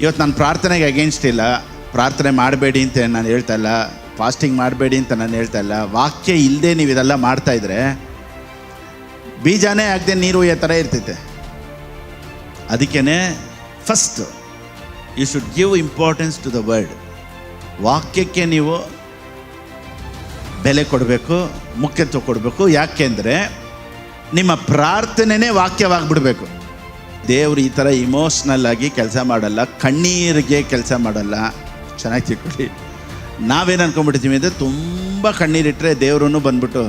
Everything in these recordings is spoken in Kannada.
ಇವತ್ತು ನಾನು ಪ್ರಾರ್ಥನೆಗೆ ಅಗೇನ್ಸ್ಟ್ ಇಲ್ಲ, ಪ್ರಾರ್ಥನೆ ಮಾಡಬೇಡಿ ಅಂತ ನಾನು ಹೇಳ್ತಾ ಇಲ್ಲ, ಫಾಸ್ಟಿಂಗ್ ಮಾಡಬೇಡಿ ಅಂತ ನಾನು ಹೇಳ್ತಾ ಇಲ್ಲ. ವಾಕ್ಯ ಇಲ್ಲದೆ ನೀವು ಇದೆಲ್ಲ ಮಾಡ್ತಾಯಿದ್ರೆ ಬೀಜನೇ ಆಗದೆ ನೀರು ಒಯ್ಯೋ ಥರ ಇರ್ತೈತೆ. ಅದಕ್ಕೇ first you should give importance to the word. ವಾಕ್ಯಕ್ಕೆ ನೀವು ಬೆಲೆ ಕೊಡಬೇಕು, ಮುಖ್ಯತ್ವ ಕೊಡಬೇಕು. ಯಾಕೆಂದರೆ ನಿಮ್ಮ ಪ್ರಾರ್ಥನೆನೇ ವಾಕ್ಯವಾಗಿಬಿಡಬೇಕು. ದೇವರು ಈ ಥರ ಇಮೋಷ್ನಲ್ ಆಗಿ ಕೆಲಸ ಮಾಡಲ್ಲ, ಕಣ್ಣೀರಿಗೆ ಕೆಲಸ ಮಾಡಲ್ಲ. ಚೆನ್ನಾಗಿ ತಿಳ್ಕೊಳ್ಳಿ. ನಾವೇನು ಅಂದ್ಕೊಂಡ್ಬಿಡ್ತೀವಿ ಅಂದರೆ ತುಂಬ ಕಣ್ಣೀರಿಟ್ಟರೆ ದೇವ್ರೂ ಬಂದ್ಬಿಟ್ಟು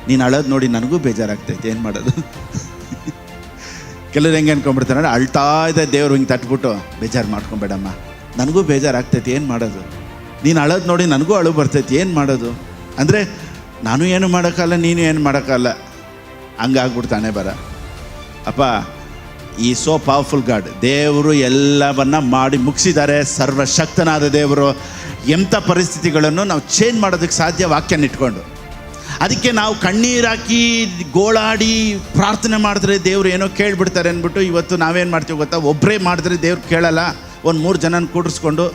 ನೀನು ಅಳೋದು ನೋಡಿ ನನಗೂ ಬೇಜಾರಾಗ್ತೈತೆ, ಏನು ಮಾಡೋದು. ಕೆಲವ್ರು ಹೆಂಗೆ ಅಂದ್ಕೊಂಡ್ಬಿಡ್ತಾರೆ ಅಂದರೆ ಅಳ್ತಾ ಇದೆ ದೇವ್ರು ಹಿಂಗೆ ತಟ್ಬಿಟ್ಟು ಬೇಜಾರು ಮಾಡ್ಕೊಬೇಡಮ್ಮ, ನನಗೂ ಬೇಜಾರಾಗ್ತೈತೆ, ಏನು ಮಾಡೋದು. ನೀನು ಅಳೋದು ನೋಡಿ ನನಗೂ ಅಳು ಬರ್ತೈತಿ, ಏನು ಮಾಡೋದು. ಅಂದರೆ ನಾನು ಏನು ಮಾಡೋಕ್ಕಲ್ಲ, ನೀನು ಏನು ಮಾಡೋಕ್ಕಲ್ಲ, ಹಂಗಾಗ್ಬಿಡ್ತಾನೆ ಬರ. ಅಪ್ಪ, ಈ ಸೋ ಪವರ್ಫುಲ್ ಗಾಡ್, ದೇವರು ಎಲ್ಲವನ್ನ ಮಾಡಿ ಮುಗಿಸಿದ್ದಾರೆ. ಸರ್ವಶಕ್ತನಾದ ದೇವರು. ಎಂಥ ಪರಿಸ್ಥಿತಿಗಳನ್ನು ನಾವು ಚೇಂಜ್ ಮಾಡೋದಕ್ಕೆ ಸಾಧ್ಯ ವಾಕ್ಯನ ಇಟ್ಕೊಂಡು. ಅದಕ್ಕೆ ನಾವು ಕಣ್ಣೀರಾಕಿ ಗೋಳಾಡಿ ಪ್ರಾರ್ಥನೆ ಮಾಡಿದ್ರೆ ದೇವರು ಏನೋ ಕೇಳಿಬಿಡ್ತಾರೆ ಅಂದ್ಬಿಟ್ಟು ಇವತ್ತು ನಾವೇನು ಮಾಡ್ತೀವಿ ಗೊತ್ತಾ, ಒಬ್ಬರೇ ಮಾಡಿದ್ರೆ ದೇವ್ರು ಕೇಳಲ್ಲ. ಒಂದು 3 ಜನನ ಕೂಡಿಸ್ಕೊಂಡು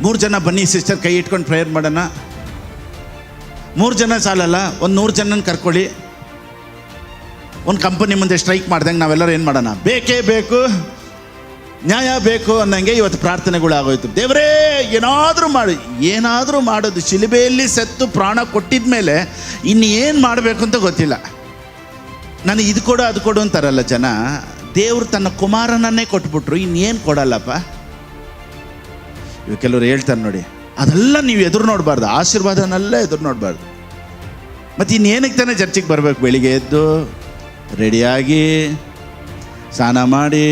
3 ಜನ ಬನ್ನಿ ಸಿಸ್ಟರ್ ಕೈ ಇಟ್ಕೊಂಡು ಪ್ರೇಯರ್ ಮಾಡೋಣ. 3 ಜನ ಸಾಲಲ್ಲ, ಒಂದು 100 ಜನನ ಕರ್ಕೊಳ್ಳಿ. ಒಂದು ಕಂಪನಿ ಮುಂದೆ ಸ್ಟ್ರೈಕ್ ಮಾಡ್ದಂಗೆ ನಾವೆಲ್ಲರೂ ಏನು ಮಾಡೋಣ, ಬೇಕೇ ಬೇಕು, ನ್ಯಾಯ ಬೇಕು ಅನ್ನಂಗೆ ಇವತ್ತು ಪ್ರಾರ್ಥನೆಗಳು ಆಗೋಯ್ತು. ದೇವರೇ ಏನಾದರೂ ಮಾಡೋದು. ಶಿಲುಬೆಯಲ್ಲಿ ಸತ್ತು ಪ್ರಾಣ ಕೊಟ್ಟಿದ ಮೇಲೆ ಇನ್ನು ಏನು ಮಾಡಬೇಕು ಅಂತ ಗೊತ್ತಿಲ್ಲ. ನನಗೆ ಇದು ಕೊಡು ಅದು ಕೊಡು ಅಂತಾರಲ್ಲ ಜನ. ದೇವರು ತನ್ನ ಕುಮಾರನನ್ನೇ ಕೊಟ್ಬಿಟ್ರು, ಇನ್ನೇನು ಕೊಡಲ್ಲಪ್ಪ. ಇವು ಕೆಲವರು ಹೇಳ್ತಾರೆ ನೋಡಿ, ಅದೆಲ್ಲ ನೀವು ಎದುರು ನೋಡಬಾರ್ದು, ಆಶೀರ್ವಾದನೆಲ್ಲ ಎದುರು ನೋಡಬಾರ್ದು. ಮತ್ತು ಇನ್ನೇನಕ್ಕೆ ತಾನೇ ಚರ್ಚಿಗೆ ಬರಬೇಕು? ಬೆಳಿಗ್ಗೆ ಎದ್ದು ರೆಡಿಯಾಗಿ ಸ್ನಾನ ಮಾಡಿ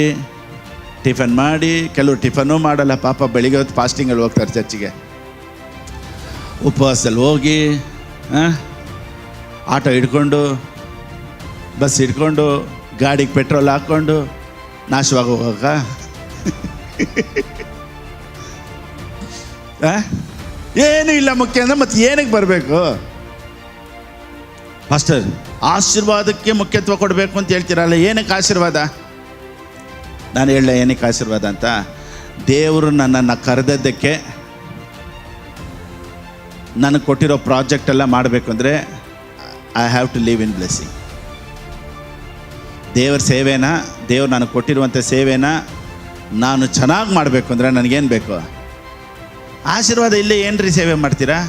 ಟಿಫನ್ ಮಾಡಿ, ಕೆಲವರು ಟಿಫನ್ನೂ ಮಾಡಲ್ಲ ಪಾಪ, ಬೆಳಿಗ್ಗೆ ಹೊತ್ತು ಫಾಸ್ಟಿಂಗಲ್ಲಿ ಹೋಗ್ತಾರೆ ಚರ್ಚಿಗೆ. ಉಪವಾಸದಲ್ಲಿ ಹೋಗಿ ಆಟೋ ಹಿಡ್ಕೊಂಡು ಬಸ್ ಹಿಡ್ಕೊಂಡು ಗಾಡಿಗೆ ಪೆಟ್ರೋಲ್ ಹಾಕ್ಕೊಂಡು ನಾಶವಾಗಿ ಹೋಗೋಕ ಏನೂ ಇಲ್ಲ. ಮುಖ್ಯ ಅಂದರೆ ಮತ್ತೆ ಏನಕ್ಕೆ ಬರಬೇಕು? ಪಾಸ್ಟರ್, ಆಶೀರ್ವಾದಕ್ಕೆ ಮುಖ್ಯತ್ವ ಕೊಡಬೇಕು ಅಂತ ಹೇಳ್ತೀರಲ್ಲ, ಏನಕ್ಕೆ ಆಶೀರ್ವಾದ? ನಾನು ಹೇಳಲೆ ಏನಕ್ಕೆ ಆಶೀರ್ವಾದ ಅಂತ. ದೇವರು ನನ್ನನ್ನು ಕರೆದದ್ದಕ್ಕೆ, ನನಗೆ ಕೊಟ್ಟಿರೋ ಪ್ರಾಜೆಕ್ಟ್ ಎಲ್ಲ ಮಾಡಬೇಕು ಅಂದರೆ I have to live in blessing. ದೇವ್ರ ಸೇವೆನ, ದೇವ್ರು ನನಗೆ ಕೊಟ್ಟಿರುವಂಥ ಸೇವೆನ ನಾನು ಚೆನ್ನಾಗಿ ಮಾಡಬೇಕು ಅಂದರೆ ನನಗೇನು ಬೇಕು? ಆಶೀರ್ವಾದ. ಇಲ್ಲೇ ಏನ್ರಿ ಸೇವೆ ಮಾಡ್ತೀರಾ?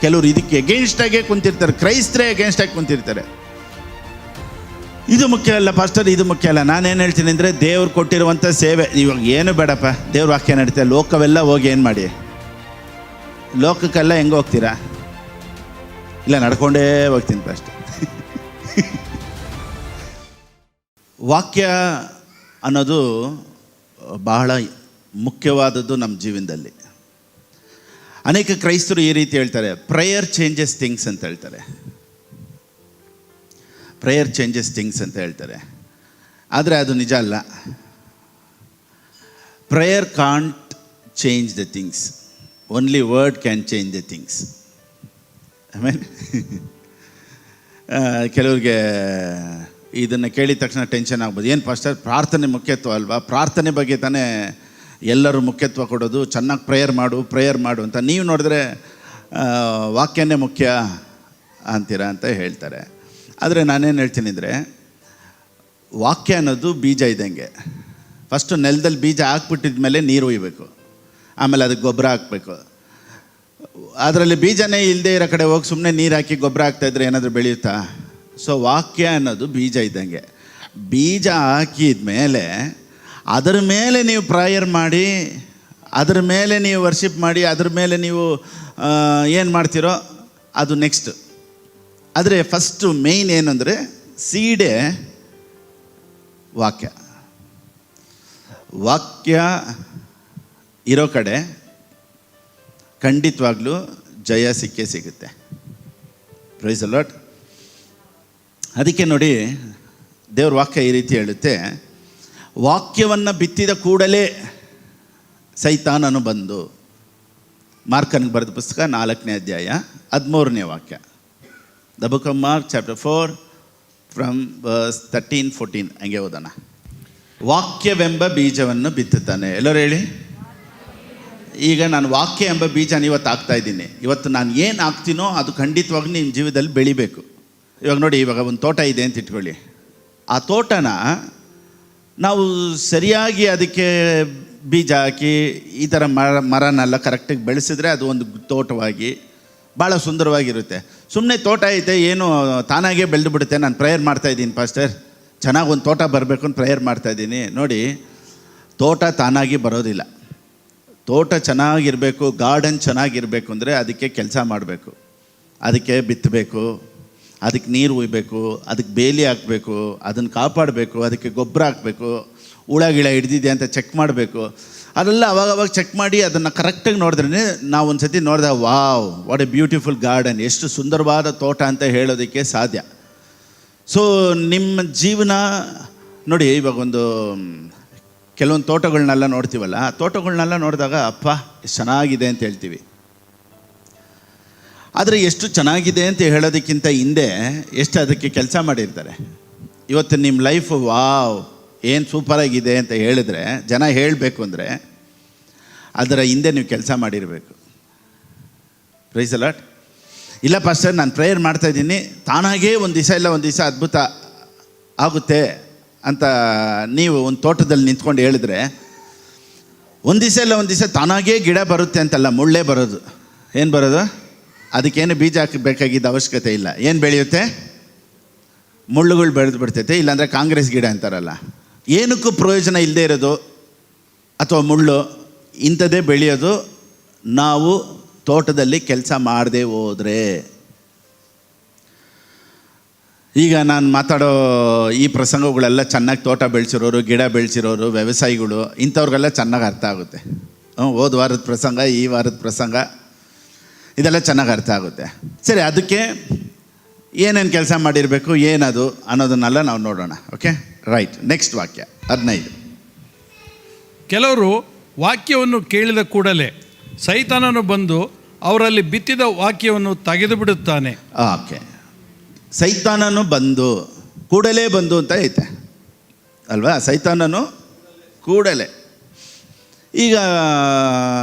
ಕೆಲವರು ಇದಕ್ಕೆ ಎಗೇನ್ಸ್ಟಾಗೇ ಕುಂತಿರ್ತಾರೆ, ಕ್ರೈಸ್ತರೇ ಎಗೇನ್ಸ್ಟಾಗಿ ಕುಂತಿರ್ತಾರೆ. ಇದು ಮುಖ್ಯ ಅಲ್ಲ ಪಾಸ್ಟರ್, ಇದು ಮುಖ್ಯ ಅಲ್ಲ. ನಾನೇನು ಹೇಳ್ತೀನಿ ಅಂದರೆ, ದೇವ್ರು ಕೊಟ್ಟಿರುವಂಥ ಸೇವೆ ಇವಾಗ ಏನು ಬೇಡಪ್ಪ. ದೇವ್ರ ವಾಕ್ಯ ನಡೀತೆ, ಲೋಕವೆಲ್ಲ ಹೋಗಿ ಏನು ಮಾಡಿ, ಲೋಕಕ್ಕೆಲ್ಲ ಹೆಂಗೆ ಹೋಗ್ತೀರಾ? ಇಲ್ಲ, ನಡ್ಕೊಂಡೇ ಹೋಗ್ತೀನಿ ಅಷ್ಟೆ. ವಾಕ್ಯ ಅನ್ನೋದು ಬಹಳ ಮುಖ್ಯವಾದದ್ದು ನಮ್ಮ ಜೀವನದಲ್ಲಿ. ಅನೇಕ ಕ್ರೈಸ್ತರು ಈ ರೀತಿ ಹೇಳ್ತಾರೆ, ಪ್ರೇಯರ್ ಚೇಂಜಸ್ ಥಿಂಗ್ಸ್ ಅಂತ ಹೇಳ್ತಾರೆ. ಪ್ರೇಯರ್ ಚೇಂಜಸ್ ಥಿಂಗ್ಸ್ ಅಂತ ಹೇಳ್ತಾರೆ. ಆದರೆ ಅದು ನಿಜ ಅಲ್ಲ. Prayer can't change the things, only word can change the things. ಆಮೇಲೆ ಕೆಲವ್ರಿಗೆ ಇದನ್ನು ಕೇಳಿದ ತಕ್ಷಣ ಟೆನ್ಷನ್ ಆಗ್ಬೋದು. ಏನು ಪಾಸ್ಟರ್, ಪ್ರಾರ್ಥನೆ ಮುಖ್ಯತ್ವ ಅಲ್ವಾ? ಪ್ರಾರ್ಥನೆ ಬಗ್ಗೆ ತಾನೇ ಎಲ್ಲರೂ ಮುಖ್ಯತ್ವ ಕೊಡೋದು. ಚೆನ್ನಾಗಿ ಪ್ರೇಯರ್ ಮಾಡು ಅಂತ. ನೀವು ನೋಡಿದ್ರೆ ವಾಕ್ಯನೇ ಮುಖ್ಯ ಅಂತೀರಾ ಅಂತ ಹೇಳ್ತಾರೆ. ಆದರೆ ನಾನೇನು ಹೇಳ್ತೀನಿ ಅಂದರೆ, ವಾಕ್ಯ ಅನ್ನೋದು ಬೀಜ ಇದ್ದಂಗೆ. ಫಸ್ಟು ನೆಲದಲ್ಲಿ ಬೀಜ ಹಾಕ್ಬಿಟ್ಟಿದ ಮೇಲೆ ನೀರು ಒಯ್ಯಬೇಕು, ಆಮೇಲೆ ಅದಕ್ಕೆ ಗೊಬ್ಬರ ಹಾಕಬೇಕು. ಅದರಲ್ಲಿ ಬೀಜನೇ ಇಲ್ಲದೆ ಇರೋ ಕಡೆ ಹೋಗಿ ಸುಮ್ಮನೆ ನೀರು ಹಾಕಿ ಗೊಬ್ಬರ ಹಾಕ್ತಾಯಿದ್ರೆ ಏನಾದರೂ ಬೆಳೆಯುತ್ತಾ? ಸೊ ವಾಕ್ಯ ಅನ್ನೋದು ಬೀಜ ಇದ್ದಂಗೆ. ಬೀಜ ಹಾಕಿದ ಮೇಲೆ ಅದರ ಮೇಲೆ ನೀವು ಪ್ರೇಯರ್ ಮಾಡಿ, ಅದ್ರ ಮೇಲೆ ನೀವು ವರ್ಷಿಪ್ ಮಾಡಿ, ಅದ್ರ ಮೇಲೆ ನೀವು ಏನು ಮಾಡ್ತೀರೋ ಅದು ನೆಕ್ಸ್ಟ್. ಆದರೆ ಫಸ್ಟು ಮೇಯ್ನ್ ಏನಂದರೆ ಸೀಡೆ ವಾಕ್ಯ. ವಾಕ್ಯ ಇರೋ ಕಡೆ ಖಂಡಿತವಾಗ್ಲೂ ಜಯ ಸಿಕ್ಕೇ ಸಿಗುತ್ತೆ. Praise the lord. ಅದಕ್ಕೆ ನೋಡಿ, ದೇವ್ರ ವಾಕ್ಯ ಈ ರೀತಿ ಹೇಳುತ್ತೆ, ವಾಕ್ಯವನ್ನು ಬಿತ್ತಿದ ಕೂಡಲೇ ಸೈತಾನನು ಬಂದು. ಮಾರ್ಕನಿಗೆ ಬರೆದ ಪುಸ್ತಕ 4ನೇ ಅಧ್ಯಾಯ 13ನೇ ವಾಕ್ಯ. The book of Mark chapter 4 from verse 13-14 ಹಂಗೆ ಓದೋಣ. ವಾಕ್ಯವೆಂಬ ಬೀಜವನ್ನು ಬಿತ್ತುತ್ತಾನೆ. ಎಲ್ಲರೂ ಹೇಳಿ. ಈಗ ನಾನು ವಾಕ್ಯ ಎಂಬ ಬೀಜನ ಇವತ್ತು ಹಾಕ್ತಾ ಇದ್ದೀನಿ. ಇವತ್ತು ನಾನು ಏನು ಹಾಕ್ತೀನೋ ಅದು ಖಂಡಿತವಾಗಿ ನಿಮ್ಮ ಜೀವನದಲ್ಲಿ ಬೆಳಿಬೇಕು. ಇವಾಗ ನೋಡಿ, ಇವಾಗ ಒಂದು ತೋಟ ಇದೆ ಅಂತ ಇಟ್ಕೊಳ್ಳಿ. ಆ ತೋಟನ ನಾವು ಸರಿಯಾಗಿ ಅದಕ್ಕೆ ಬೀಜ ಹಾಕಿ ಈ ಥರ ಮರನೆಲ್ಲ ಕರೆಕ್ಟಾಗಿ ಬೆಳೆಸಿದ್ರೆ ಅದು ಒಂದು ತೋಟವಾಗಿ ಭಾಳ ಸುಂದರವಾಗಿರುತ್ತೆ. ಸುಮ್ಮನೆ ತೋಟ ಐತೆ, ಏನು ತಾನಾಗೇ ಬೆಳೆದು ಬಿಡುತ್ತೆ. ನಾನು ಪ್ರೇಯರ್ ಮಾಡ್ತಾಯಿದ್ದೀನಿ ಪಾಸ್ಟರ್, ಚೆನ್ನಾಗಿ ಒಂದು ತೋಟ ಬರಬೇಕು ಅಂತ ಪ್ರೇಯರ್ ಮಾಡ್ತಾಯಿದ್ದೀನಿ. ನೋಡಿ, ತೋಟ ತಾನಾಗಿ ಬರೋದಿಲ್ಲ. ತೋಟ ಚೆನ್ನಾಗಿರಬೇಕು, ಗಾರ್ಡನ್ ಚೆನ್ನಾಗಿರಬೇಕು ಅಂದರೆ ಅದಕ್ಕೆ ಕೆಲಸ ಮಾಡಬೇಕು, ಅದಕ್ಕೆ ಬಿತ್ತಬೇಕು, ಅದಕ್ಕೆ ನೀರು ಉಯ್ಬೇಕು, ಅದಕ್ಕೆ ಬೇಲಿ ಹಾಕಬೇಕು, ಅದನ್ನು ಕಾಪಾಡಬೇಕು, ಅದಕ್ಕೆ ಗೊಬ್ಬರ ಹಾಕಬೇಕು, ಹುಳ ಗಿಳ ಹಿಡ್ದಿದೆ ಅಂತ ಚೆಕ್ ಮಾಡಬೇಕು. ಅದೆಲ್ಲ ಅವಾಗವಾಗ ಚೆಕ್ ಮಾಡಿ ಅದನ್ನು ಕರೆಕ್ಟಾಗಿ ನೋಡಿದ್ರೆ ನಾವು ಒಂದು ಸತಿ ನೋಡಿದಾಗ wow, what A beautiful garden, ಎಷ್ಟು ಸುಂದರವಾದ ತೋಟ ಅಂತ ಹೇಳೋದಕ್ಕೆ ಸಾಧ್ಯ. ಸೊ ನಿಮ್ಮ ಜೀವನ ನೋಡಿ, ಇವಾಗ ಒಂದು ಕೆಲವೊಂದು ತೋಟಗಳನ್ನೆಲ್ಲ ನೋಡ್ತೀವಲ್ಲ, ಆ ತೋಟಗಳನ್ನೆಲ್ಲ ನೋಡಿದಾಗ ಅಪ್ಪ ಎಷ್ಟು ಚೆನ್ನಾಗಿದೆ ಅಂತ ಹೇಳ್ತೀವಿ. ಆದರೆ ಎಷ್ಟು ಚೆನ್ನಾಗಿದೆ ಅಂತ ಹೇಳೋದಕ್ಕಿಂತ ಹಿಂದೆ ಎಷ್ಟು ಅದಕ್ಕೆ ಕೆಲಸ ಮಾಡಿರ್ತಾರೆ. ಇವತ್ತು ನಿಮ್ಮ ಲೈಫು ವಾವ್ ಏನು ಸೂಪರಾಗಿದೆ ಅಂತ ಹೇಳಿದ್ರೆ, ಜನ ಹೇಳಬೇಕು ಅಂದರೆ ಅದರ ಹಿಂದೆ ನೀವು ಕೆಲಸ ಮಾಡಿರಬೇಕು. Praise the lord. ಇಲ್ಲ ಪಾಸ್ಟರ್, ನಾನು ಪ್ರೇಯರ್ ಮಾಡ್ತಾಯಿದ್ದೀನಿ, ತಾನಾಗೇ ಒಂದು ದಿವಸ ಇಲ್ಲ ಒಂದು ದಿವಸ ಅದ್ಭುತ ಆಗುತ್ತೆ ಅಂತ ನೀವು ಒಂದು ತೋಟದಲ್ಲಿ ನಿಂತ್ಕೊಂಡು ಹೇಳಿದ್ರೆ, ಒಂದು ದಿವಸ ಇಲ್ಲ ಒಂದು ದಿವಸ ತಾನಾಗೇ ಗಿಡ ಬರುತ್ತೆ ಅಂತಲ್ಲ, ಮುಳ್ಳೇ ಬರೋದು. ಏನು ಬರೋದು? ಅದಕ್ಕೇನು ಬೀಜ ಹಾಕಬೇಕಾಗಿದ್ದ ಅವಶ್ಯಕತೆ ಇಲ್ಲ. ಏನು ಬೆಳೆಯುತ್ತೆ? ಮುಳ್ಳುಗಳು ಬೆಳೆದು ಬಿಡ್ತೈತೆ. ಇಲ್ಲಾಂದರೆ ಕಾಂಗ್ರೆಸ್ ಗಿಡ ಅಂತಾರಲ್ಲ, ಏನಕ್ಕೂ ಪ್ರಯೋಜನ ಇಲ್ಲದೆ ಇರೋದು ಅಥವಾ ಮುಳ್ಳು ಇಂಥದ್ದೇ ಬೆಳೆಯೋದು. ನಾವು ತೋಟದಲ್ಲಿ ಕೆಲಸ ಮಾಡದೆ ಹೋದರೆ, ಈಗ ನಾನು ಮಾತಾಡೋ ಈ ಪ್ರಸಂಗಗಳೆಲ್ಲ ಚೆನ್ನಾಗಿ ತೋಟ ಬೆಳೆಸಿರೋರು, ಗಿಡ ಬೆಳೆಸಿರೋರು, ವ್ಯವಸಾಯಿಗಳು, ಇಂಥವ್ರಿಗೆಲ್ಲ ಚೆನ್ನಾಗಿ ಅರ್ಥ ಆಗುತ್ತೆ. ಹೋದ ವಾರದ ಪ್ರಸಂಗ, ಈ ವಾರದ ಪ್ರಸಂಗ ಇದೆಲ್ಲ ಚೆನ್ನಾಗಿ ಅರ್ಥ ಆಗುತ್ತೆ. ಸರಿ, ಅದಕ್ಕೆ ಏನೇನು ಕೆಲಸ ಮಾಡಿರಬೇಕು, ಏನದು ಅನ್ನೋದನ್ನೆಲ್ಲ ನಾವು ನೋಡೋಣ. Okay, right. ನೆಕ್ಸ್ಟ್ ವಾಕ್ಯ 15. ಕೆಲವರು ವಾಕ್ಯವನ್ನು ಕೇಳಿದ ಕೂಡಲೇ ಸೈತಾನನು ಬಂದು ಅವರಲ್ಲಿ ಬಿತ್ತಿದ ವಾಕ್ಯವನ್ನು ತೆಗೆದು ಬಿಡುತ್ತಾನೆ. ಓಕೆ, ಸೈತಾನನು ಬಂದು, ಕೂಡಲೇ ಬಂದು ಅಂತ ಐತೆ ಅಲ್ವಾ? ಸೈತಾನನು ಕೂಡಲೇ. ಈಗ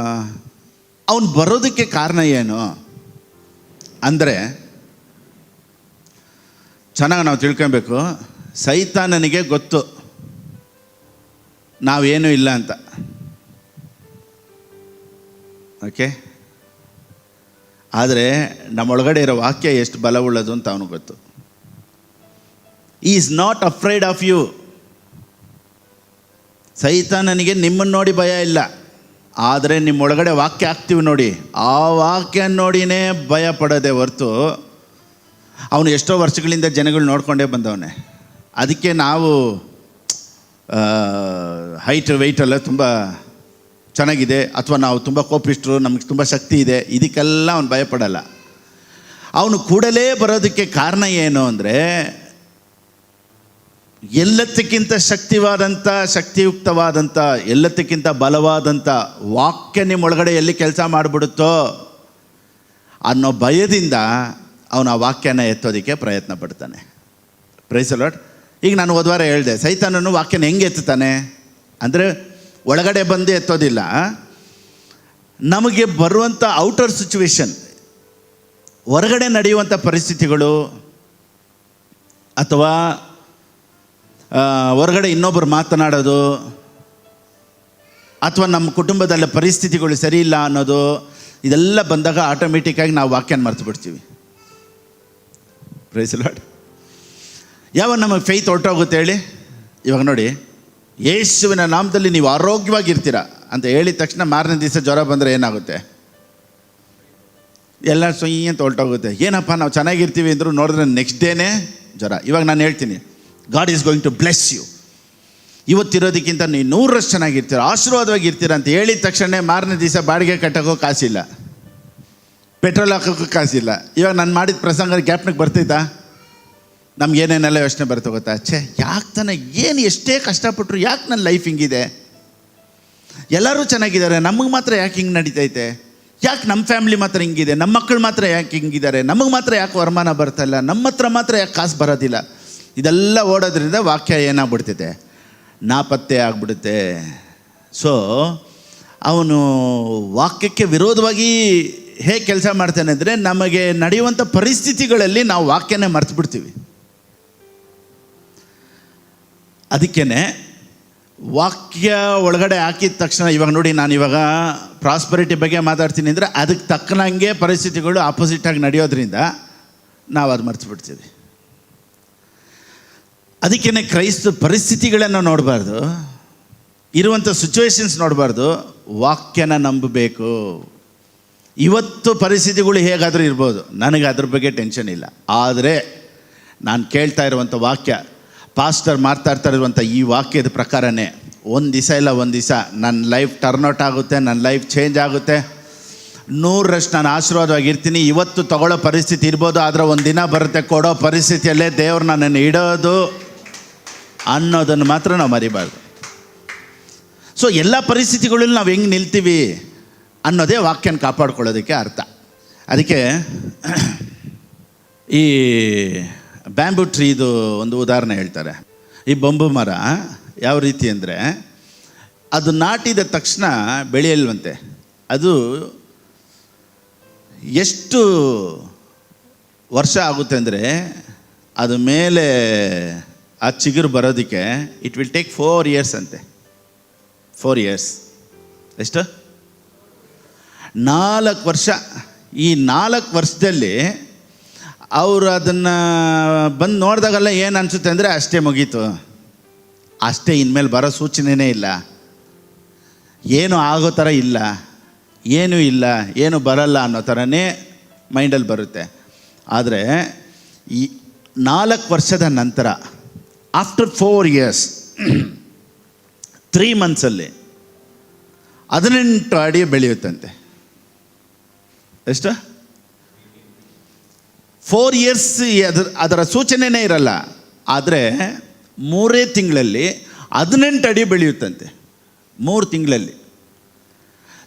ಅವನು ಬರೋದಕ್ಕೆ ಕಾರಣ ಏನು ಅಂದರೆ, ಚೆನ್ನಾಗಿ ನಾವು ತಿಳ್ಕೊಬೇಕು. ಸೈತಾನನಿಗೆ ಗೊತ್ತು ನಾವೇನೂ ಇಲ್ಲ ಅಂತ. ಓಕೆ, ಆದರೆ ನಮ್ಮೊಳಗಡೆ ಇರೋ ವಾಕ್ಯ ಎಷ್ಟು ಬಲವುಳ್ಳದು ಅಂತ ಅವನಿಗೆ ಗೊತ್ತು. Is not afraid of you. ಸೈತಾನನಿಗೆ ನಿಮ್ಮನ್ನು ನೋಡಿ ಭಯ ಇಲ್ಲ, ಆದರೆ ನಿಮ್ಮೊಳಗಡೆ ವಾಕ್ಯ ಹಾಕ್ತೀವಿ ನೋಡಿ, ಆ ವಾಕ್ಯ ನೋಡಿನೇ ಭಯ ಪಡೋದೇ ಹೊರತು ಅವನು ಎಷ್ಟೋ ವರ್ಷಗಳಿಂದ ಜನಗಳು ನೋಡಿಕೊಂಡೇ ಬಂದವನೇ. ಅದಕ್ಕೆ ನಾವು ಹೈಟ್ ವೆಯ್ಟ್ ಎಲ್ಲ ತುಂಬ ಚೆನ್ನಾಗಿದೆ, ಅಥವಾ ನಾವು ತುಂಬ ಕೋಪಿಸ್ಟ್ರು, ನಮಗೆ ತುಂಬ ಶಕ್ತಿ ಇದೆ, ಇದಕ್ಕೆಲ್ಲ ಅವನು ಭಯಪಡಲ್ಲ. ಅವನು ಕೂಡಲೇ ಬರೋದಕ್ಕೆ ಕಾರಣ ಏನು ಅಂದರೆ, ಎಲ್ಲದಕ್ಕಿಂತ ಶಕ್ತಿಯುಕ್ತವಾದಂಥ ಎಲ್ಲದಕ್ಕಿಂತ ಬಲವಾದಂಥ ವಾಕ್ಯ ನಿಮ್ಮೊಳಗಡೆ ಎಲ್ಲಿ ಕೆಲಸ ಮಾಡಿಬಿಡುತ್ತೋ ಅನ್ನೋ ಭಯದಿಂದ ಅವನು ಆ ವಾಕ್ಯನ ಎತ್ತೋದಕ್ಕೆ ಪ್ರಯತ್ನ ಪಡ್ತಾನೆ. Praise the lord. ಈಗ ನಾನು ಹೋದ್ವಾರ ಹೇಳಿದೆ, ಸೈತಾನನು ವಾಕ್ಯನ ಹೆಂಗೆ ಎತ್ತುತ್ತಾನೆ ಅಂದರೆ, ಒಳಗಡೆ ಬಂದು ಎತ್ತೋದಿಲ್ಲ. ನಮಗೆ ಬರುವಂಥ ಔಟರ್ ಸಿಚುವೇಶನ್, ಹೊರಗಡೆ ನಡೆಯುವಂಥ ಪರಿಸ್ಥಿತಿಗಳು, ಅಥವಾ ಹೊರಗಡೆ ಇನ್ನೊಬ್ಬರು ಮಾತನಾಡೋದು, ಅಥವಾ ನಮ್ಮ ಕುಟುಂಬದಲ್ಲ ಪರಿಸ್ಥಿತಿಗಳು ಸರಿ ಇಲ್ಲ ಅನ್ನೋದು, ಇದೆಲ್ಲ ಬಂದಾಗ ಆಟೋಮೆಟಿಕ್ಕಾಗಿ ನಾವು ವಾಕ್ಯನ ಮರ್ತು ಬಿಡ್ತೀವಿ. Praise the lord. ಯಾವಾಗ ನಮಗೆ ಫೇತ್ ಹೊರಟೋಗುತ್ತೆ ಹೇಳಿ? ಇವಾಗ ನೋಡಿ, ಯೇಸುವಿನ ನಾಮದಲ್ಲಿ ನೀವು ಆರೋಗ್ಯವಾಗಿರ್ತೀರ ಅಂತ ಹೇಳಿದ ತಕ್ಷಣ ಮಾರನೇ ದಿವಸ ಜ್ವರ ಬಂದರೆ ಏನಾಗುತ್ತೆ? ಎಲ್ಲ ಸೊಯ್ ಅಂತ ಹೊರಟೋಗುತ್ತೆ. ಏನಪ್ಪ ನಾವು ಚೆನ್ನಾಗಿರ್ತೀವಿ ಅಂದರೂ ನೋಡಿದ್ರೆ ನೆಕ್ಸ್ಟ್ ಡೇನೇ ಜ್ವರ. ಇವಾಗ ನಾನು ಹೇಳ್ತೀನಿ, God is going to bless you. ಇವತ್ತಿರೋದಕ್ಕಿಂತ ನೀವು 100ರಷ್ಟು ಚೆನ್ನಾಗಿರ್ತೀರ, ಆಶೀರ್ವಾದವಾಗಿರ್ತೀರ ಅಂತ ಹೇಳಿದ ತಕ್ಷಣ ಮಾರನೇ ದಿವಸ ಬಾಡಿಗೆ ಕಟ್ಟೋಕ್ಕೂ ಕಾಸಿಲ್ಲ, ಪೆಟ್ರೋಲ್ ಹಾಕೋಕ್ಕೂ ಕಾಸಿಲ್ಲ. ಇವಾಗ ನಾನು ಮಾಡಿದ ಪ್ರಸಂಗ ಜ್ಞಾಪನಕ್ಕೆ ಬರ್ತೈತಾ? ನಮಗೇನೇನೆಲ್ಲ ಯೋಚನೆ ಬರ್ತೋ ಗೊತ್ತಾ? ಛೇ, ಯಾಕೆ ತಾನೆ, ಏನು ಎಷ್ಟೇ ಕಷ್ಟಪಟ್ಟರು ಯಾಕೆ ನನ್ನ ಲೈಫ್ ಹಿಂಗಿದೆ? ಎಲ್ಲರೂ ಚೆನ್ನಾಗಿದ್ದಾರೆ, ನಮಗೆ ಮಾತ್ರ ಯಾಕೆ ಹಿಂಗೆ ನಡೀತೈತೆ? ಯಾಕೆ ನಮ್ಮ ಫ್ಯಾಮ್ಲಿ ಮಾತ್ರ ಹಿಂಗಿದೆ? ನಮ್ಮ ಮಕ್ಕಳು ಮಾತ್ರ ಯಾಕೆ ಹಿಂಗಿದ್ದಾರೆ? ನಮಗೆ ಮಾತ್ರ ಯಾಕೆ ವರಮಾನ ಬರ್ತಾಯಿಲ್ಲ? ನಮ್ಮ ಹತ್ರ ಮಾತ್ರ ಯಾಕೆ ಕಾಸು ಬರೋದಿಲ್ಲ? ಇದೆಲ್ಲ ಓಡೋದ್ರಿಂದ ವಾಕ್ಯ ಏನಾಗ್ಬಿಡ್ತೈತೆ? ನಾಪತ್ತೆ ಆಗಿಬಿಡುತ್ತೆ. ಸೊ ಅವನು ವಾಕ್ಯಕ್ಕೆ ವಿರೋಧವಾಗಿ ಹೇಗೆ ಕೆಲಸ ಮಾಡ್ತಾನೆ ಅಂದರೆ, ನಮಗೆ ನಡೆಯುವಂಥ ಪರಿಸ್ಥಿತಿಗಳಲ್ಲಿ ನಾವು ವಾಕ್ಯನೇ ಮರ್ತು ಬಿಡ್ತೀವಿ. ಅದಕ್ಕೇ ವಾಕ್ಯ ಒಳಗಡೆ ಹಾಕಿದ ತಕ್ಷಣ, ಇವಾಗ ನೋಡಿ, ನಾನು ಇವಾಗ ಪ್ರಾಸ್ಪರಿಟಿ ಬಗ್ಗೆ ಮಾತಾಡ್ತೀನಿ ಅಂದರೆ ಅದಕ್ಕೆ ತಕ್ಕನಂಗೆ ಪರಿಸ್ಥಿತಿಗಳು ಆಪೋಸಿಟಾಗಿ ನಡೆಯೋದ್ರಿಂದ ನಾವು ಅದು ಮರ್ತು ಬಿಡ್ತೀವಿ. ಅದಕ್ಕೇ ಕ್ರೈಸ್ತ ಪರಿಸ್ಥಿತಿಗಳನ್ನು ನೋಡಬಾರ್ದು, ಇರುವಂಥ ಸಿಚುವೇಶನ್ಸ್ ನೋಡಬಾರ್ದು, ವಾಕ್ಯನ ನಂಬಬೇಕು. ಇವತ್ತು ಪರಿಸ್ಥಿತಿಗಳು ಹೇಗಾದರೂ ಇರ್ಬೋದು, ನನಗೆ ಅದ್ರ ಬಗ್ಗೆ ಟೆನ್ಷನ್ ಇಲ್ಲ. ಆದರೆ ನಾನು ಕೇಳ್ತಾ ಇರುವಂಥ ವಾಕ್ಯ, ಪಾಸ್ಟರ್ ಮಾತಾಡ್ತಾ ಇರುವಂಥ ಈ ವಾಕ್ಯದ ಪ್ರಕಾರನೇ ಒಂದು ದಿವಸ ಇಲ್ಲ ಒಂದು ದಿವಸ ನನ್ನ ಲೈಫ್ ಟರ್ನ್ಔಟ್ ಆಗುತ್ತೆ, ನನ್ನ ಲೈಫ್ ಚೇಂಜ್ ಆಗುತ್ತೆ, 100% ನಾನು ಆಶೀರ್ವಾದವಾಗಿರ್ತೀನಿ. ಇವತ್ತು ತಗೊಳ್ಳೋ ಪರಿಸ್ಥಿತಿ ಇರ್ಬೋದು, ಆದರೆ ಒಂದು ದಿನ ಬರುತ್ತೆ ಕೊಡೋ ಪರಿಸ್ಥಿತಿಯಲ್ಲೇ ದೇವ್ರು ನನ್ನನ್ನು ಇಡೋದು ಅನ್ನೋದನ್ನು ಮಾತ್ರ ನಾವು ಮರಿಬಾರ್ದು. ಸೊ ಎಲ್ಲ ಪರಿಸ್ಥಿತಿಗಳಲ್ಲಿ ನಾವು ಹೆಂಗೆ ನಿಲ್ತೀವಿ ಅನ್ನೋದೇ ವಾಕ್ಯನ ಕಾಪಾಡ್ಕೊಳ್ಳೋದಕ್ಕೆ ಅರ್ಥ. ಅದಕ್ಕೆ ಈ ಬ್ಯಾಂಬೂ ಟ್ರೀದು ಒಂದು ಉದಾಹರಣೆ ಹೇಳ್ತಾರೆ. ಈ ಬಂಬು ಮರ ಯಾವ ರೀತಿ ಅಂದರೆ, ಅದು ನಾಟಿದ ತಕ್ಷಣ ಬೆಳೆಯಲ್ವಂತೆ. ಅದು ಎಷ್ಟು ವರ್ಷ ಆಗುತ್ತೆ ಅಂದರೆ, ಅದು ಮೇಲೆ ಆ ಚಿಗುರು ಬರೋದಕ್ಕೆ ಇಟ್ ವಿಲ್ ಟೇಕ್ 4 years ಅಂತೆ. 4 years. ಎಷ್ಟು? 4 ವರ್ಷ. ಈ 4 ವರ್ಷದಲ್ಲಿ ಅವರು ಅದನ್ನು ಬಂದು ನೋಡಿದಾಗೆಲ್ಲ ಏನು ಅನಿಸುತ್ತೆ ಅಂದರೆ, ಅಷ್ಟೇ ಮುಗೀತು, ಅಷ್ಟೇ, ಇನ್ಮೇಲೆ ಬರೋ ಸೂಚನೆಯೇ ಇಲ್ಲ, ಏನು ಆಗೋ ಥರ ಇಲ್ಲ, ಏನೂ ಇಲ್ಲ, ಏನು ಬರಲ್ಲ ಅನ್ನೋ ಥರನೇ ಮೈಂಡಲ್ಲಿ ಬರುತ್ತೆ. ಆದರೆ ಈ 4 ವರ್ಷದ ನಂತರ, ಆಫ್ಟರ್ 4 years 3 monthsಲ್ಲಿ 18 ಅಡಿ ಬೆಳೆಯುತ್ತಂತೆ. ಎಷ್ಟು? 4 years ಅದರ ಸೂಚನೆಯೇ ಇರಲ್ಲ, ಆದರೆ 3 ತಿಂಗಳಲ್ಲಿ 18 ಅಡಿ ಬೆಳೆಯುತ್ತಂತೆ, 3 ತಿಂಗಳಲ್ಲಿ.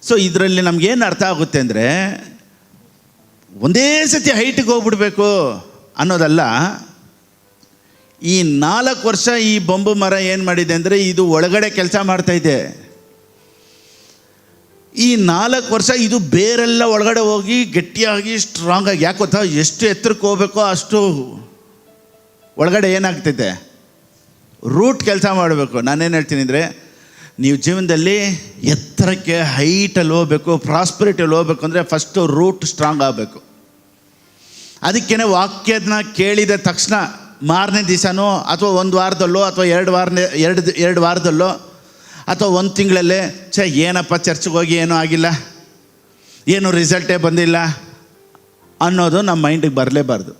ಸೊ ಇದರಲ್ಲಿ ನಮಗೇನು ಅರ್ಥ ಆಗುತ್ತೆ ಅಂದರೆ, ಒಂದೇ ಸತಿ ಹೈಟಿಗೆ ಹೋಗ್ಬಿಡ್ಬೇಕು ಅನ್ನೋದಲ್ಲ. ಈ 4 ವರ್ಷ ಈ ಬಂಬು ಮರ ಏನು ಮಾಡಿದೆ ಅಂದರೆ, ಇದು ಒಳಗಡೆ ಕೆಲಸ ಮಾಡ್ತಾಯಿದೆ. ಈ 4 ವರ್ಷ ಇದು ಬೇರೆಲ್ಲ ಒಳಗಡೆ ಹೋಗಿ ಗಟ್ಟಿಯಾಗಿ ಸ್ಟ್ರಾಂಗಾಗಿ, ಯಾಕೆ ಗೊತ್ತಾ, ಎಷ್ಟು ಎತ್ತರಕ್ಕೆ ಹೋಗ್ಬೇಕೋ ಅಷ್ಟು ಒಳಗಡೆ ಏನಾಗ್ತೈತೆ, ರೂಟ್ ಕೆಲಸ ಮಾಡಬೇಕು. ನಾನೇನು ಹೇಳ್ತೀನಿ ಅಂದರೆ, ನೀವು ಜೀವನದಲ್ಲಿ ಎತ್ತರಕ್ಕೆ ಹೈಟಲ್ಲಿ ಹೋಗ್ಬೇಕು, ಪ್ರಾಸ್ಪರಿಟಿಯಲ್ಲಿ ಹೋಗ್ಬೇಕು ಅಂದರೆ ಫಸ್ಟು ರೂಟ್ ಸ್ಟ್ರಾಂಗ್ ಆಗಬೇಕು. ಅದಕ್ಕೇ ವಾಕ್ಯದನ್ನ ಕೇಳಿದ ತಕ್ಷಣ ಮಾರನೇ ದಿವಸನೋ ಅಥವಾ 1 ವಾರದಲ್ಲೋ ಅಥವಾ 2 ವಾರದಲ್ಲೋ ಅಥವಾ 1 ತಿಂಗಳಲ್ಲೇ ಏನಪ್ಪ ಚರ್ಚ್ಗೆ ಹೋಗಿ ಏನೂ ಆಗಿಲ್ಲ, ಏನು ರಿಸಲ್ಟೇ ಬಂದಿಲ್ಲ ಅನ್ನೋದು ನಮ್ಮ ಮೈಂಡಿಗೆ ಬರಲೇಬಾರ್ದು.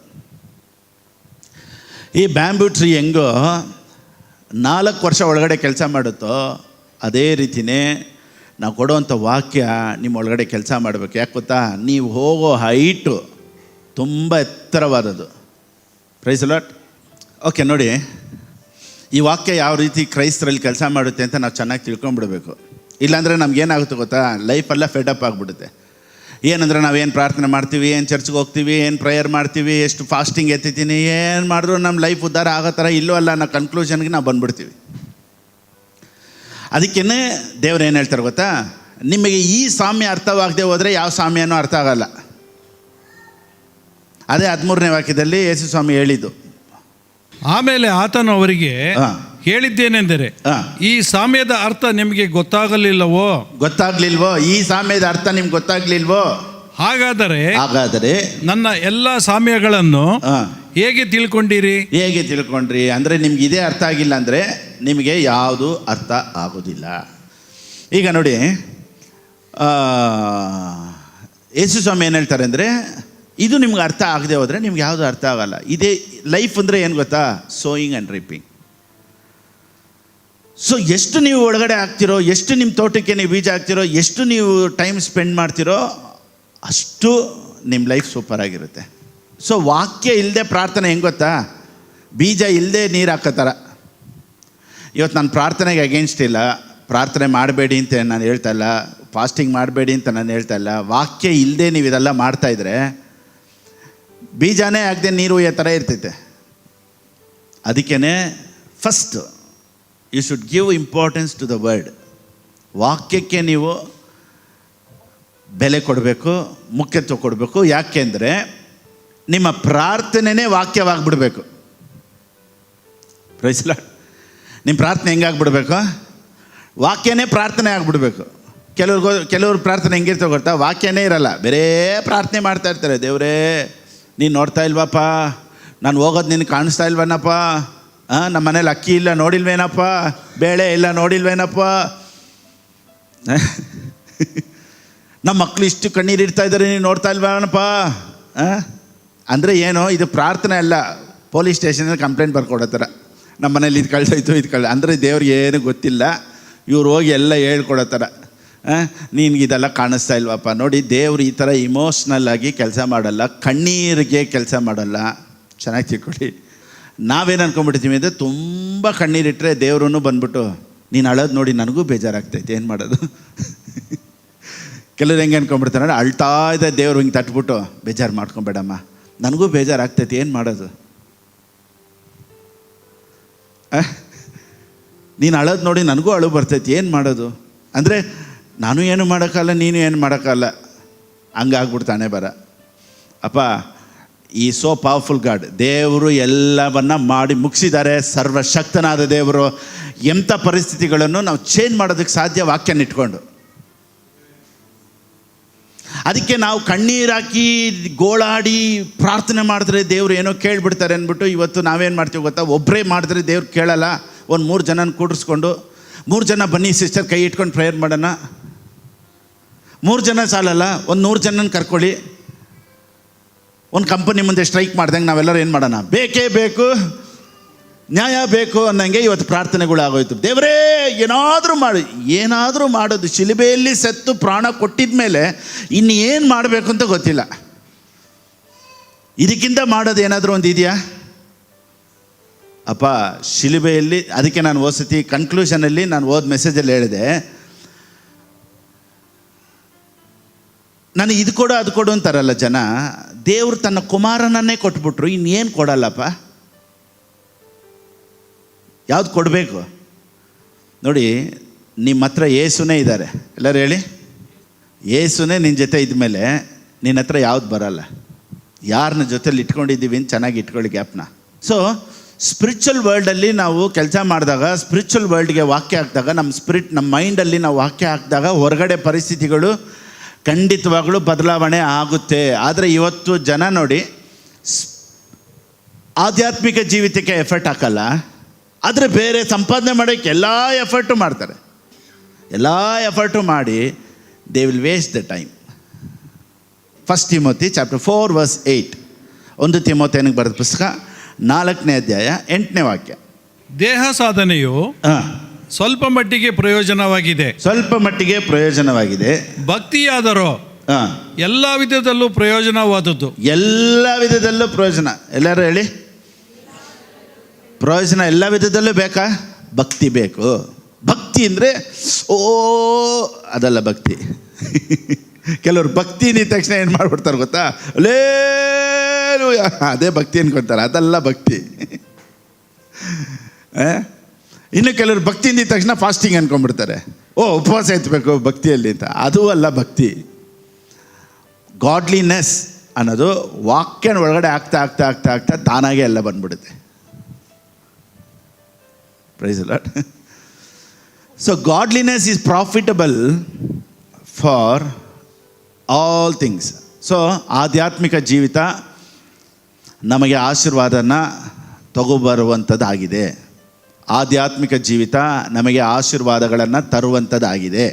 ಈ ಬ್ಯಾಂಬೂ ಟ್ರೀ ಹೆಂಗೋ 4 ವರ್ಷ ಒಳಗಡೆ ಕೆಲಸ ಮಾಡುತ್ತೋ, ಅದೇ ರೀತಿಯೇ ನಾವು ಕೊಡುವಂಥ ವಾಕ್ಯ ನಿಮ್ಮ ಒಳಗಡೆ ಕೆಲಸ ಮಾಡಬೇಕು. ಯಾಕೆ ಗೊತ್ತಾ, ನೀವು ಹೋಗೋ ಹೈಟು ತುಂಬ ಎತ್ತರವಾದದ್ದು. Praise the Lord. ಓಕೆ, ನೋಡಿ, ಈ ವಾಕ್ಯ ಯಾವ ರೀತಿ ಕ್ರೈಸ್ತರಲ್ಲಿ ಕೆಲಸ ಮಾಡುತ್ತೆ ಅಂತ ನಾವು ಚೆನ್ನಾಗಿ ತಿಳ್ಕೊಂಬಿಡ್ಬೇಕು. ಇಲ್ಲಾಂದರೆ ನಮಗೇನಾಗುತ್ತೆ ಗೊತ್ತಾ, ಲೈಫೆಲ್ಲ ಫೆಡಪ್ ಆಗಿಬಿಡುತ್ತೆ. ಏನಂದರೆ ನಾವೇನು ಪ್ರಾರ್ಥನೆ ಮಾಡ್ತೀವಿ, ಏನು ಚರ್ಚ್ಗೆ ಹೋಗ್ತೀವಿ, ಏನು ಪ್ರೇಯರ್ ಮಾಡ್ತೀವಿ, ಎಷ್ಟು ಫಾಸ್ಟಿಂಗ್ ಎತ್ತಿದ್ದೀನಿ, ಏನು ಮಾಡಿದ್ರು ನಮ್ಮ ಲೈಫ್ ಉದ್ಧಾರ ಆಗೋ ಥರ ಇಲ್ಲೋ ಅಲ್ಲ ಅನ್ನೋ ಕನ್ಕ್ಲೂಷನ್ಗೆ ನಾವು ಬಂದುಬಿಡ್ತೀವಿ. ಅದಕ್ಕೇ ದೇವ್ರು ಏನು ಹೇಳ್ತಾರೆ ಗೊತ್ತಾ, ನಿಮಗೆ ಈ ಸಾಮ್ಯ ಅರ್ಥವಾಗದೆ ಹೋದರೆ ಯಾವ ಸಾಮ್ಯನೂ ಅರ್ಥ ಆಗಲ್ಲ. ಅದೇ 13ನೇ ವಾಕ್ಯದಲ್ಲಿ ಯೇಸು ಸ್ವಾಮಿ ಹೇಳಿದ್ದು. ಆಮೇಲೆ ಆತನು ಅವರಿಗೆ ಹೇಳಿದ್ದೇನೆಂದರೆ, ಈ ಸಾಮ್ಯದ ಅರ್ಥ ನಿಮಗೆ ಗೊತ್ತಾಗಲಿಲ್ಲವೋ? ಈ ಸಾಮ್ಯದ ಅರ್ಥ ನಿಮ್ಗೆ ಗೊತ್ತಾಗ್ಲಿಲ್ವೋ? ಹಾಗಾದರೆ ನನ್ನ ಎಲ್ಲ ಸಾಮ್ಯಗಳನ್ನು ಹೇಗೆ ತಿಳ್ಕೊಂಡ್ರಿ? ಅಂದರೆ ನಿಮ್ಗೆ ಇದೇ ಅರ್ಥ ಆಗಿಲ್ಲ ಅಂದರೆ ನಿಮಗೆ ಯಾವುದು ಅರ್ಥ ಆಗೋದಿಲ್ಲ. ಈಗ ನೋಡಿ, ಯೇಸು ಸ್ವಾಮಿ ಏನು ಹೇಳ್ತಾರೆ ಅಂದರೆ, ಇದು ನಿಮ್ಗೆ ಅರ್ಥ ಆಗದೆ ಹೋದರೆ ನಿಮ್ಗೆ ಯಾವುದು ಅರ್ಥ ಆಗಲ್ಲ. ಇದೇ ಲೈಫ್ ಅಂದರೆ ಏನು ಗೊತ್ತಾ, ಸೋಯಿಂಗ್ ಆ್ಯಂಡ್ ರೀಪಿಂಗ್. ಸೊ ಎಷ್ಟು ನೀವು ಒಳಗಡೆ ಹಾಕ್ತಿರೋ, ಎಷ್ಟು ನಿಮ್ಮ ತೋಟಕ್ಕೆ ನೀವು ಬೀಜ ಹಾಕ್ತಿರೋ, ಎಷ್ಟು ನೀವು ಟೈಮ್ ಸ್ಪೆಂಡ್ ಮಾಡ್ತಿರೋ, ಅಷ್ಟು ನಿಮ್ಮ ಲೈಫ್ ಸೂಪರಾಗಿರುತ್ತೆ. ಸೊ ವಾಕ್ಯ ಇಲ್ಲದೆ ಪ್ರಾರ್ಥನೆ ಹೆಂಗೆ ಗೊತ್ತಾ, ಬೀಜ ಇಲ್ಲದೆ ನೀರು ಹಾಕೋ ಥರ. ಇವತ್ತು ನಾನು ಪ್ರಾರ್ಥನೆಗೆ ಅಗೇನ್ಸ್ಟ್ ಇಲ್ಲ, ಪ್ರಾರ್ಥನೆ ಮಾಡಬೇಡಿ ಅಂತ ನಾನು ಹೇಳ್ತಾ ಇಲ್ಲ, ಫಾಸ್ಟಿಂಗ್ ಮಾಡಬೇಡಿ ಅಂತ ನಾನು ಹೇಳ್ತಾ ಇಲ್ಲ. ವಾಕ್ಯ ಇಲ್ಲದೆ ನೀವು ಇದೆಲ್ಲ ಮಾಡ್ತಾಯಿದ್ರೆ ಬೀಜನೇ ಆಗದೆ ನೀರು ಒಯ್ಯೋ ಥರ ಇರ್ತೈತೆ. ಅದಕ್ಕೇ first you should give importance to the word. ವಾಕ್ಯಕ್ಕೆ ನೀವು ಬೆಲೆ ಕೊಡಬೇಕು, ಮುಖ್ಯತ್ವ ಕೊಡಬೇಕು. ಯಾಕೆಂದರೆ ನಿಮ್ಮ ಪ್ರಾರ್ಥನೆನೇ ವಾಕ್ಯವಾಗಿಬಿಡ್ಬೇಕು. Price lord. ನಿಮ್ಮ ಪ್ರಾರ್ಥನೆ ಹೆಂಗಾಗ್ಬಿಡ್ಬೇಕು? ವಾಕ್ಯನೇ ಪ್ರಾರ್ಥನೆ ಆಗಿಬಿಡ್ಬೇಕು. ಕೆಲವ್ರ ಪ್ರಾರ್ಥನೆ ಹೆಂಗಿರ್ತವೆ ಗೊತ್ತಾ? ವಾಕ್ಯನೇ ಇರಲ್ಲ, ಬೇರೆ ಪ್ರಾರ್ಥನೆ ಮಾಡ್ತಾ ಇರ್ತಾರೆ. ದೇವರೇ ನೀನು ನೋಡ್ತಾ ಇಲ್ವಪ್ಪ, ನಾನು ಹೋಗೋದು ನಿನಗೆ ಕಾಣಿಸ್ತಾ ಇಲ್ವೇನಪ್ಪ, ನಮ್ಮ ಮನೇಲಿ ಅಕ್ಕಿ ಇಲ್ಲ ನೋಡಿಲ್ವೇನಪ್ಪ, ಬೇಳೆ ಇಲ್ಲ ನೋಡಿಲ್ವೇನಪ್ಪ, ನಮ್ಮ ಮಕ್ಕಳು ಇಷ್ಟು ಕಣ್ಣೀರು ಇಡ್ತಾ ಇದ್ದಾರೆ ನೀನು ನೋಡ್ತಾ ಇಲ್ವೇನಪ್ಪ. ಅಂದರೆ ಏನು? ಇದು ಪ್ರಾರ್ಥನೆ ಅಲ್ಲ, ಪೊಲೀಸ್ ಸ್ಟೇಷನಲ್ಲಿ ಕಂಪ್ಲೇಂಟ್ ಬರ್ಕೊಡೋ ಥರ. ನಮ್ಮ ಮನೇಲಿ ಇದು ಕಳ್ದೋಯ್ತು, ಇದು ಅಂದರೆ ದೇವ್ರಿಗೆ ಏನು ಗೊತ್ತಿಲ್ಲ, ಇವ್ರು ಹೋಗಿ ಎಲ್ಲ ಹೇಳ್ಕೊಡೋ ಥರ. ನಿನ್ಗೆ ಇದೆಲ್ಲ ಕಾಣಿಸ್ತಾ ಇಲ್ವಪ್ಪ. ನೋಡಿ, ದೇವ್ರು ಈ ಥರ ಇಮೋಷ್ನಲ್ ಆಗಿ ಕೆಲಸ ಮಾಡಲ್ಲ, ಕಣ್ಣೀರಿಗೆ ಕೆಲಸ ಮಾಡಲ್ಲ. ಚೆನ್ನಾಗಿ ತಿಳ್ಕೊಳ್ಳಿ. ನಾವೇನು ಅನ್ಕೊಂಡ್ಬಿಡ್ತೀವಿ ಅಂದರೆ ತುಂಬ ಕಣ್ಣೀರಿಟ್ಟರೆ ದೇವ್ರೂ ಬಂದ್ಬಿಟ್ಟು ನೀನು ಅಳೋದು ನೋಡಿ ನನಗೂ ಬೇಜಾರಾಗ್ತೈತೆ, ಏನು ಮಾಡೋದು? ಕೆಲವ್ರು ಹೆಂಗೆ ಅನ್ಕೊಂಡ್ಬಿಡ್ತಾರೆ ಅಂದರೆ ಅಳ್ತಾ ಇದೆ ದೇವ್ರು ಹಿಂಗೆ ತಟ್ಬಿಟ್ಟು, ಬೇಜಾರು ಮಾಡ್ಕೊಬೇಡಮ್ಮ, ನನಗೂ ಬೇಜಾರಾಗ್ತೈತೆ, ಏನು ಮಾಡೋದು? ನೀನು ಅಳೋದು ನೋಡಿ ನನಗೂ ಅಳು ಬರ್ತೈತಿ, ಏನು ಮಾಡೋದು? ಅಂದರೆ ನಾನು ಏನು ಮಾಡೋಕ್ಕಲ್ಲ, ನೀನು ಏನು ಮಾಡೋಕ್ಕಲ್ಲ, ಹಂಗಾಗ್ಬಿಡ್ತಾನೆ ಬರ. ಅಪ್ಪ, ಈ ಸೋ ಪವರ್ಫುಲ್ ಗಾಡ್, ದೇವರು ಎಲ್ಲವನ್ನ ಮಾಡಿ ಮುಗಿಸಿದ್ದಾರೆ. ಸರ್ವಶಕ್ತನಾದ ದೇವರು. ಎಂಥ ಪರಿಸ್ಥಿತಿಗಳನ್ನು ನಾವು ಚೇಂಜ್ ಮಾಡೋದಕ್ಕೆ ಸಾಧ್ಯ ವಾಕ್ಯನ ಇಟ್ಕೊಂಡು. ಅದಕ್ಕೆ ನಾವು ಕಣ್ಣೀರಾಕಿ ಗೋಳಾಡಿ ಪ್ರಾರ್ಥನೆ ಮಾಡಿದ್ರೆ ದೇವ್ರು ಏನೋ ಕೇಳಿಬಿಡ್ತಾರೆ ಅಂದ್ಬಿಟ್ಟು ಇವತ್ತು ನಾವೇನು ಮಾಡ್ತೀವಿ ಗೊತ್ತಾ? ಒಬ್ಬರೇ ಮಾಡಿದ್ರೆ ದೇವ್ರು ಕೇಳಲ್ಲ. ಒಂದು 3 ಜನನ ಕೂಡಿಸ್ಕೊಂಡು, 3 ಜನ ಬನ್ನಿ ಸಿಸ್ಟರ್ ಕೈ ಇಟ್ಕೊಂಡು ಪ್ರೇಯರ್ ಮಾಡೋಣ. 3 ಜನ ಸಾಲಲ್ಲ, ಒಂದು 100 ಜನನ ಕರ್ಕೊಳ್ಳಿ. ಒಂದು ಕಂಪನಿ ಮುಂದೆ ಸ್ಟ್ರೈಕ್ ಮಾಡ್ದಂಗೆ ನಾವೆಲ್ಲರೂ ಏನು ಮಾಡೋಣ? ಬೇಕೇ ಬೇಕು, ನ್ಯಾಯ ಬೇಕು ಅನ್ನಂಗೆ ಇವತ್ತು ಪ್ರಾರ್ಥನೆಗಳಾಗೋಯ್ತು. ದೇವರೇ ಏನಾದರೂ ಮಾಡೋದು. ಶಿಲುಬೆಯಲ್ಲಿ ಸತ್ತು ಪ್ರಾಣ ಕೊಟ್ಟಿದ ಮೇಲೆ ಇನ್ನು ಏನು ಮಾಡಬೇಕು ಅಂತ ಗೊತ್ತಿಲ್ಲ. ಇದಕ್ಕಿಂತ ಮಾಡೋದು ಏನಾದರೂ ಒಂದು ಇದೆಯಾ? ಅಪ್ಪ, ಶಿಲುಬೆಯಲ್ಲಿ, ಅದಕ್ಕೆ ನಾನು ಓದ್ಸತಿ ಕನ್ಕ್ಲೂಷನಲ್ಲಿ ನಾನು ಓದ್ ಮೆಸೇಜಲ್ಲಿ ಹೇಳಿದೆ, ನಾನು ಇದು ಕೊಡು ಅದು ಕೊಡು ಅಂತಾರಲ್ಲ ಜನ. ದೇವರು ತನ್ನ ಕುಮಾರನನ್ನೇ ಕೊಟ್ಬಿಟ್ರು, ಇನ್ನೇನು ಕೊಡಲ್ಲಪ್ಪ. ಯಾವ್ದು ಕೊಡಬೇಕು? ನೋಡಿ, ನಿಮ್ಮ ಹತ್ರ ಯೇಸುನೇ ಇದ್ದಾರೆ. ಎಲ್ಲರೂ ಹೇಳಿ, ಯೇಸುನೇ ನಿನ್ನ ಜೊತೆ ಇದ್ಮೇಲೆ ನಿನ್ನ ಹತ್ರ ಯಾವ್ದು ಬರಲ್ಲ. ಯಾರನ್ನ ಜೊತೆಲಿ ಇಟ್ಕೊಂಡಿದ್ದೀವಿ ಅಂತ ಚೆನ್ನಾಗಿ ಇಟ್ಕೊಳ್ಳಿ ಗ್ಯಾಪ್ನ. ಸೊ ಸ್ಪಿರಿಚುವಲ್ ವರ್ಲ್ಡಲ್ಲಿ ನಾವು ಕೆಲಸ ಮಾಡಿದಾಗ, ಸ್ಪಿರಿಚುವಲ್ ವರ್ಲ್ಡ್ಗೆ ವಾಕ್ಯ ಹಾಕಿದಾಗ, ನಮ್ಮ ಮೈಂಡಲ್ಲಿ ನಾವು ವಾಕ್ಯ ಹಾಕಿದಾಗ ಹೊರಗಡೆ ಪರಿಸ್ಥಿತಿಗಳು ಖಂಡಿತವಾಗಲೂ ಬದಲಾವಣೆ ಆಗುತ್ತೆ. ಆದರೆ ಇವತ್ತು ಜನ ನೋಡಿ, ಆಧ್ಯಾತ್ಮಿಕ ಜೀವಿತಕ್ಕೆ ಎಫರ್ಟ್ ಹಾಕಲ್ಲ, ಆದರೆ ಬೇರೆ ಸಂಪಾದನೆ ಮಾಡೋಕ್ಕೆ ಎಲ್ಲ ಎಫರ್ಟು ಮಾಡ್ತಾರೆ. ಎಲ್ಲ ಎಫರ್ಟು ಮಾಡಿ they will waste the time. 1 Timothy chapter 4 verse 8. 1 ತಿಮೋತಿಯನಿಗೆ ಬರೆದ ಪುಸ್ತಕ 4ನೇ ಅಧ್ಯಾಯ 8ನೇ ವಾಕ್ಯ. ದೇಹ ಸಾಧನೆಯು ಸ್ವಲ್ಪ ಮಟ್ಟಿಗೆ ಪ್ರಯೋಜನವಾಗಿದೆ. ಸ್ವಲ್ಪ ಮಟ್ಟಿಗೆ ಪ್ರಯೋಜನವಾಗಿದೆ. ಭಕ್ತಿಯಾದರೋ ಎಲ್ಲ ವಿಧದಲ್ಲೂ ಪ್ರಯೋಜನವಾದದ್ದು. ಎಲ್ಲ ವಿಧದಲ್ಲೂ ಪ್ರಯೋಜನ. ಎಲ್ಲರೂ ಹೇಳಿ, ಪ್ರಯೋಜನ ಎಲ್ಲ ವಿಧದಲ್ಲೂ ಬೇಕಾ? ಭಕ್ತಿ ಬೇಕು. ಭಕ್ತಿ ಅಂದರೆ ಅದಲ್ಲ ಭಕ್ತಿ. ಕೆಲವರು ಭಕ್ತಿ ನಿಂತ ತಕ್ಷಣ ಏನು ಮಾಡ್ಬಿಡ್ತಾರೆ ಗೊತ್ತಾ? ಅದೇ ಭಕ್ತಿ ಅನ್ಕೊತಾರೆ. ಅದಲ್ಲ ಭಕ್ತಿ. ಇನ್ನು ಕೆಲವರು ಭಕ್ತಿ ಅಂದಿದ ತಕ್ಷಣ ಫಾಸ್ಟಿಂಗ್ ಅನ್ಕೊಂಡ್ಬಿಡ್ತಾರೆ. ಉಪವಾಸ ಎತ್ತಬೇಕು ಭಕ್ತಿಯಲ್ಲಿ ಅಂತ. ಅದೂ ಅಲ್ಲ ಭಕ್ತಿ. ಗಾಡ್ಲಿನೆಸ್ ಅನ್ನೋದು ವಾಕ್ಯನ ಒಳಗಡೆ ಆಗ್ತಾ ಆಗ್ತಾ ಆಗ್ತಾ ಆಗ್ತಾ ತಾನಾಗೆ ಎಲ್ಲ ಬಂದ್ಬಿಡುತ್ತೆ. Praise the lord. So godliness is profitable for all things. So ಆಧ್ಯಾತ್ಮಿಕ ಜೀವಿತ ನಮಗೆ ಆಶೀರ್ವಾದನ ತಗೊಬರುವಂಥದ್ದಾಗಿದೆ. ಆಧ್ಯಾತ್ಮಿಕ ಜೀವಿತ ನಮಗೆ ಆಶೀರ್ವಾದಗಳನ್ನು ತರುವಂಥದ್ದಾಗಿದೆ.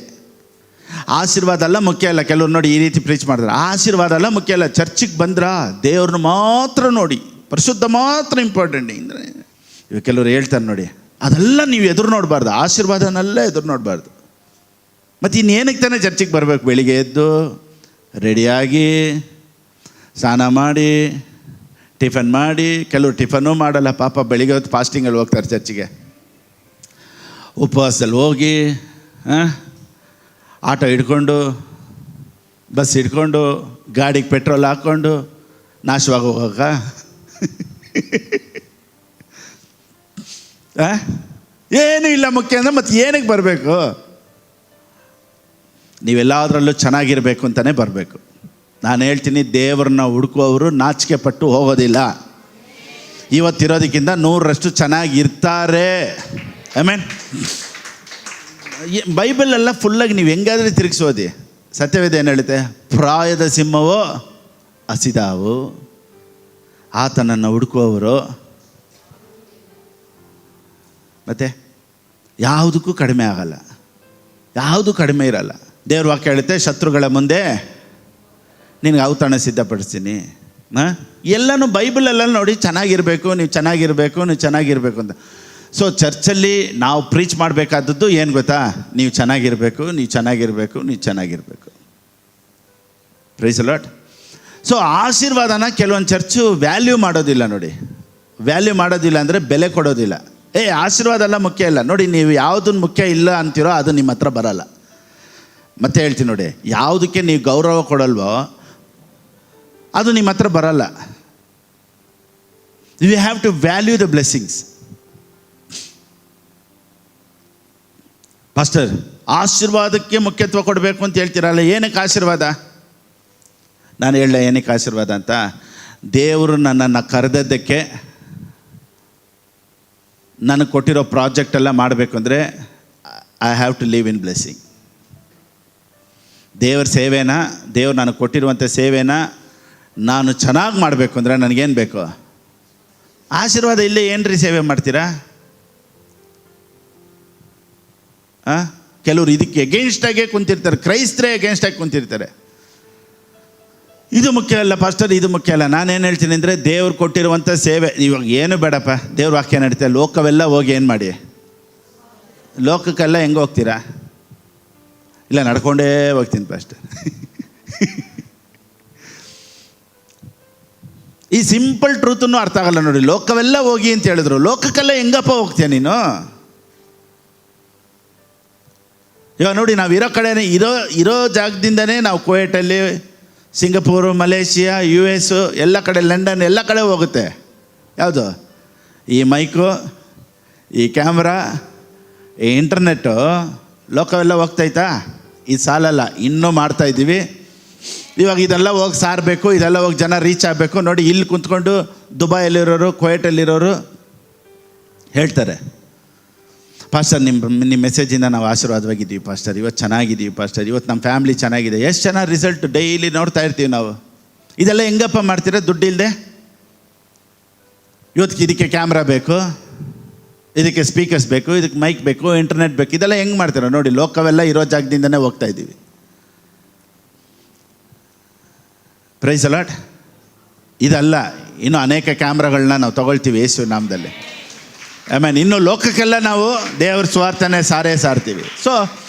ಆಶೀರ್ವಾದ ಎಲ್ಲ ಮುಖ್ಯ ಅಲ್ಲ. ಕೆಲವ್ರು ನೋಡಿ ಈ ರೀತಿ ಪ್ರೀಚ್ ಮಾಡಿದ್ರೆ ಆಶೀರ್ವಾದ ಎಲ್ಲ ಮುಖ್ಯ ಅಲ್ಲ. ಚರ್ಚಿಗೆ ಬಂದ್ರ ದೇವ್ರನ್ನ ಮಾತ್ರ ನೋಡಿ, ಪರಿಶುದ್ಧ ಮಾತ್ರ ಇಂಪಾರ್ಟೆಂಟ್ ಅಂದರೆ ಇವಾಗ ಕೆಲವ್ರು ಹೇಳ್ತಾರೆ ನೋಡಿ, ಅದೆಲ್ಲ ನೀವು ಎದುರು ನೋಡಬಾರ್ದು, ಆಶೀರ್ವಾದನೆಲ್ಲ ಎದುರು ನೋಡಬಾರ್ದು. ಮತ್ತು ಇನ್ನೇನಕ್ಕೆ ತಾನೇ ಚರ್ಚಿಗೆ ಬರಬೇಕು? ಬೆಳಿಗ್ಗೆ ಎದ್ದು ರೆಡಿಯಾಗಿ ಸ್ನಾನ ಮಾಡಿ ಟಿಫನ್ ಮಾಡಿ, ಕೆಲವರು ಟಿಫನ್ನೂ ಮಾಡಲ್ಲ ಪಾಪ, ಬೆಳಿಗ್ಗೆ ಹೊತ್ತು ಫಾಸ್ಟಿಂಗಲ್ಲಿ ಹೋಗ್ತಾರೆ ಚರ್ಚಿಗೆ. ಉಪವಾಸದಲ್ಲಿ ಹೋಗಿ ಆಟೋ ಹಿಡ್ಕೊಂಡು, ಬಸ್ ಹಿಡ್ಕೊಂಡು, ಗಾಡಿಗೆ ಪೆಟ್ರೋಲ್ ಹಾಕ್ಕೊಂಡು ನಾಶವಾಗಿ ಹೋಗೋಕ ಏನೂ ಇಲ್ಲ ಮುಖ್ಯ ಅಂದರೆ ಮತ್ತೆ ಏನಕ್ಕೆ ಬರಬೇಕು? ನೀವೆಲ್ಲದರಲ್ಲೂ ಚೆನ್ನಾಗಿರಬೇಕು ಅಂತಲೇ ಬರಬೇಕು. ನಾನು ಹೇಳ್ತೀನಿ, ದೇವ್ರನ್ನ ಹುಡುಕುವವರು ನಾಚಿಕೆ ಪಟ್ಟು ಹೋಗೋದಿಲ್ಲ. ಇವತ್ತಿರೋದಕ್ಕಿಂತ 100ರಷ್ಟು ಚೆನ್ನಾಗಿರ್ತಾರೆ. ಆಮೇನ್. ಬೈಬಲೆಲ್ಲ ಫುಲ್ಲಾಗಿ ನೀವು ಹೆಂಗಾದ್ರೆ ತಿರುಗಿಸೋದಿ. ಸತ್ಯವೇದ ಏನು ಹೇಳುತ್ತೆ? ಪ್ರಾಯದ ಸಿಂಹವೋ ಹಸಿದಾವು, ಆತನನ್ನು ಹುಡುಕುವವರು ಮತ್ತು ಯಾವುದಕ್ಕೂ ಕಡಿಮೆ ಆಗಲ್ಲ, ಯಾವುದೂ ಕಡಿಮೆ ಇರಲ್ಲ. ದೇವ್ರ ವಾಕ್ಯ ಹೇಳುತ್ತೆ, ಶತ್ರುಗಳ ಮುಂದೆ ನಿನಗೆ ಔತಣ ಸಿದ್ಧಪಡಿಸ್ತೀನಿ. ಎಲ್ಲನೂ ಬೈಬಲೆಲ್ಲ ನೋಡಿ ಚೆನ್ನಾಗಿರಬೇಕು, ನೀವು ಚೆನ್ನಾಗಿರಬೇಕು, ನೀವು ಚೆನ್ನಾಗಿರಬೇಕು ಅಂತ. ಸೊ ಚರ್ಚಲ್ಲಿ ನಾವು ಪ್ರೀಚ್ ಮಾಡಬೇಕಾದದ್ದು ಏನು ಗೊತ್ತಾ? ನೀವು ಚೆನ್ನಾಗಿರಬೇಕು, ನೀವು ಚೆನ್ನಾಗಿರಬೇಕು, ನೀವು ಚೆನ್ನಾಗಿರಬೇಕು. Praise the lord. ಸೊ ಆಶೀರ್ವಾದನ ಕೆಲವೊಂದು ಚರ್ಚು ವ್ಯಾಲ್ಯೂ ಮಾಡೋದಿಲ್ಲ ನೋಡಿ. ವ್ಯಾಲ್ಯೂ ಮಾಡೋದಿಲ್ಲ ಅಂದರೆ ಬೆಲೆ ಕೊಡೋದಿಲ್ಲ. ಆಶೀರ್ವಾದ ಎಲ್ಲ ಮುಖ್ಯ ಇಲ್ಲ ನೋಡಿ. ನೀವು ಯಾವುದನ್ನು ಮುಖ್ಯ ಇಲ್ಲ ಅಂತೀರೋ ಅದು ನಿಮ್ಮ ಹತ್ರ ಬರಲ್ಲ. ಮತ್ತೆ ಹೇಳ್ತೀನಿ ನೋಡಿ, ಯಾವುದಕ್ಕೆ ನೀವು ಗೌರವ ಕೊಡಲ್ವೋ ಅದು ನಿಮ್ಮ ಹತ್ರ ಬರಲ್ಲ. You have to value the blessings. Pastor, ಆಶೀರ್ವಾದಕ್ಕೆ ಮುಖ್ಯತ್ವ ಕೊಡಬೇಕು ಅಂತ ಹೇಳ್ತೀರಲ್ಲ, ಏನಕ್ಕೆ ಆಶೀರ್ವಾದ? ನಾನು ಹೇಳಲ್ಲ ಏನಕ್ಕೆ ಆಶೀರ್ವಾದ ಅಂತ. ದೇವರು ನನ್ನನ್ನು ಕರೆದದ್ದಕ್ಕೆ, ನನಗೆ ಕೊಟ್ಟಿರೋ ಪ್ರಾಜೆಕ್ಟ್ ಎಲ್ಲ ಮಾಡಬೇಕು ಅಂದರೆ I have to live in blessing. ದೇವ್ರ ಸೇವೆನ, ದೇವ್ರು ನನಗೆ ಕೊಟ್ಟಿರುವಂಥ ಸೇವೆನ ನಾನು ಚೆನ್ನಾಗಿ ಮಾಡಬೇಕು ಅಂದರೆ ನನಗೇನು ಬೇಕು? ಆಶೀರ್ವಾದ. ಇಲ್ಲೇ ಏನ್ರಿ ಸೇವೆ ಮಾಡ್ತೀರಾ? ಕೆಲವರು ಇದಕ್ಕೆ ಎಗೇನ್ಸ್ಟಾಗೆ ಕುಂತಿರ್ತಾರೆ, ಕ್ರೈಸ್ತರೇ ಎಗೇನ್ಸ್ಟಾಗಿ ಕುಂತಿರ್ತಾರೆ. ಇದು ಮುಖ್ಯ ಅಲ್ಲ ಪಾಸ್ಟರ್, ಇದು ಮುಖ್ಯ ಅಲ್ಲ. ನಾನೇನು ಹೇಳ್ತೀನಿ ಅಂದರೆ, ದೇವ್ರು ಕೊಟ್ಟಿರುವಂಥ ಸೇವೆ ಇವಾಗ ಏನು ಬೇಡಪ್ಪ. ದೇವ್ರ ವಾಕ್ಯ ನಡೀತೆ, ಲೋಕವೆಲ್ಲ ಹೋಗಿ ಏನು ಮಾಡಿ? ಲೋಕಕ್ಕೆಲ್ಲ ಹೆಂಗೆ ಹೋಗ್ತೀರಾ? ಇಲ್ಲ, ನಡ್ಕೊಂಡೇ ಹೋಗ್ತೀನಿ ಪಾಸ್ಟರ್. ಈ ಸಿಂಪಲ್ ಟ್ರೂತನ್ನು ಅರ್ಥ ಆಗಲ್ಲ ನೋಡಿ. ಲೋಕವೆಲ್ಲ ಹೋಗಿ ಅಂತ ಹೇಳಿದ್ರು, ಲೋಕಕ್ಕೆಲ್ಲ ಹೆಂಗಪ್ಪ ಹೋಗ್ತೀಯ ನೀನು? ಇವಾಗ ನೋಡಿ, ನಾವು ಇರೋ ಕಡೆ ಇರೋ ಜಾಗದಿಂದನೇ ನಾವು ಕುವೈಟಲ್ಲಿ, ಸಿಂಗಪೂರು, ಮಲೇಷಿಯಾ, US, ಎಲ್ಲ ಕಡೆ, ಲಂಡನ್, ಎಲ್ಲ ಕಡೆ ಹೋಗುತ್ತೆ. ಯಾವುದು? ಈ ಮೈಕು, ಈ ಕ್ಯಾಮ್ರಾ, ಈ ಇಂಟರ್ನೆಟ್ಟು, ಲೋಕವೆಲ್ಲ ಹೋಗ್ತೈತಾ? ಇದು ಸಾಲಲ್ಲ, ಇನ್ನೂ ಮಾಡ್ತಾಯಿದ್ದೀವಿ. ಇವಾಗ ಇದೆಲ್ಲ ಹೋಗಿ ಸಾರಬೇಕು, ಇದೆಲ್ಲ ಹೋಗಿ ಜನ ರೀಚ್ ಆಗಬೇಕು. ನೋಡಿ, ಇಲ್ಲಿ ಕುಂತ್ಕೊಂಡು ದುಬೈಯಲ್ಲಿರೋರು, ಕುವೈಟಲ್ಲಿರೋರು ಹೇಳ್ತಾರೆ, ಪಾಸ್ಟರ್ ನಿಮ್ಮ ಮೆಸೇಜಿಂದ ನಾವು ಆಶೀರ್ವಾದವಾಗಿದ್ದೀವಿ ಪಾಸ್ಟರ್, ಇವತ್ತು ಚೆನ್ನಾಗಿದ್ದೀವಿ ಪಾಸ್ಟರ್, ಇವತ್ತು ನಮ್ಮ ಫ್ಯಾಮ್ಲಿ ಚೆನ್ನಾಗಿದೆ. ಎಷ್ಟು ಚೆನ್ನಾಗಿ ರಿಸಲ್ಟ್ ಡೈಲಿ ನೋಡ್ತಾ ಇರ್ತೀವಿ ನಾವು. ಇದೆಲ್ಲ ಹೆಂಗಪ್ಪ ಮಾಡ್ತೀರಾ ದುಡ್ಡಿಲ್ಲದೆ? ಇವತ್ತಿಗೆ ಇದಕ್ಕೆ ಕ್ಯಾಮ್ರಾ ಬೇಕು, ಇದಕ್ಕೆ ಸ್ಪೀಕರ್ಸ್ ಬೇಕು, ಇದಕ್ಕೆ ಮೈಕ್ ಬೇಕು, ಇಂಟರ್ನೆಟ್ ಬೇಕು. ಇದೆಲ್ಲ ಹೆಂಗೆ ಮಾಡ್ತೀರಾ ನೋಡಿ? ಲೋಕವೆಲ್ಲ ಇರೋ ಜಾಗದಿಂದನೇ ಹೋಗ್ತಾ ಇದ್ದೀವಿ. Praise the lord. ಇದಲ್ಲ, ಇನ್ನೂ ಅನೇಕ ಕ್ಯಾಮ್ರಾಗಳನ್ನ ನಾವು ತೊಗೊಳ್ತೀವಿ ಯೇಸು ನಾಮದಲ್ಲಿ. ಆಮೇಲೆ ಇನ್ನು ಲೋಕಕ್ಕೆಲ್ಲ ನಾವು ದೇವ್ರ ಸ್ವಾರ್ಥನೇ ಸಾರ್ತೀವಿ.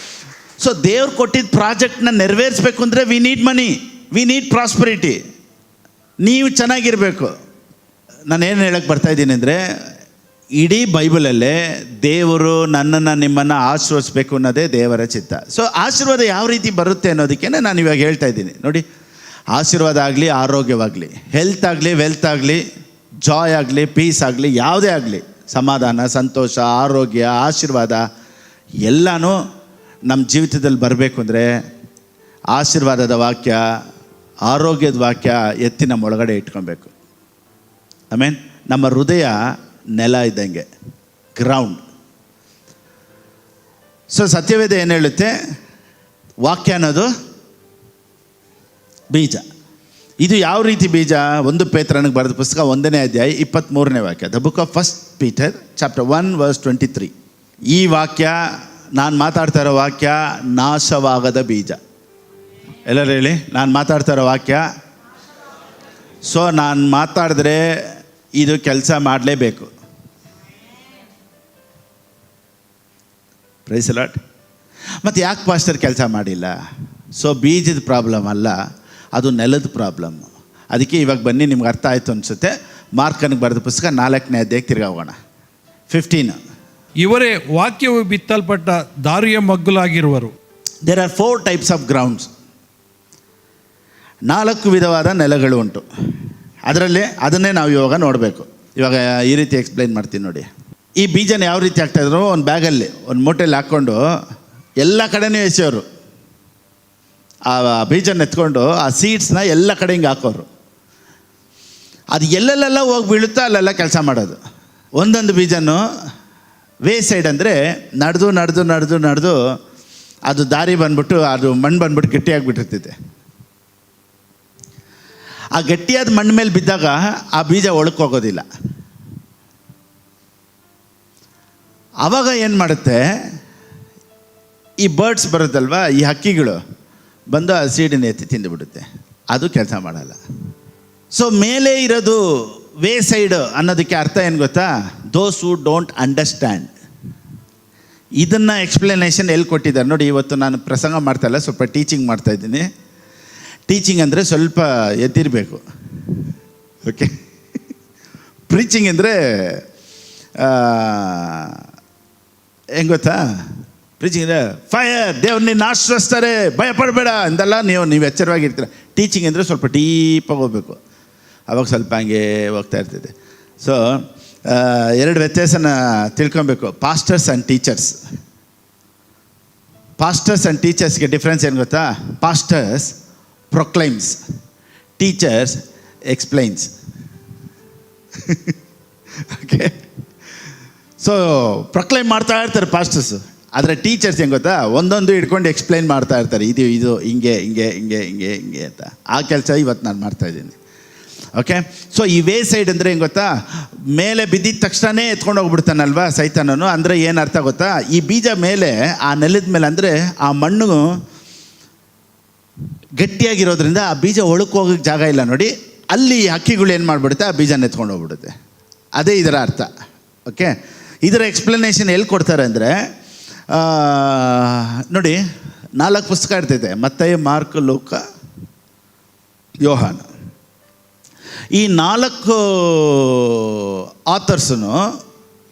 ಸೊ ದೇವ್ರು ಕೊಟ್ಟಿದ್ದ ಪ್ರಾಜೆಕ್ಟ್ನ ನೆರವೇರಿಸ್ಬೇಕು ಅಂದರೆ we need money, we need prosperity. ನೀವು ಚೆನ್ನಾಗಿರಬೇಕು. ನಾನೇನು ಹೇಳಕ್ಕೆ ಬರ್ತಾಯಿದ್ದೀನಿ ಅಂದರೆ, ಇಡೀ ಬೈಬಲಲ್ಲೇ ದೇವರು ನನ್ನನ್ನು ನಿಮ್ಮನ್ನು ಆಶೀರ್ವದಿಸಬೇಕು ಅನ್ನೋದೇ ದೇವರ ಚಿತ್ತ. ಸೊ ಆಶೀರ್ವಾದ ಯಾವ ರೀತಿ ಬರುತ್ತೆ ಅನ್ನೋದಕ್ಕೆ ನಾನು ಇವಾಗ ಹೇಳ್ತಾ ಇದ್ದೀನಿ ನೋಡಿ. ಆಶೀರ್ವಾದ ಆಗಲಿ, ಆರೋಗ್ಯವಾಗಲಿ, ಹೆಲ್ತ್ ಆಗಲಿ, ವೆಲ್ತ್ ಆಗಲಿ, ಜಾಯ್ ಆಗಲಿ, ಪೀಸ್ ಆಗಲಿ, ಯಾವುದೇ ಆಗಲಿ, ಸಮಾಧಾನ, ಸಂತೋಷ, ಆರೋಗ್ಯ, ಆಶೀರ್ವಾದ ಎಲ್ಲನೂ ನಮ್ಮ ಜೀವಿತದಲ್ಲಿ ಬರಬೇಕು ಅಂದರೆ ಆಶೀರ್ವಾದದ ವಾಕ್ಯ, ಆರೋಗ್ಯದ ವಾಕ್ಯ ಎತ್ತಿ ನಮ್ಮ ಒಳಗಡೆ ಇಟ್ಕೊಬೇಕು. ಆಮೇನ್. ನಮ್ಮ ಹೃದಯ ನೆಲ ಇದ್ದಂಗೆ, ಗ್ರೌಂಡ್. ಸೊ ಸತ್ಯವೇದ ಏನು ಹೇಳುತ್ತೆ? ವಾಕ್ಯ ಅನ್ನೋದು ಬೀಜ. ಇದು ಯಾವ ರೀತಿ ಬೀಜ? 1 ಪೇತ್ರನಿಗೆ ಬರೆದ ಪುಸ್ತಕ 1ನೇ ಅಧ್ಯಾಯ 23ನೇ ವಾಕ್ಯ. The book of 1 Peter chapter 1 verse 23. ಈ ವಾಕ್ಯ, ನಾನು ಮಾತಾಡ್ತಾ ಇರೋ ವಾಕ್ಯ ನಾಶವಾಗದ ಬೀಜ. ಎಲ್ಲರೂ ಹೇಳಿ, ನಾನು ಮಾತಾಡ್ತಾ ಇರೋ ವಾಕ್ಯ. ಸೊ ನಾನು ಮಾತಾಡಿದ್ರೆ ಇದು ಕೆಲಸ ಮಾಡಲೇಬೇಕು. Praise the lord. ಮತ್ತು ಯಾಕೆ ಪಾಸ್ಟರ್ ಕೆಲಸ ಮಾಡಿಲ್ಲ? ಸೊ ಬೀಜದ ಪ್ರಾಬ್ಲಮ್ ಅಲ್ಲ, ಅದು ನೆಲದ ಪ್ರಾಬ್ಲಮ್. ಅದಕ್ಕೆ ಇವಾಗ ಬನ್ನಿ, ನಿಮ್ಗೆ ಅರ್ಥ ಆಯಿತು ಅನಿಸುತ್ತೆ. ಮಾರ್ಕನಿಗೆ ಬರೆದ ಪುಸ್ತಕ 4ನೇ ಅಧ್ಯಾಯಕ್ಕೆ ತಿರ್ಗಿ ಹೋಗೋಣ. 15. ಇವರೇ ವಾಕ್ಯವು ಬಿತ್ತಲ್ಪಟ್ಟ ದಾರಿಯ ಮಗ್ಗುಲಾಗಿರುವರು. There are 4 types of grounds. 4 ವಿಧವಾದ ನೆಲಗಳು ಉಂಟು. ಅದನ್ನೇ ನಾವು ಇವಾಗ ನೋಡಬೇಕು. ಇವಾಗ ಈ ರೀತಿ ಎಕ್ಸ್ಪ್ಲೈನ್ ಮಾಡ್ತೀನಿ ನೋಡಿ. ಈ ಬೀಜನ ಯಾವ ರೀತಿ ಹಾಕ್ತಾಯಿದ್ರು, ಒಂದು ಬ್ಯಾಗಲ್ಲಿ ಒಂದು ಮೂಟೆಯಲ್ಲಿ ಹಾಕ್ಕೊಂಡು ಎಲ್ಲ ಕಡೆನೂ ಎಸೆಯೋರು. ಆ ಬೀಜನ ಎತ್ಕೊಂಡು ಆ ಸೀಡ್ಸ್ನ ಎಲ್ಲ ಕಡೆ ಹಿಂಗೆ ಹಾಕೋರು. ಅದು ಎಲ್ಲೆಲ್ಲೆಲ್ಲ ಹೋಗಿ ಬೀಳುತ್ತೋ ಅಲ್ಲೆಲ್ಲ ಕೆಲಸ ಮಾಡೋದು. ಒಂದೊಂದು ಬೀಜನೂ ವೇ ಸೈಡ್ ಅಂದರೆ ನಡೆದು ಅದು ದಾರಿ ಬಂದ್ಬಿಟ್ಟು ಅದು ಮಣ್ಣು ಬಂದ್ಬಿಟ್ಟು ಗಟ್ಟಿಯಾಗಿಬಿಟ್ಟಿರ್ತೈತೆ. ಆ ಗಟ್ಟಿಯಾದ ಮಣ್ಣು ಮೇಲೆ ಬಿದ್ದಾಗ ಆ ಬೀಜ ಒಳಕ್ಕೆ ಹೋಗೋದಿಲ್ಲ. ಆವಾಗ ಏನು ಮಾಡುತ್ತೆ, ಈ ಬರ್ಡ್ಸ್ ಬರುತ್ತಲ್ವ, ಈ ಹಕ್ಕಿಗಳು ಬಂದು ಆ ಸೀಡನ್ನ ಎತ್ತಿ ತಿಂದುಬಿಡುತ್ತೆ. ಅದು ಕೆಲಸ ಮಾಡಲ್ಲ. ಸೊ ಮೇಲೆ ಇರೋದು ವೇ ಸೈಡ್ ಅನ್ನೋದಕ್ಕೆ ಅರ್ಥ ಏನು ಗೊತ್ತಾ, ದೋಸ್ ಹೂ ಡೋಂಟ್ ಅಂಡರ್ಸ್ಟ್ಯಾಂಡ್. ಇದನ್ನು ಎಕ್ಸ್ಪ್ಲನೇಷನ್ ಎಲ್ಲಿ ಕೊಟ್ಟಿದ್ದಾರೆ ನೋಡಿ. ಇವತ್ತು ನಾನು ಪ್ರಸಂಗ ಮಾಡ್ತಾಯಿಲ್ಲ, ಸ್ವಲ್ಪ ಟೀಚಿಂಗ್ ಮಾಡ್ತಾಯಿದ್ದೀನಿ. ಟೀಚಿಂಗ್ ಅಂದರೆ ಸ್ವಲ್ಪ ಎದ್ದಿರಬೇಕು, ಓಕೆ. ಪ್ರೀಚಿಂಗ್ ಅಂದರೆ ಹೆಂಗೆ ಗೊತ್ತಾ, ಪ್ರೀಚಿಂಗ್ ಅಂದರೆ ಫೈರ್, ದೇವ್ರು ನಿನ್ನ ಆಶ್ರಯಿಸ್ತಾರೆ, ಭಯಪಡಬೇಡ ಅಂದಲ್ಲ, ನೀವು ಎಚ್ಚರವಾಗಿರ್ತೀರ. ಟೀಚಿಂಗ್ ಅಂದರೆ ಸ್ವಲ್ಪ ಡೀಪಾಗಿ ಹೋಗ್ಬೇಕು, ಅವಾಗ ಸ್ವಲ್ಪ ಹಂಗೆ ಹೋಗ್ತಾ ಇರ್ತೈತೆ. ಸೊ ಎರಡು ವ್ಯತ್ಯಾಸನ ತಿಳ್ಕೊಬೇಕು, pastors and teachers. Pastors and ಟೀಚರ್ಸ್ಗೆ ಡಿಫ್ರೆನ್ಸ್ ಏನು ಗೊತ್ತಾ, pastors proclaims, teachers explains. Okay. So proclaim ಮಾಡ್ತಾ ಇರ್ತಾರೆ ಪಾಸ್ಟರ್ಸು, ಆದರೆ ಟೀಚರ್ಸ್ ಹೆಂಗೆ ಗೊತ್ತಾ, ಒಂದೊಂದು ಹಿಡ್ಕೊಂಡು ಎಕ್ಸ್ಪ್ಲೈನ್ ಮಾಡ್ತಾ ಇರ್ತಾರೆ, ಇದು ಹಿಂಗೆ ಅಂತ. ಆ ಕೆಲಸ ಇವತ್ತು ನಾನು ಮಾಡ್ತಾಯಿದ್ದೀನಿ, ಓಕೆ. ಸೊ ಈ ವೇ ಸೈಡ್ ಅಂದರೆ ಹೆಂಗೆ ಗೊತ್ತಾ, ಮೇಲೆ ಬಿದ್ದಿದ ತಕ್ಷಣವೇ ಎತ್ಕೊಂಡು ಹೋಗ್ಬಿಡ್ತಾನಲ್ವ ಸೈತಾನನು. ಅಂದರೆ ಏನು ಅರ್ಥ ಗೊತ್ತಾ, ಈ ಬೀಜ ಮೇಲೆ ಆ ನೆಲದ ಮೇಲೆ ಅಂದರೆ ಆ ಮಣ್ಣು ಗಟ್ಟಿಯಾಗಿರೋದ್ರಿಂದ ಆ ಬೀಜ ಒಳಕ್ಕೆ ಹೋಗೋಕ್ಕೆ ಜಾಗ ಇಲ್ಲ ನೋಡಿ. ಅಲ್ಲಿ ಹಕ್ಕಿಗಳು ಏನು ಮಾಡಿಬಿಡುತ್ತೆ, ಆ ಬೀಜನ ಎತ್ಕೊಂಡು ಹೋಗ್ಬಿಡುತ್ತೆ. ಅದೇ ಇದರ ಅರ್ಥ, ಓಕೆ. ಇದರ ಎಕ್ಸ್ಪ್ಲನೇಷನ್ ಎಲ್ಲಿ ಕೊಡ್ತಾರೆ ಅಂದರೆ ನೋಡಿ, 4 ಪುಸ್ತಕ ಇರ್ತೈತೆ, ಮತ್ತಾಯ, ಮಾರ್ಕ್, ಲೂಕ, ಯೋಹಾನ. ಈ 4 ಆಥರ್ಸನ್ನು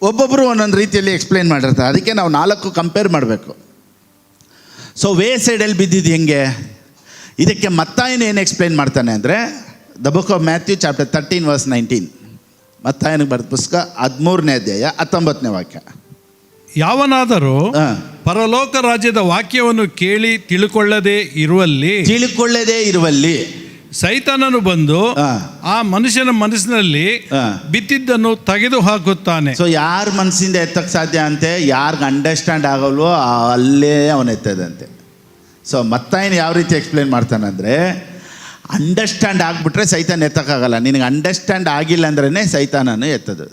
ಒಬ್ಬೊಬ್ಬರು ಒಂದೊಂದು ರೀತಿಯಲ್ಲಿ ಎಕ್ಸ್ಪ್ಲೈನ್ ಮಾಡಿರ್ತಾರೆ. ಅದಕ್ಕೆ ನಾವು 4 ಕಂಪೇರ್ ಮಾಡಬೇಕು. ಸೊ ವೇ ಸೈಡಲ್ಲಿ ಬಿದ್ದಿದ್ದು ಹೆಂಗೆ, ಇದಕ್ಕೆ ಮತ್ತಾಯನ ಏನು ಎಕ್ಸ್ಪ್ಲೈನ್ ಮಾಡ್ತಾನೆ ಅಂದರೆ, the book of Matthew chapter 13 verse 19. ಮತ್ತಾಯನಿಗೆ ಬರೆದ ಪುಸ್ತಕ 13ನೇ ಅಧ್ಯಾಯ 19ನೇ ವಾಕ್ಯ. ಯಾವನಾದರೂ ಪರಲೋಕ ರಾಜ್ಯದ ವಾಕ್ಯವನ್ನು ಕೇಳಿ ತಿಳುಕೊಳ್ಳದೇ ಇರುವಲ್ಲಿ ಸೈತಾನನು ಬಂದು ಆ ಮನುಷ್ಯನ ಮನಸ್ಸಿನಲ್ಲಿ ಬಿತ್ತಿದ್ದನ್ನು ತೆಗೆದು ಹಾಕುತ್ತಾನೆ. ಸೊ ಯಾರ ಮನಸ್ಸಿಂದ ಎತ್ತಕ್ಕೆ ಸಾಧ್ಯ ಅಂತೆ, ಯಾರಿಗೆ ಅಂಡರ್ಸ್ಟ್ಯಾಂಡ್ ಆಗಲ್ವೋ ಅಲ್ಲೇ ಅವನು ಎತ್ತದಂತೆ. ಸೊ ಮತ್ತಾಯನ ಯಾವ ರೀತಿ ಎಕ್ಸ್ಪ್ಲೇನ್ ಮಾಡ್ತಾನಂದರೆ, ಅಂಡರ್ಸ್ಟ್ಯಾಂಡ್ ಆಗಿಬಿಟ್ರೆ ಸೈತಾನ ಎತ್ತಕ್ಕಾಗಲ್ಲ. ನಿನಗೆ ಅಂಡರ್ಸ್ಟ್ಯಾಂಡ್ ಆಗಿಲ್ಲ ಅಂದ್ರೇ ಸೈತಾನನು ಎತ್ತದು.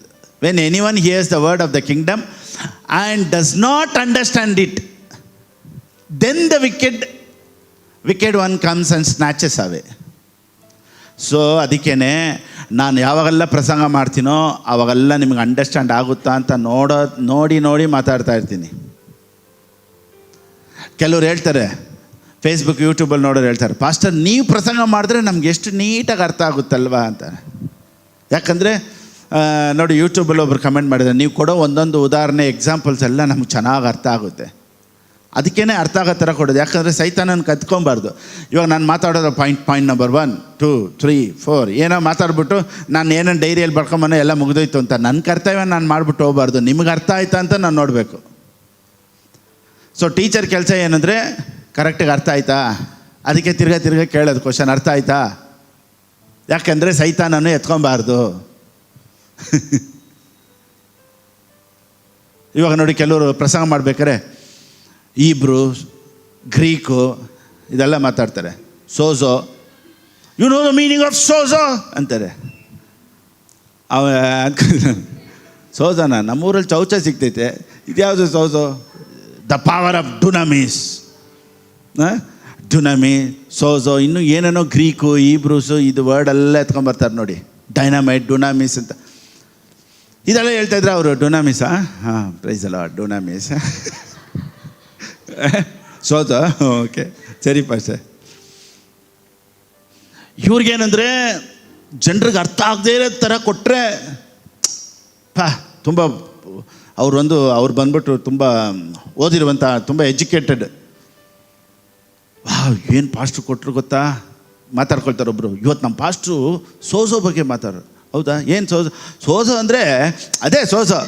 When anyone hears the word of the kingdom and does not understand it, then the wicked one comes and snatches away. So ಅದಕ್ಕೇ ನಾನು ಯಾವಾಗೆಲ್ಲ ಪ್ರಸಂಗ ಮಾಡ್ತೀನೋ ಆವಾಗೆಲ್ಲ ನಿಮಗೆ ಅಂಡರ್ಸ್ಟ್ಯಾಂಡ್ ಆಗುತ್ತಾ ಅಂತ ನೋಡಿ ಮಾತಾಡ್ತಾ ಇರ್ತೀನಿ. ಕೆಲವ್ರು ಹೇಳ್ತಾರೆ, ಫೇಸ್ಬುಕ್, ಯೂಟ್ಯೂಬಲ್ಲಿ ನೋಡೋರು ಹೇಳ್ತಾರೆ, ಪಾಸ್ಟರ್ ನೀವು ಪ್ರಸಂಗ ಮಾಡಿದ್ರೆ ನಮ್ಗೆ ಎಷ್ಟು ನೀಟಾಗಿ ಅರ್ಥ ಆಗುತ್ತಲ್ವ ಅಂತಾರೆ. ಯಾಕಂದರೆ ನೋಡಿ, ಯೂಟ್ಯೂಬಲ್ಲಿ ಒಬ್ರು ಕಮೆಂಟ್ ಮಾಡಿದ್ದಾರೆ, ನೀವು ಕೊಡೋ ಒಂದೊಂದು ಉದಾಹರಣೆ, ಎಕ್ಸಾಂಪಲ್ಸ್ ಎಲ್ಲ ನಮ್ಗೆ ಚೆನ್ನಾಗಿ ಅರ್ಥ ಆಗುತ್ತೆ. ಅದಕ್ಕೇ ಅರ್ಥ ಆಗೋ ಥರ ಕೊಡೋದು. ಯಾಕಂದರೆ ಸೈತಾನನ್ನು ಕತ್ಕೊಬಾರ್ದು. ಇವಾಗ ನಾನು ಮಾತಾಡೋದು ಪಾಯಿಂಟ್ ನಂಬರ್ 1, 2, 3, 4 ಏನೋ ಮಾತಾಡ್ಬಿಟ್ಟು ನಾನು ಏನೇನು ಡೈರಿಯಲ್ಲಿ ಬರ್ಕೊಂಬನೋ ಎಲ್ಲ ಮುಗಿದೋಯ್ತು ಅಂತ ನನ್ನ ಕರ್ತವ್ಯ ನಾನು ಮಾಡಿಬಿಟ್ಟು ಹೋಗಬಾರ್ದು. ನಿಮ್ಗೆ ಅರ್ಥ ಆಯ್ತಾ ಅಂತ ನಾನು ನೋಡಬೇಕು. ಸೊ ಟೀಚರ್ ಕೆಲಸ ಏನಂದರೆ ಕರೆಕ್ಟಾಗಿ ಅರ್ಥ ಆಯ್ತಾ, ಅದಕ್ಕೆ ತಿರ್ಗಾ ಕೇಳೋದು ಕ್ವಶನ್, ಅರ್ಥ ಆಯ್ತಾ. ಯಾಕೆಂದರೆ ಸೈತಾನನ್ನು ಎತ್ಕೊಬಾರ್ದು. ಇವಾಗ ನೋಡಿ, ಕೆಲವರು ಪ್ರಸಂಗ ಮಾಡ್ಬೇಕಾರೆ ಈಬ್ರು, ಗ್ರೀಕು ಇದೆಲ್ಲ ಮಾತಾಡ್ತಾರೆ. Sozo, you know the meaning of sozo ಅಂತಾರೆ. ಸೋಜೋನ ನಮ್ಮೂರಲ್ಲಿ ಚೌಚ ಸಿಗ್ತೈತೆ, ಇದ್ಯಾವುದು sozo? The power of dunamis, sozo, ಇನ್ನೂ ಏನೇನೋ ಗ್ರೀಕು, ಈಬ್ರೂಸು, ಇದು ವರ್ಡೆಲ್ಲ ಎತ್ಕೊಂಬರ್ತಾರೆ ನೋಡಿ. ಡೈನಾಮೈಟ್, ಡುನಾಮಿಸ್ ಅಂತ ಇದೆಲ್ಲ ಹೇಳ್ತಾಯಿದ್ರೆ ಅವರು. ಡುನಾಮಿಸಾ? ಹಾಂ, ಪ್ರೈಸ್ ಅಲ್ಲ, ಡುನಾಮಿಸ್. ಸೋಜೋ, ಓಕೆ, ಸರಿ ಪಾಸ್ಟರ್. ಇವ್ರಿಗೇನಂದರೆ ಜನರಿಗೆ ಅರ್ಥ ಆಗದೇ ಇರೋ ಥರ ಕೊಟ್ಟರೆ ತುಂಬ ಅವ್ರು ಬಂದ್ಬಿಟ್ಟು ತುಂಬ ಓದಿರುವಂಥ, ತುಂಬ ಎಜುಕೇಟೆಡ್. ಏನು ಪಾಸ್ಟ್ರು ಕೊಟ್ಟರು ಗೊತ್ತಾ, ಮಾತಾಡ್ಕೊಳ್ತಾರೆ ಒಬ್ಬರು. ಇವತ್ತು ನಮ್ಮ ಪಾಸ್ಟ್ರು ಸೋಜೋ ಬಗ್ಗೆ ಮಾತಾಡೋರು. ಹೌದಾ? ಏನು ಸೋಜೋ ಅಂದರೆ ಅದೇ ಸೋಜೋ.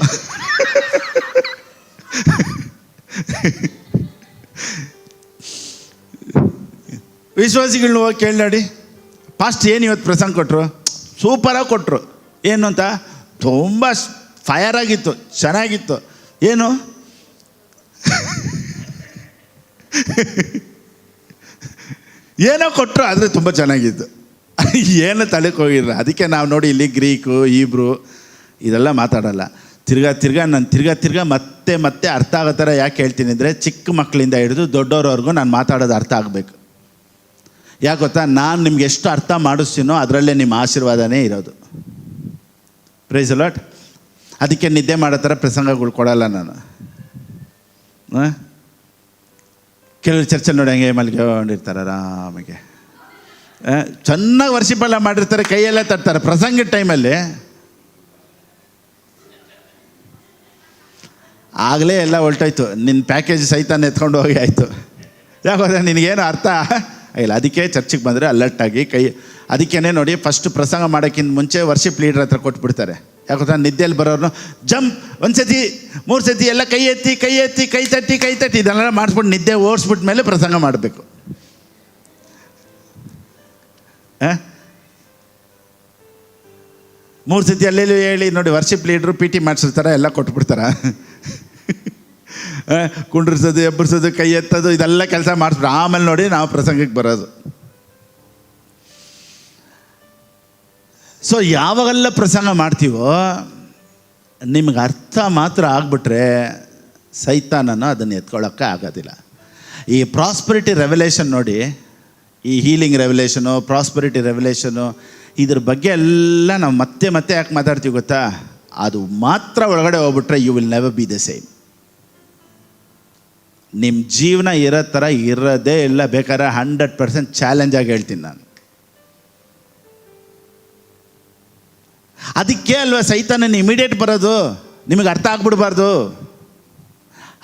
ವಿಶ್ವಾಸಿಗಳನ್ನ ಹೋಗಿ ಕೇಳಿ ನೋಡಿ, ಫಾಸ್ಟ್ ಏನು ಇವತ್ತು ಪ್ರಸಂಗ ಕೊಟ್ಟರು? ಸೂಪರಾಗಿ ಕೊಟ್ಟರು. ಏನು ಅಂತ? ತುಂಬ ಫೈರ್ ಆಗಿತ್ತು, ಚೆನ್ನಾಗಿತ್ತು. ಏನು? ಏನೋ ಕೊಟ್ಟರು, ಆದರೆ ತುಂಬ ಚೆನ್ನಾಗಿತ್ತು. ಏನು ತಲೆಗೆ ಹೋಗಿಲ್ಲ. ಅದಕ್ಕೆ ನಾವು ನೋಡಿ ಇಲ್ಲಿ ಗ್ರೀಕು, ಹೀಬ್ರು ಇದೆಲ್ಲ ಮಾತಾಡಲ್ಲ. ನಾನು ತಿರ್ಗಾ ಮತ್ತೆ ಅರ್ಥ ಆಗೋ ಥರ ಯಾಕೆ ಹೇಳ್ತೀನಿ ಅಂದರೆ, ಚಿಕ್ಕ ಮಕ್ಕಳಿಂದ ಹಿಡಿದು ದೊಡ್ಡವ್ರವರೆಗೂ ನಾನು ಮಾತಾಡೋದು ಅರ್ಥ ಆಗಬೇಕು. ಯಾಕೆ ಗೊತ್ತಾ? ನಾನು ನಿಮ್ಗೆ ಎಷ್ಟು ಅರ್ಥ ಮಾಡಿಸ್ತೀನೋ ಅದರಲ್ಲೇ ನಿಮ್ಮ ಆಶೀರ್ವಾದನೇ ಇರೋದು. Praise the lord. ಅದಕ್ಕೆ ನಿದ್ದೆ ಮಾಡೋ ಥರ ಪ್ರಸಂಗಗಳು ಕೊಡಲ್ಲ ನಾನು. ಕೆಲವರು ಚರ್ಚಲ್ಲಿ ನೋಡಿ ಹಂಗೆ ಮಲ್ಕೊಂಡಿರ್ತಾರೆ ಆರಾಮಾಗೆ, ಚೆನ್ನಾಗಿ ವರ್ಷಿಪೆಲ್ಲ ಮಾಡಿರ್ತಾರೆ, ಕೈಯೆಲ್ಲ ತಟ್ತಾರೆ. ಪ್ರಸಂಗದ ಟೈಮಲ್ಲಿ ಆಗಲೇ ಎಲ್ಲ ಹೊಲ್ಟೋಯ್ತು, ನಿನ್ನ ಪ್ಯಾಕೇಜ್ ಸಹಿತ ಎತ್ಕೊಂಡು ಹೋಗಿ ಆಯಿತು. ಯಾಕಂದರೆ ನಿನಗೇನು ಅರ್ಥ ಇಲ್ಲ. ಅದಕ್ಕೆ ಚರ್ಚಿಗೆ ಬಂದರೆ ಅಲರ್ಟಾಗಿ ಅದಕ್ಕೇ ನೋಡಿ, ಫಸ್ಟ್ ಪ್ರಸಂಗ ಮಾಡೋಕ್ಕಿಂತ ಮುಂಚೆ ವರ್ಷಿಪ್ ಲೀಡ್ರ್ ಹತ್ರ ಕೊಟ್ಬಿಡ್ತಾರೆ. ಯಾಕಂದ್ರೆ ನಿದ್ದೆಯಲ್ಲಿ ಬರೋರು ಜಂಪ್, ಒಂದು ಸತಿ 3 ಸತಿ ಎಲ್ಲ ಕೈ ಎತ್ತಿ ಕೈ ತಟ್ಟಿ ಇದನ್ನೆಲ್ಲ ಮಾಡಿಸ್ಬಿಟ್ಟು ನಿದ್ದೆ ಓಡಿಸ್ಬಿಟ್ಟ ಮೇಲೆ ಪ್ರಸಂಗ ಮಾಡಬೇಕು. 3 ಸತಿ ಅಲ್ಲೆಲ್ಲಿ ಹೇಳಿ ನೋಡಿ, ವರ್ಷಿಪ್ ಲೀಡ್ರು PT ಮಾಡಿಸಿರ್ತಾರೆ, ಎಲ್ಲ ಕೊಟ್ಬಿಡ್ತಾರೆ. ಕುಂಡ್ರಿಸೋದು, ಎಬ್ಬರಿಸೋದು, ಕೈ ಎತ್ತೋದು ಇದೆಲ್ಲ ಕೆಲಸ ಮಾಡಿಸ್ಬಿಟ್ಟು ಆಮೇಲೆ ನೋಡಿ ನಾವು ಪ್ರಸಂಗಕ್ಕೆ ಬರೋದು. ಸೊ ಯಾವಾಗೆಲ್ಲ ಪ್ರಸಂಗ ಮಾಡ್ತೀವೋ ನಿಮಗೆ ಅರ್ಥ ಮಾತ್ರ ಆಗಿಬಿಟ್ರೆ ಸೈತಾನನು ಅದನ್ನು ಎತ್ಕೊಳ್ಳೋಕ್ಕೆ ಆಗೋದಿಲ್ಲ. ಈ ಪ್ರಾಸ್ಪರಿಟಿ ರೆವಲೇಷನ್ ನೋಡಿ, ಈ ಹೀಲಿಂಗ್ ರೆವಲೇಷನು, ಪ್ರಾಸ್ಪರಿಟಿ ರೆವಲೇಷನು, ಇದ್ರ ಬಗ್ಗೆ ಎಲ್ಲ ನಾವು ಮತ್ತೆ ಯಾಕೆ ಮಾತಾಡ್ತೀವಿ ಗೊತ್ತಾ? ಅದು ಮಾತ್ರ ಒಳಗಡೆ ಹೋಗ್ಬಿಟ್ರೆ you will never be the same. ನಿಮ್ಮ ಜೀವನ ಇರೋ ಥರ ಇರೋದೇ ಇಲ್ಲ. ಬೇಕಾದ್ರೆ 100% ಚಾಲೆಂಜಾಗಿ ಹೇಳ್ತೀನಿ ನಾನು. ಅದಕ್ಕೆ ಅಲ್ವಾ ಸೈತಾನನ ಇಮಿಡಿಯೇಟ್ ಬರೋದು. ನಿಮಗೆ ಅರ್ಥ ಆಗ್ಬಿಡ್ಬಾರ್ದು.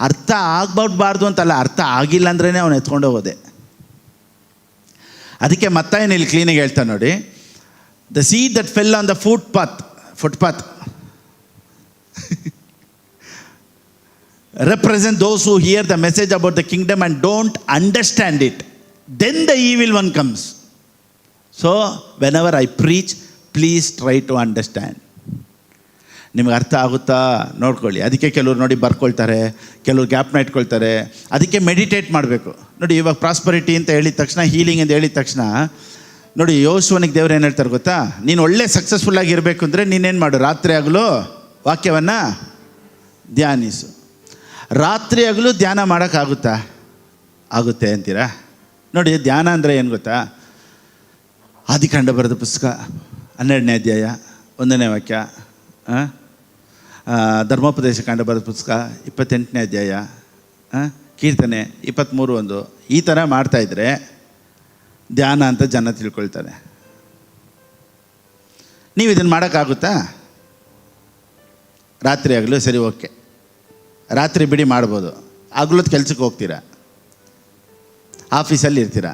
ಅರ್ಥ ಆಗ್ಬಿಡ್ಬಾರ್ದು ಅಂತಲ್ಲ, ಅರ್ಥ ಆಗಿಲ್ಲ ಅಂದ್ರೇ ಅವನು ಎತ್ಕೊಂಡು ಹೋಗೋದೆ. ಅದಕ್ಕೆ ಮತ್ತಾಯನ ಇಲ್ಲಿ ಕ್ಲೀನಾಗಿ ಹೇಳ್ತಾನೆ ನೋಡಿ, the seed that fell on the footpath represent those who hear the message about the kingdom and don't understand it. Then the evil one comes. So whenever I preach, please try to understand. ನಿಮಗೆ ಅರ್ಥ ಆಗುತ್ತಾ ನೋಡ್ಕೊಳ್ಳಿ. ಅದಕ್ಕೆ ಕೆಲವ್ರು ನೋಡಿ ಬರ್ಕೊಳ್ತಾರೆ, ಕೆಲವ್ರು ಗ್ಯಾಪ್ನ ಇಟ್ಕೊಳ್ತಾರೆ. ಅದಕ್ಕೆ ಮೆಡಿಟೇಟ್ ಮಾಡಬೇಕು ನೋಡಿ. ಇವಾಗ ಪ್ರಾಸ್ಪರಿಟಿ ಅಂತ ಹೇಳಿದ ತಕ್ಷಣ, ಹೀಲಿಂಗ್ ಅಂತ ಹೇಳಿದ ತಕ್ಷಣ ನೋಡಿ, ಯೋಶುವನಿಗೆ ದೇವ್ರು ಏನು ಹೇಳ್ತಾರೆ ಗೊತ್ತಾ? ನೀನು ಒಳ್ಳೆ ಸಕ್ಸಸ್ಫುಲ್ಲಾಗಿ ಇರಬೇಕು ಅಂದರೆ ನೀನೇನು ಮಾಡು, ರಾತ್ರಿ ಆಗಲೂ ವಾಕ್ಯವನ್ನು ಧ್ಯಾನಿಸು. ರಾತ್ರಿ ಆಗಲೂ ಧ್ಯಾನ ಮಾಡೋಕ್ಕಾಗುತ್ತಾ? ಆಗುತ್ತೆ ಅಂತೀರಾ? ನೋಡಿ, ಧ್ಯಾನ ಅಂದರೆ ಏನು ಗೊತ್ತಾ? ಆದಿಕಾಂಡ ಬರೆದ ಪುಸ್ತಕ 12ನೇ ಅಧ್ಯಾಯ 1ನೇ ವಾಕ್ಯ, ಧರ್ಮೋಪದೇಶ ಕಾಂಡ ಬರೆದ ಪುಸ್ತಕ 28ನೇ ಅಧ್ಯಾಯ, ಕೀರ್ತನೆ 23:1 ಈ ಥರ ಮಾಡ್ತಾಯಿದ್ರೆ ಧ್ಯಾನ ಅಂತ ಜನ ತಿಳ್ಕೊಳ್ತಾರೆ. ನೀವು ಇದನ್ನು ಮಾಡೋಕ್ಕಾಗುತ್ತಾ? ರಾತ್ರಿ ಆಗಲೂ ಸರಿ, ಓಕೆ, ರಾತ್ರಿ ಬಿಡಿ ಮಾಡ್ಬೋದು. ಹಗಲೊತ್ತು ಕೆಲ್ಸಕ್ಕೆ ಹೋಗ್ತೀರಾ, ಆಫೀಸಲ್ಲಿ ಇರ್ತೀರಾ.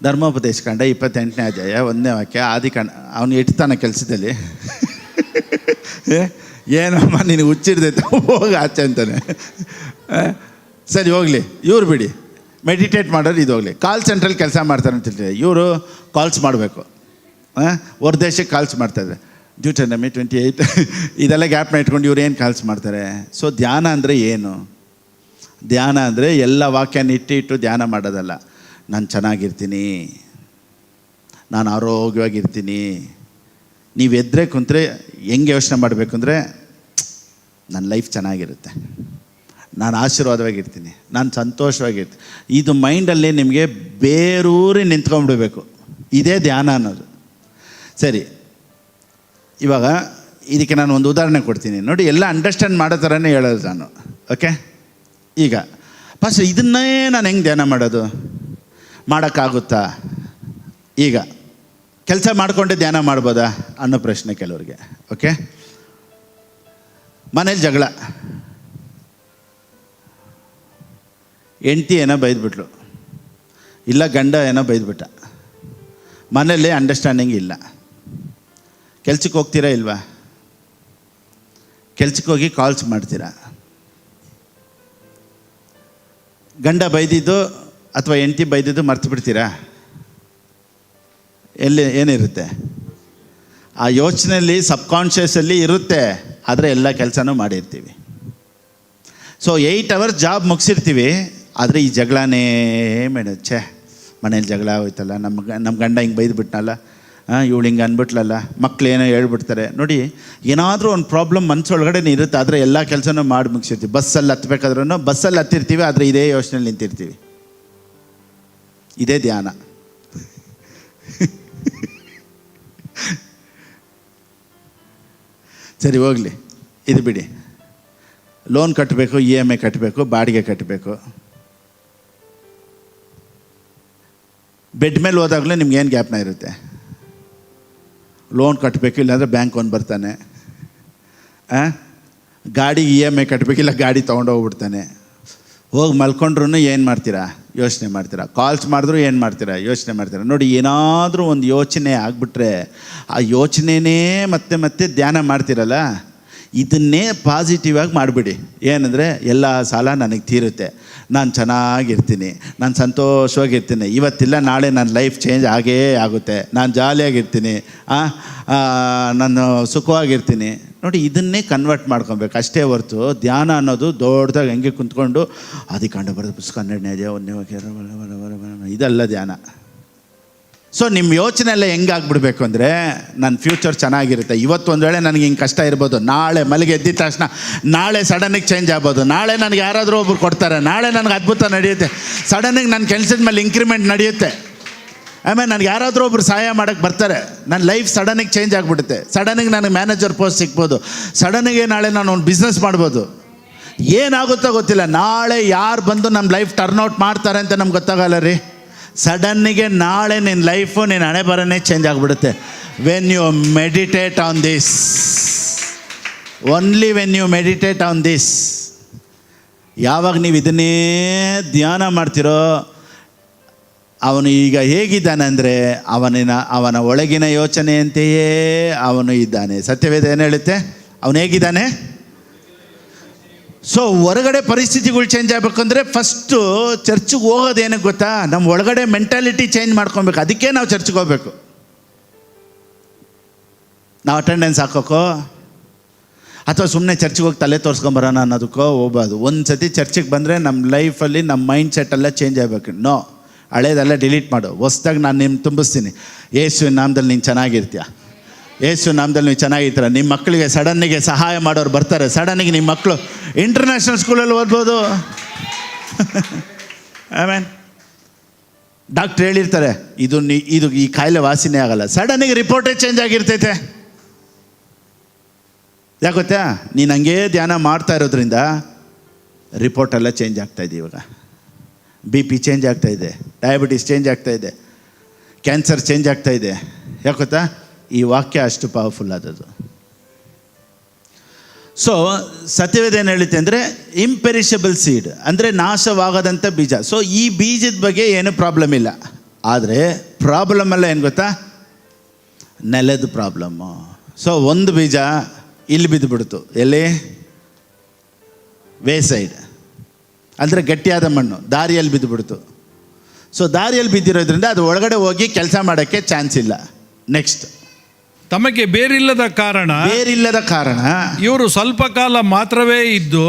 ಧರ್ಮೋಪದೇಶ ಕಾಂಡ 28ನೇ ಅಧ್ಯಾಯ 1ನೇ ವಾಕ್ಯ, ಆದಿಕಾಂಡ. ಅವನು ಇಡ್ತಾನೆ ಕೆಲಸದಲ್ಲಿ, ಏನಮ್ಮ ನಿನಗೆ ಹುಚ್ಚಿಡ್ದೈತೆ, ಹೋಗಿ ಆಚೆ ಅಂತಾನೆ. ಸರಿ ಹೋಗಲಿ, ಇವ್ರು ಬಿಡಿ, ಮೆಡಿಟೇಟ್ ಮಾಡೋರು ಇದು ಹೋಗಲಿ. ಕಾಲ್ ಸೆಂಟ್ರಲ್ಲಿ ಕೆಲಸ ಮಾಡ್ತಾರೆ ಅಂತ ಹೇಳ್ತೀವಿ. ಇವರು ಕಾಲ್ಸ್ ಮಾಡಬೇಕು, ಹೊರ ದೇಶಕ್ಕೆ ಕಾಲ್ಸ್ ಮಾಡ್ತಾಯಿದ್ದಾರೆ. ಡ್ಯೂಟನಮಿ 28 ಇದೆಲ್ಲ ಗ್ಯಾಪ್ನ ಇಟ್ಕೊಂಡು ಇವ್ರು ಏನು ಕಾಲ್ಸ್ ಮಾಡ್ತಾರೆ. ಸೊ ಧ್ಯಾನ ಅಂದರೆ ಏನು? ಧ್ಯಾನ ಅಂದರೆ ಎಲ್ಲ ವಾಕ್ಯನ ಇಟ್ಟು ಧ್ಯಾನ ಮಾಡೋದಲ್ಲ. ನಾನು ಚೆನ್ನಾಗಿರ್ತೀನಿ, ನಾನು ಆರೋಗ್ಯವಾಗಿರ್ತೀನಿ. ನೀವು ಎದ್ದರೆ ಕುಂತ್ರೆ ಹೆಂಗೆ ಯೋಚನೆ ಮಾಡಬೇಕು ಅಂದರೆ, ನನ್ನ ಲೈಫ್ ಚೆನ್ನಾಗಿರುತ್ತೆ, ನಾನು ಆಶೀರ್ವಾದವಾಗಿರ್ತೀನಿ, ನಾನು ಸಂತೋಷವಾಗಿರ್ತೀನಿ. ಇದು ಮೈಂಡಲ್ಲಿ ನಿಮಗೆ ಬೇರೂರಿ ನಿಂತ್ಕೊಂಡ್ಬಿಡ್ಬೇಕು. ಇದೇ ಧ್ಯಾನ ಅನ್ನೋದು. ಸರಿ, ಇವಾಗ ಇದಕ್ಕೆ ನಾನು ಒಂದು ಉದಾಹರಣೆ ಕೊಡ್ತೀನಿ ನೋಡಿ. ಎಲ್ಲ ಅಂಡರ್ಸ್ಟ್ಯಾಂಡ್ ಮಾಡೋ ಥರನೇ ಹೇಳೋದು ನಾನು. ಓಕೆ, ಈಗ ಫಸ್ಟ್ ಇದನ್ನೇ ನಾನು ಹೆಂಗೆ ಧ್ಯಾನ ಮಾಡೋದು? ಮಾಡೋಕ್ಕಾಗುತ್ತಾ? ಈಗ ಕೆಲಸ ಮಾಡಿಕೊಂಡೆ ಧ್ಯಾನ ಮಾಡ್ಬೋದಾ ಅನ್ನೋ ಪ್ರಶ್ನೆ ಕೆಲವ್ರಿಗೆ. ಓಕೆ, ಮನೇಲಿ ಜಗಳ, ಹೆಂಡ್ತಿ ಏನೋ ಬೈದ್ಬಿಟ್ಲು, ಇಲ್ಲ ಗಂಡ ಏನೋ ಬೈದ್ಬಿಟ್ಟ, ಮನೇಲಿ ಅಂಡರ್ಸ್ಟ್ಯಾಂಡಿಂಗ್ ಇಲ್ಲ. ಕೆಲ್ಸಕ್ಕೆ ಹೋಗ್ತೀರಾ ಇಲ್ವಾ? ಕೆಲ್ಸಕ್ಕೆ ಹೋಗಿ ಕಾಲ್ಸ್ ಮಾಡ್ತೀರಾ, ಗಂಡ ಬೈದಿದ್ದು ಅಥವಾ ಹೆಂಡತಿ ಬೈದಿದ್ದು ಮರ್ತು ಬಿಡ್ತೀರಾ? ಎಲ್ಲಿ ಏನಿರುತ್ತೆ ಆ ಯೋಚನೆಯಲ್ಲಿ, ಸಬ್ಕಾನ್ಷಿಯಸಲ್ಲಿ ಇರುತ್ತೆ, ಆದರೆ ಎಲ್ಲ ಕೆಲಸನೂ ಮಾಡಿರ್ತೀವಿ. ಸೊ 8 hours ಜಾಬ್ ಮುಗಿಸಿರ್ತೀವಿ, ಆದರೆ ಈ ಜಗಳನೇ ಛೇ ಮನೇಲಿ ಜಗಳ ಹೋಯ್ತಲ್ಲ, ನಮ್ಮ ಗಂಡ ಹಿಂಗೆ ಬೈದ್ಬಿಟ್ನಲ್ಲ, ಇವಳು ಹಿಂಗೆ ಅಂದ್ಬಿಟ್ಲಲ್ಲ, ಮಕ್ಕಳೇನೋ ಹೇಳ್ಬಿಡ್ತಾರೆ. ನೋಡಿ, ಏನಾದರೂ ಒಂದು ಪ್ರಾಬ್ಲಮ್ ಮನಸ್ಸೊಳಗಡೆ ಇರುತ್ತೆ, ಆದರೆ ಎಲ್ಲ ಕೆಲಸನೂ ಮಾಡಿ ಮುಗಿಸಿರ್ತೀವಿ. ಬಸ್ಸಲ್ಲಿ ಹತ್ತಬೇಕಾದ್ರೂ ಬಸ್ಸಲ್ಲಿ ಹತ್ತಿರ್ತೀವಿ, ಆದರೆ ಇದೇ ಯೋಚನೆಯಲ್ಲಿ ನಿಂತಿರ್ತೀವಿ. ಇದೇ ಧ್ಯಾನ. ಸರಿ ಹೋಗಲಿ, ಇದು ಬಿಡಿ. ಲೋನ್ ಕಟ್ಟಬೇಕು, EMI ಕಟ್ಟಬೇಕು, ಬಾಡಿಗೆ ಕಟ್ಟಬೇಕು. ಬೆಡ್ ಮೇಲೆ ಹೋದಾಗಲೇ ನಿಮ್ಗೇನು ಜ್ಞಾಪನ ಇರುತ್ತೆ? ಲೋನ್ ಕಟ್ಟಬೇಕು, ಇಲ್ಲಾಂದರೆ ಬ್ಯಾಂಕ್ ಒಂದು ಬರ್ತಾನೆ. ಗಾಡಿಗೆ EMI ಕಟ್ಟಬೇಕಿಲ್ಲ, ಗಾಡಿ ತೊಗೊಂಡೋಗ್ಬಿಡ್ತಾನೆ. ಹೋಗಿ ಮಲ್ಕೊಂಡ್ರೂ ಏನು ಮಾಡ್ತೀರಾ? ಯೋಚನೆ ಮಾಡ್ತೀರಾ. ಕಾಲ್ಸ್ ಮಾಡಿದ್ರು ಏನು ಮಾಡ್ತೀರಾ? ಯೋಚನೆ ಮಾಡ್ತೀರಾ. ನೋಡಿ, ಏನಾದರೂ ಒಂದು ಯೋಚನೆ ಆಗಿಬಿಟ್ರೆ ಆ ಯೋಚನೆನೇ ಮತ್ತೆ ಮತ್ತೆ ಧ್ಯಾನ ಮಾಡ್ತೀರಲ್ಲ, ಇದನ್ನೇ ಪಾಸಿಟಿವ್ ಆಗಿ ಮಾಡಿಬಿಡಿ. ಏನಂದರೆ, ಎಲ್ಲ ಸಾಲ ನನಗೆ ತೀರುತ್ತೆ, ನಾನು ಚೆನ್ನಾಗಿರ್ತೀನಿ, ನಾನು ಸಂತೋಷವಾಗಿರ್ತೀನಿ, ಇವತ್ತಿಲ್ಲ ನಾಳೆ ನನ್ನ ಲೈಫ್ ಚೇಂಜ್ ಆಗೇ ಆಗುತ್ತೆ, ನಾನು ಜಾಲಿಯಾಗಿರ್ತೀನಿ, ನಾನು ಸುಖವಾಗಿರ್ತೀನಿ. ನೋಡಿ, ಇದನ್ನೇ ಕನ್ವರ್ಟ್ ಮಾಡ್ಕೊಬೇಕು ಅಷ್ಟೇ ಹೊರತು ಧ್ಯಾನ ಅನ್ನೋದು ದೊಡ್ಡದಾಗಿ ಹಂಗೆ ಕುಂತ್ಕೊಂಡು ಅದಕ್ಕೆ ಬರೋದು ಪುಸ್ತಕ 12ನೇ ಅಧ್ಯಾಯ 1ನೇ ವಾಕ್ಯ, ಇದಲ್ಲ ಧ್ಯಾನ. ಸೊ ನಿಮ್ಮ ಯೋಚನೆ ಎಲ್ಲ ಹೆಂಗಾಗ್ಬಿಡ್ಬೇಕು ಅಂದರೆ, ನನ್ನ ಫ್ಯೂಚರ್ ಚೆನ್ನಾಗಿರುತ್ತೆ, ಇವತ್ತು ಒಂದು ವೇಳೆ ನನಗೆ ಹಿಂಗೆ ಕಷ್ಟ ಇರ್ಬೋದು, ನಾಳೆ ಮಲಗಿ ಎದ್ದಿದ ತಕ್ಷಣ ನಾಳೆ ಸಡನ್ನಿಗೆ ಚೇಂಜ್ ಆಗ್ಬೋದು, ನಾಳೆ ನನಗೆ ಯಾರಾದರೂ ಒಬ್ರು ಕೊಡ್ತಾರೆ, ನಾಳೆ ನನಗೆ ಅದ್ಭುತ ನಡೆಯುತ್ತೆ, ಸಡನ್ನಿಗೆ ನನ್ನ ಕೆಲಸದ ಮೇಲೆ ಇಂಕ್ರಿಮೆಂಟ್ ನಡೆಯುತ್ತೆ, ಆಮೇಲೆ ನನಗೆ ಯಾರಾದರೂ ಒಬ್ರು ಸಹಾಯ ಮಾಡೋಕ್ಕೆ ಬರ್ತಾರೆ, ನನ್ನ ಲೈಫ್ ಸಡನ್ನಿಗೆ ಚೇಂಜ್ ಆಗಿಬಿಡುತ್ತೆ, ಸಡನ್ನಿಗೆ ನನಗೆ ಮ್ಯಾನೇಜರ್ ಪೋಸ್ಟ್ ಸಿಗ್ಬೋದು, ಸಡನ್ನಿಗೆ ನಾಳೆ ನಾನು ಒಂದು ಬಿಸ್ನೆಸ್ ಮಾಡ್ಬೋದು. ಏನಾಗುತ್ತೋ ಗೊತ್ತಿಲ್ಲ, ನಾಳೆ ಯಾರು ಬಂದು ನಮ್ಮ ಲೈಫ್ ಟರ್ನ್ಔಟ್ ಮಾಡ್ತಾರೆ ಅಂತ ನಮ್ಗೆ ಗೊತ್ತಾಗಲ್ಲ ರೀ. ಸಡನ್ನಿಗೆ ನಾಳೆ ನಿನ್ನ ಲೈಫು, ನಿನ್ನ ಹಣೆ ಬರನೇ ಚೇಂಜ್ ಆಗಿಬಿಡುತ್ತೆ. When you meditate on this, only when you meditate on this. ಯಾವಾಗ ನೀವು ಇದನ್ನೇ ಧ್ಯಾನ ಮಾಡ್ತಿರೋ, ಅವನು ಈಗ ಹೇಗಿದ್ದಾನೆ ಅಂದರೆ ಅವನ ಒಳಗಿನ ಯೋಚನೆಯಂತೆಯೇ ಅವನು ಇದ್ದಾನೆ. ಸತ್ಯವೇದ ಏನು ಹೇಳುತ್ತೆ? ಅವನು ಹೇಗಿದ್ದಾನೆ? ಸೊ ಹೊರಗಡೆ ಪರಿಸ್ಥಿತಿಗಳು ಚೇಂಜ್ ಆಗಬೇಕಂದ್ರೆ ಫಸ್ಟು ಚರ್ಚಿಗೆ ಹೋಗೋದೇನಕ್ಕೆ ಗೊತ್ತಾ? ನಮ್ಮ ಒಳಗಡೆ ಮೆಂಟಾಲಿಟಿ ಚೇಂಜ್ ಮಾಡ್ಕೊಬೇಕು. ಅದಕ್ಕೆ ನಾವು ಚರ್ಚಿಗೆ ಹೋಗ್ಬೇಕು. ನಾವು ಅಟೆಂಡೆನ್ಸ್ ಹಾಕೋಕ್ಕೋ ಅಥವಾ ಸುಮ್ಮನೆ ಚರ್ಚಿಗೆ ಹೋಗಿ ತಲೆ ತೋರಿಸ್ಕೊಂಬರೋಣ ಅನ್ನೋದಕ್ಕೋ ಹೋಗ್ಬಾರ್ದು. ಒಂದು ಸತಿ ಚರ್ಚಿಗೆ ಬಂದರೆ ನಮ್ಮ ಲೈಫಲ್ಲಿ ನಮ್ಮ ಮೈಂಡ್ ಸೆಟ್ ಎಲ್ಲ ಚೇಂಜ್ ಆಗಬೇಕು. ನೋ, ಹಳೇದೆಲ್ಲ ಡಿಲೀಟ್ ಮಾಡು, ಹೊಸ್ದಾಗಿ ನಾನು ನಿಮ್ಮ ತುಂಬಿಸ್ತೀನಿ. ಯೇಸುವಿನ ನಾಮದಲ್ಲಿ ನೀನು ಚೆನ್ನಾಗಿರ್ತೀಯ, ಯೇಸು ನಾಮದಲ್ಲಿ ನೀವು ಚೆನ್ನಾಗಿರ್ತೀರ. ನಿಮ್ಮ ಮಕ್ಕಳಿಗೆ ಸಡನ್ನಿಗೆ ಸಹಾಯ ಮಾಡೋರು ಬರ್ತಾರೆ, ಸಡನ್ನಿಗೆ ನಿಮ್ಮ ಮಕ್ಕಳು ಇಂಟರ್ನ್ಯಾಷನಲ್ ಸ್ಕೂಲಲ್ಲಿ ಓದ್ಬೋದು. ಆಮೇಲೆ ಡಾಕ್ಟ್ರ್ ಹೇಳಿರ್ತಾರೆ, ಇದು ಈ ಕಾಯಿಲೆ ವಾಸಿನೇ ಆಗಲ್ಲ, ಸಡನ್ನಿಗೆ ರಿಪೋರ್ಟೇ ಚೇಂಜ್ ಆಗಿರ್ತೈತೆ. ಯಾಕೆ ಗೊತ್ತಾ? ನೀನು ಹಂಗೇ ಧ್ಯಾನ ಮಾಡ್ತಾ ಇರೋದ್ರಿಂದ ರಿಪೋರ್ಟೆಲ್ಲ ಚೇಂಜ್ ಆಗ್ತಾಯಿದೆ. ಇವಾಗ BP ಚೇಂಜ್ ಆಗ್ತಾಯಿದೆ, ಡಯಾಬಿಟೀಸ್ ಚೇಂಜ್ ಆಗ್ತಾಯಿದೆ, ಕ್ಯಾನ್ಸರ್ ಚೇಂಜ್ ಆಗ್ತಾಯಿದೆ. ಯಾಕೆ ಗೊತ್ತಾ? ಈ ವಾಕ್ಯ ಅಷ್ಟು ಪವರ್ಫುಲ್ ಆದದ್ದು. ಸೊ ಸತ್ಯವೇದ ಏನು ಹೇಳುತ್ತೆ ಅಂದರೆ, ಇಂಪೆರಿಷಬಲ್ ಸೀಡ್ ಅಂದರೆ ನಾಶವಾಗದಂಥ ಬೀಜ. ಸೊ ಈ ಬೀಜದ ಬಗ್ಗೆ ಏನು ಪ್ರಾಬ್ಲಮ್ ಇಲ್ಲ. ಆದರೆ ಪ್ರಾಬ್ಲಮ್ ಎಲ್ಲ ಏನು ಗೊತ್ತಾ? ನೆಲದ ಪ್ರಾಬ್ಲಮ್ಮು. ಸೊ ಒಂದು ಬೀಜ ಇಲ್ಲಿ ಬಿದ್ದುಬಿಡ್ತು, ಎಲ್ಲಿ? ವೇಸೈಡ್ ಅಂದರೆ ಗಟ್ಟಿಯಾದ ಮಣ್ಣು, ದಾರಿಯಲ್ಲಿ ಬಿದ್ದುಬಿಡ್ತು. ಸೊ ದಾರಿಯಲ್ಲಿ ಬಿದ್ದಿರೋದ್ರಿಂದ ಅದು ಒಳಗಡೆ ಹೋಗಿ ಕೆಲಸ ಮಾಡೋಕ್ಕೆ ಚಾನ್ಸ್ ಇಲ್ಲ. ನೆಕ್ಸ್ಟ್, ತಮಗೆ ಬೇರಿಲ್ಲದ ಕಾರಣ ಇವರು ಸ್ವಲ್ಪ ಕಾಲ ಮಾತ್ರವೇ ಇದ್ದು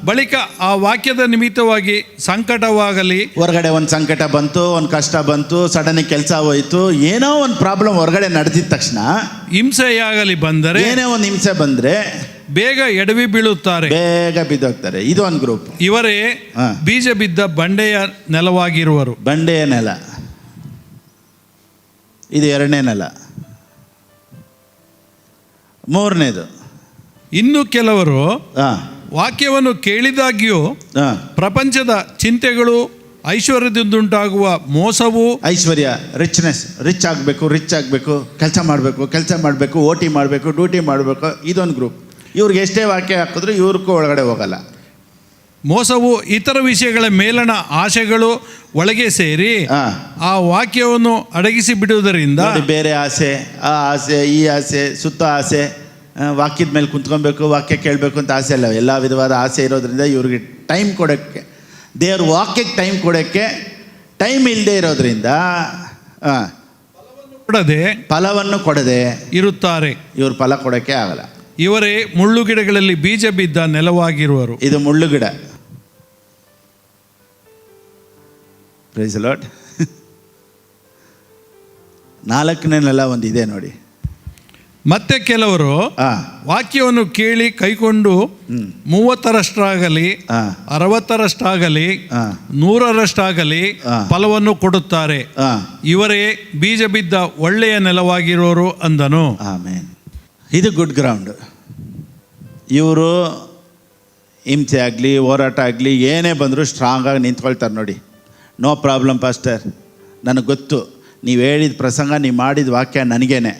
ಬಳಿಕ ಆ ವಾಕ್ಯದ ನಿಮಿತ್ತವಾಗಿ ಸಂಕಟವಾಗಲಿ, ಹೊರಗಡೆ ಒಂದು ಸಂಕಟ ಬಂತು, ಒಂದು ಕಷ್ಟ ಬಂತು, ಸಡನ್ ಕೆಲಸ ಹೋಯಿತು, ಏನೋ ಒಂದು ಪ್ರಾಬ್ಲಮ್ ಹೊರಗಡೆ ನಡೆದಿದ ತಕ್ಷಣ ಹಿಂಸೆಯಾಗಲಿ ಬಂದರೆ, ಏನೇ ಒಂದು ಹಿಂಸೆ ಬಂದರೆ ಬೇಗ ಎಡವಿ ಬೀಳುತ್ತಾರೆ, ಬೇಗ ಬಿದ್ದೋಗ್ತಾರೆ. ಇದು ಒಂದು ಗ್ರೂಪ್. ಇವರೇ ಬೀಜ ಬಿದ್ದ ಬಂಡೆಯ ನೆಲವಾಗಿರುವರು. ಬಂಡೆಯ ನೆಲ ಇದು ಎರಡನೇ ನೆಲ. ಮೂರನೇದು, ಇನ್ನು ಕೆಲವರು ವಾಕ್ಯವನ್ನು ಕೇಳಿದಾಗ್ಯೂ ಪ್ರಪಂಚದ ಚಿಂತೆಗಳು, ಐಶ್ವರ್ಯದಿಂದುಂಟಾಗುವ ಮೋಸವು, ಐಶ್ವರ್ಯ, ರಿಚ್ ಆಗಬೇಕು, ಕೆಲಸ ಮಾಡಬೇಕು, OT ಮಾಡಬೇಕು, ಡ್ಯೂಟಿ ಮಾಡಬೇಕು, ಇದೊಂದು ಗ್ರೂಪ್. ಇವ್ರಿಗೆ ಎಷ್ಟೇ ವಾಕ್ಯ ಹಾಕಿದ್ರು ಇವ್ರಿಗೂ ಒಳಗಡೆ ಹೋಗಲ್ಲ. ಮೋಸವು ಇತರ ವಿಷಯಗಳ ಮೇಲಣ ಆಸೆಗಳು ಒಳಗೆ ಸೇರಿ ಆ ವಾಕ್ಯವನ್ನು ಅಡಗಿಸಿ ಬಿಡುವುದರಿಂದ, ಬೇರೆ ಆಸೆ, ಆ ಆಸೆ, ಈ ಆಸೆ, ಸುತ್ತ ಆಸೆ, ವಾಕ್ಯದ ಮೇಲೆ ಕುಂತ್ಕೊಬೇಕು, ವಾಕ್ಯ ಕೇಳಬೇಕು ಅಂತ ಆಸೆ ಅಲ್ಲ, ಎಲ್ಲ ವಿಧವಾದ ಆಸೆ ಇರೋದ್ರಿಂದ ಇವ್ರಿಗೆ ಟೈಮ್ ಕೊಡೋಕ್ಕೆ, ದೇವ್ರ ವಾಕ್ಯಕ್ಕೆ ಟೈಮ್ ಕೊಡೋಕ್ಕೆ ಟೈಮ್ ಇಲ್ಲದೆ ಇರೋದ್ರಿಂದ ಕೊಡದೆ ಫಲವನ್ನು ಕೊಡದೆ ಇರುತ್ತಾರೆ. ಇವ್ರು ಫಲ ಕೊಡೋಕ್ಕೆ ಆಗಲ್ಲ. ಇವರೇ ಮುಳ್ಳುಗಿಡಗಳಲ್ಲಿ ಬೀಜ ಬಿದ್ದ ನೆಲವಾಗಿರುವರು. ಇದು ಮುಳ್ಳುಗಿಡ. Price the lord. 4ನೇ ನೆಲ ಒಂದಿದೆ ನೋಡಿ. ಮತ್ತೆ ಕೆಲವರು ವಾಕ್ಯವನ್ನು ಕೇಳಿ ಕೈಕೊಂಡು 30ರಷ್ಟಾಗಲಿ 60ರಷ್ಟಾಗಲಿ 100ರಷ್ಟಾಗಲಿ ಫಲವನ್ನು ಕೊಡುತ್ತಾರೆ. ಇವರೇ ಬೀಜ ಬಿದ್ದ ಒಳ್ಳೆಯ ನೆಲವಾಗಿರೋರು ಅಂದನು. ಆಮೇನ್. ಇದು ಗುಡ್ ಗ್ರೌಂಡ್. ಇವರು ಹಿಂಸೆ ಆಗಲಿ ಹೋರಾಟ ಆಗಲಿ ಏನೇ ಬಂದರೂ ಸ್ಟ್ರಾಂಗಾಗಿ ನಿಂತ್ಕೊಳ್ತಾರೆ ನೋಡಿ. ನೋ ಪ್ರಾಬ್ಲಮ್ ಪಾಸ್ಟರ್, ನನಗೆ ಗೊತ್ತು ನೀವು ಹೇಳಿದ ಪ್ರಸಂಗ, ನೀವು ಮಾಡಿದ ವಾಕ್ಯ ನನಗೇನೆ.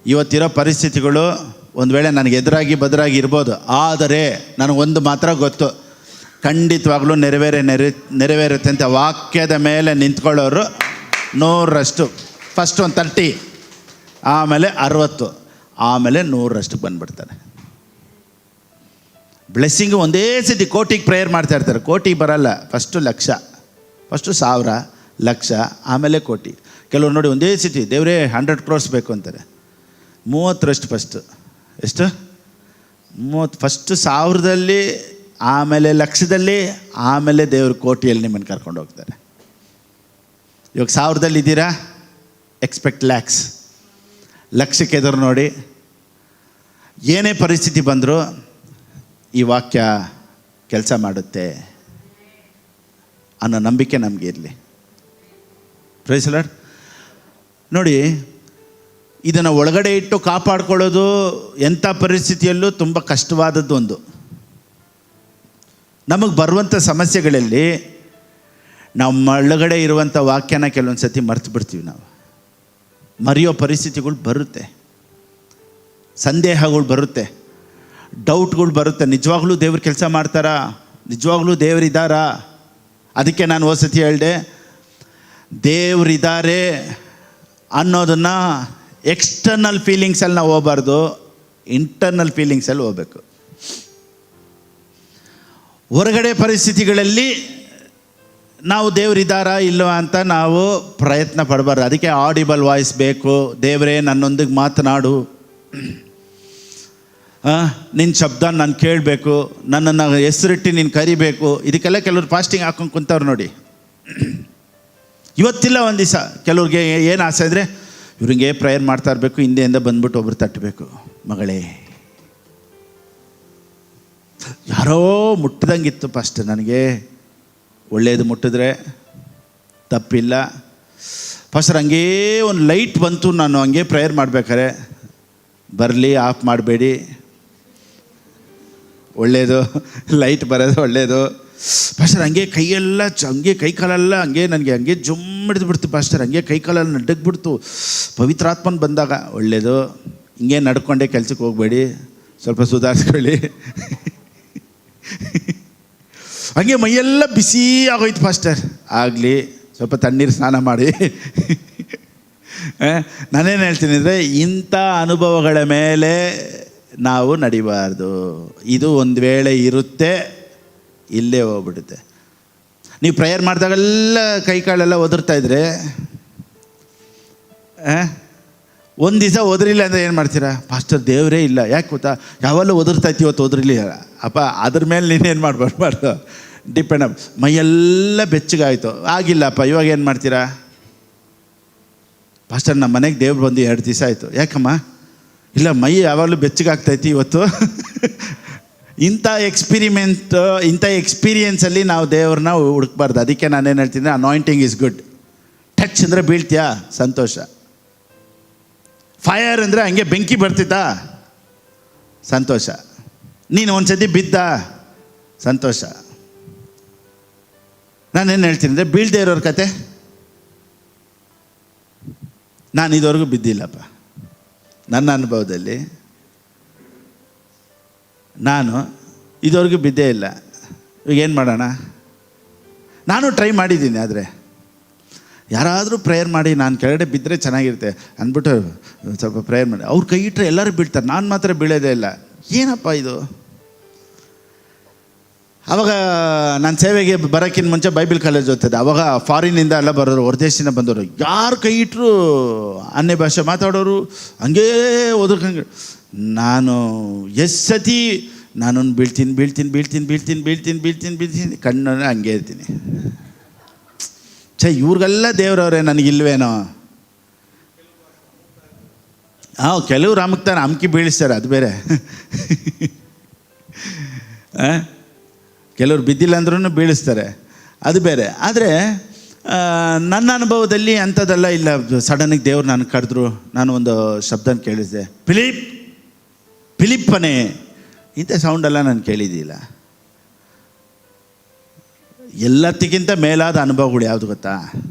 ಇವತ್ತಿರೋ ಪರಿಸ್ಥಿತಿಗಳು ಒಂದು ವೇಳೆ ನನಗೆ ಎದುರಾಗಿ ಬದರಾಗಿ ಇರ್ಬೋದು, ಆದರೆ ನನಗೊಂದು ಮಾತ್ರ ಗೊತ್ತು, ಖಂಡಿತವಾಗ್ಲೂ ನೆರವೇರುತ್ತೆ ಅಂತ. ವಾಕ್ಯದ ಮೇಲೆ ನಿಂತ್ಕೊಳ್ಳೋರು 100ರಷ್ಟು, ಫಸ್ಟ್ ಒಂದು 30, ಆಮೇಲೆ 60, ಆಮೇಲೆ 100ರಷ್ಟಕ್ಕೆ ಬಂದುಬಿಡ್ತಾರೆ. ಬ್ಲೆಸ್ಸಿಂಗು ಒಂದೇ ಸತಿ ಕೋಟಿಗೆ ಪ್ರೇಯರ್ ಮಾಡ್ತಾ ಇರ್ತಾರೆ. ಕೋಟಿಗೆ ಬರಲ್ಲ, ಫಸ್ಟು 1,00,000, ಫಸ್ಟು 1,000, 1,00,000, ಆಮೇಲೆ ಕೋಟಿ. ಕೆಲವರು ನೋಡಿ ಒಂದೇ ಸತಿ ದೇವರೇ 100 crores ಬೇಕು ಅಂತಾರೆ. 30ರಷ್ಟು ಫಸ್ಟು. ಎಷ್ಟು? 30. ಫಸ್ಟು 1000ದಲ್ಲಿ, ಆಮೇಲೆ 1,00,000ದಲ್ಲಿ, ಆಮೇಲೆ ದೇವರು ಕೋಟಿಯಲ್ಲಿ ನಿಮ್ಮನ್ನು ಕರ್ಕೊಂಡು ಹೋಗ್ತಾರೆ. ಇವಾಗ 1000ದಲ್ಲಿ ಇದ್ದೀರಾ, ಎಕ್ಸ್ಪೆಕ್ಟ್ ಲ್ಯಾಕ್ಸ್. 1,00,000ಕ್ಕೆ ಎದುರು ನೋಡಿ. ಏನೇ ಪರಿಸ್ಥಿತಿ ಬಂದರೂ ಈ ವಾಕ್ಯ ಕೆಲಸ ಮಾಡುತ್ತೆ ಅನ್ನೋ ನಂಬಿಕೆ ನಮಗೆ ಇರಲಿ. Praise the lord. ನೋಡಿ, ಇದನ್ನು ಒಳಗಡೆ ಇಟ್ಟು ಕಾಪಾಡ್ಕೊಳ್ಳೋದು ಎಂಥ ಪರಿಸ್ಥಿತಿಯಲ್ಲೂ ತುಂಬ ಕಷ್ಟವಾದದ್ದು. ಒಂದು ನಮಗೆ ಬರುವಂಥ ಸಮಸ್ಯೆಗಳಲ್ಲಿ ನಮ್ಮ ಒಳಗಡೆ ಇರುವಂಥ ವಾಕ್ಯನ ಕೆಲವೊಂದು ಸತಿ ಮರ್ತು ಬಿಡ್ತೀವಿ. ನಾವು ಮರೆಯೋ ಪರಿಸ್ಥಿತಿಗಳು ಬರುತ್ತೆ, ಸಂದೇಹಗಳು ಬರುತ್ತೆ, ಡೌಟ್ಗಳು ಬರುತ್ತೆ. ನಿಜವಾಗ್ಲೂ ದೇವ್ರು ಕೆಲಸ ಮಾಡ್ತಾರಾ? ನಿಜವಾಗ್ಲೂ ದೇವರಿದ್ದಾರಾ? ಅದಕ್ಕೆ ನಾನು ಹೋದ್ಸತಿ ಹೇಳಿದೆ, ದೇವರಿದ್ದಾರೆ ಅನ್ನೋದನ್ನು ಎಕ್ಸ್ಟರ್ನಲ್ ಫೀಲಿಂಗ್ಸಲ್ಲಿ ನಾವು ಹೋಗಬಾರ್ದು, ಇಂಟರ್ನಲ್ ಫೀಲಿಂಗ್ಸಲ್ಲಿ ಹೋಗ್ಬೇಕು. ಹೊರಗಡೆ ಪರಿಸ್ಥಿತಿಗಳಲ್ಲಿ ನಾವು ದೇವರಿದ್ದಾರಾ ಇಲ್ಲವಾ ಅಂತ ನಾವು ಪ್ರಯತ್ನ ಪಡಬಾರ್ದು. ಅದಕ್ಕೆ ಆಡಿಬಲ್ ವಾಯ್ಸ್ ಬೇಕು. ದೇವರೇ ನನ್ನೊಂದಿಗೆ ಮಾತನಾಡು, ನಿನ್ನ ಶಬ್ದ ನಾನು ಕೇಳಬೇಕು, ನನ್ನನ್ನು ಹೆಸರಿಟ್ಟು ನೀನು ಕರಿಬೇಕು. ಇದಕ್ಕೆಲ್ಲ ಕೆಲವರು ಫಾಸ್ಟಿಂಗ್ ಹಾಕೊಂಡು ಕುಂತವ್ರು ನೋಡಿ. ಇವತ್ತಿಲ್ಲ ಒಂದು ದಿವಸ ಕೆಲವ್ರಿಗೆ ಏನು ಆಸೆ ಅಂದರೆ ಇವ್ರಿಗೆ ಪ್ರೇಯರ್ ಮಾಡ್ತಾ ಇರಬೇಕು, ಹಿಂದೆಯಿಂದ ಬಂದ್ಬಿಟ್ಟು ಒಬ್ರು ತಟ್ಟಬೇಕು, ಮಗಳೇ ಯಾರೋ ಮುಟ್ಟಿದಂಗಿತ್ತು ಫಸ್ಟ್ ನನಗೆ, ಒಳ್ಳೆಯದು ಮುಟ್ಟಿದ್ರೆ ತಪ್ಪಿಲ್ಲ. ಫಸ್ಟ್ ಹಂಗೇ ಒಂದು ಲೈಟ್ ಬಂತು, ನಾನು ಹಂಗೆ ಪ್ರೇಯರ್ ಮಾಡ್ಬೇಕಾರೆ ಬರಲಿ, ಆಫ್ ಮಾಡಬೇಡಿ, ಒಳ್ಳೆಯದು, ಲೈಟ್ ಬರೋದು ಒಳ್ಳೆಯದು. ಪಾಸ್ಟರ್ ಹಂಗೆ ಕೈಯೆಲ್ಲ ಹಂಗೆ ಕೈಕಾಲೆಲ್ಲ ಹಂಗೆ ನನಗೆ ಹಂಗೆ ಜುಮ್ಮಿಡ್ದು ಬಿಡ್ತು ಪಾಸ್ಟರ್, ಹಂಗೆ ಕೈಕಾಲೆಲ್ಲ ನಡ್ಡಗ್ಬಿಡ್ತು. ಪವಿತ್ರಾತ್ಮನ ಬಂದಾಗ ಒಳ್ಳೆಯದು, ಹಿಂಗೆ ನಡ್ಕೊಂಡೆ ಕೆಲ್ಸಕ್ಕೆ ಹೋಗಬೇಡಿ, ಸ್ವಲ್ಪ ಸುಧಾರಿಸ್ಕೊಳ್ಳಿ. ಹಂಗೆ ಮೈಯೆಲ್ಲ ಬಿಸಿ ಆಗೋಯ್ತು ಪಾಸ್ಟರ್, ಆಗಲಿ ಸ್ವಲ್ಪ ತಣ್ಣೀರು ಸ್ನಾನ ಮಾಡಿ. ನಾನೇನು ಹೇಳ್ತೀನಿ ಅಂದರೆ, ಇಂಥ ಅನುಭವಗಳ ಮೇಲೆ ನಾವು ನಡಿಬಾರ್ದು. ಇದು ಒಂದು ವೇಳೆ ಇರುತ್ತೆ, ಇಲ್ಲೇ ಹೋಗ್ಬಿಡುತ್ತೆ. ನೀವು ಪ್ರೇಯರ್ ಮಾಡಿದಾಗೆಲ್ಲ ಕೈ ಕಾಲೆಲ್ಲ ಒದರ್ತಾಯಿದ್ರೆ, ಒಂದು ದಿವಸ ಒದರಿಲ್ಲ ಅಂದರೆ ಏನು ಮಾಡ್ತೀರಾ? ಪಾಸ್ಟರ್ ದೇವರೇ ಇಲ್ಲ, ಯಾಕೆ ಗೊತ್ತಾ, ಯಾವಲ್ಲೂ ಒದರ್ತಾಯ್ತು, ಇವತ್ತು ಒದರಿಲ್ಲ ಅಪ್ಪ, ಅದ್ರ ಮೇಲೆ ನೀನೇನು ಮಾಡಬಾರ್ದು, ಡಿಪೆಂಡ್ ಅಪ್. ಮೈಯೆಲ್ಲ ಬೆಚ್ಚಗಾಯಿತು, ಆಗಿಲ್ಲಪ್ಪ, ಇವಾಗ ಏನು ಮಾಡ್ತೀರಾ? ಪಾಸ್ಟರ್ ನಮ್ಮ ಮನೆಗೆ ದೇವ್ರು ಬಂದು 2 ದಿವಸ ಆಯಿತು, ಯಾಕಮ್ಮ? ಇಲ್ಲ, ಮೈ ಯಾವಾಗಲೂ ಬೆಚ್ಚಗಾಗ್ತೈತಿ ಇವತ್ತು. ಇಂಥ ಎಕ್ಸ್ಪೀರಿಯೆನ್ಸಲ್ಲಿ ನಾವು ದೇವ್ರನ್ನ ಹುಡುಕ್ಬಾರ್ದು. ಅದಕ್ಕೆ ನಾನೇನು ಹೇಳ್ತೀನಿ, ಅನಾಯಿಂಟಿಂಗ್ ಈಸ್ ಗುಡ್. ಟಚ್ ಅಂದರೆ ಬೀಳ್ತೀಯಾ, ಸಂತೋಷ. ಫೈರ್ ಅಂದರೆ ಹಂಗೆ ಬೆಂಕಿ ಬರ್ತಿತ್ತಾ, ಸಂತೋಷ. ನೀನು ಒಂದು ಸತಿ ಬಿದ್ದ, ಸಂತೋಷ. ನಾನೇನು ಹೇಳ್ತೀನಿ ಅಂದರೆ, ಬೀಳ್ದೇ ಇರೋರ ಕತೆ, ನಾನು ಇದುವರೆಗೂ ಬಿದ್ದಿಲ್ಲಪ್ಪ. ನನ್ನ ಅನುಭವದಲ್ಲಿ ನಾನು ಇದುವರೆಗೂ ಬಿದ್ದೇ ಇಲ್ಲ. ಈಗ ಏನು ಮಾಡೋಣ? ನಾನು ಟ್ರೈ ಮಾಡಿದ್ದೀನಿ, ಆದರೆ ಯಾರಾದರೂ ಪ್ರೇಯರ್ ಮಾಡಿ ನಾನು ಕೆಳಗಡೆ ಬಿದ್ದರೆ ಚೆನ್ನಾಗಿರುತ್ತೆ ಅಂದ್ಬಿಟ್ಟು ಸ್ವಲ್ಪ ಪ್ರೇಯರ್ ಮಾಡಿ ಅವ್ರು ಕೈ ಇಟ್ಟರೆ ಎಲ್ಲರೂ ಬೀಳ್ತಾರೆ, ನಾನು ಮಾತ್ರ ಬೀಳೋದೇ ಇಲ್ಲ. ಏನಪ್ಪ ಇದು? ಅವಾಗ ನಾನು ಸೇವೆಗೆ ಬರೋಕ್ಕಿಂತ ಮುಂಚೆ ಬೈಬಲ್ ಕಾಲೇಜ್ ಓದ್ತಿದ್ದೆ. ಅವಾಗ ಫಾರಿನಿಂದ ಎಲ್ಲ ಬರೋರು, ಹೊರದೇಶದಿಂದ ಬಂದವರು, ಯಾರು ಕೈ ಇಟ್ಟರು ಅನ್ಯ ಭಾಷೆ ಮಾತಾಡೋರು, ಹಂಗೇ ಓದೋಕಂಗೆ. ನಾನು ಎಷ್ಟು ಸತಿ ನಾನು ಬೀಳ್ತೀನಿ ಕಣ್ಣು ಹಂಗೆ ಇರ್ತೀನಿ. ಇವ್ರಿಗೆಲ್ಲ ದೇವ್ರವ್ರೆ, ನನಗಿಲ್ವೇನೋ. ಕೆಲವ್ರು ಅಮುಕ್ತಾನೆ, ಅಮ್ಕಿ ಬೀಳಿಸ್ತಾರೆ, ಅದು ಬೇರೆ. ಕೆಲವ್ರು ಬಿದ್ದಿಲ್ಲ ಅಂದ್ರೂ ಬೀಳಿಸ್ತಾರೆ, ಅದು ಬೇರೆ. ಆದರೆ ನನ್ನ ಅನುಭವದಲ್ಲಿ ಅಂಥದ್ದೆಲ್ಲ ಇಲ್ಲ. ಸಡನ್ನಾಗಿ ದೇವ್ರು ನಾನು ಕರೆದ್ರು, ನಾನು ಒಂದು ಶಬ್ದನ ಕೇಳಿಸಿದೆ, ಫಿಲಿಪ್ಪನೇ, ಇಂಥ ಸೌಂಡೆಲ್ಲ ನಾನು ಕೇಳಿದ್ದಿಲ್ಲ. ಎಲ್ಲದಕ್ಕಿಂತ ಮೇಲಾದ ಅನುಭವಗಳು ಯಾವುದು ಗೊತ್ತಾ?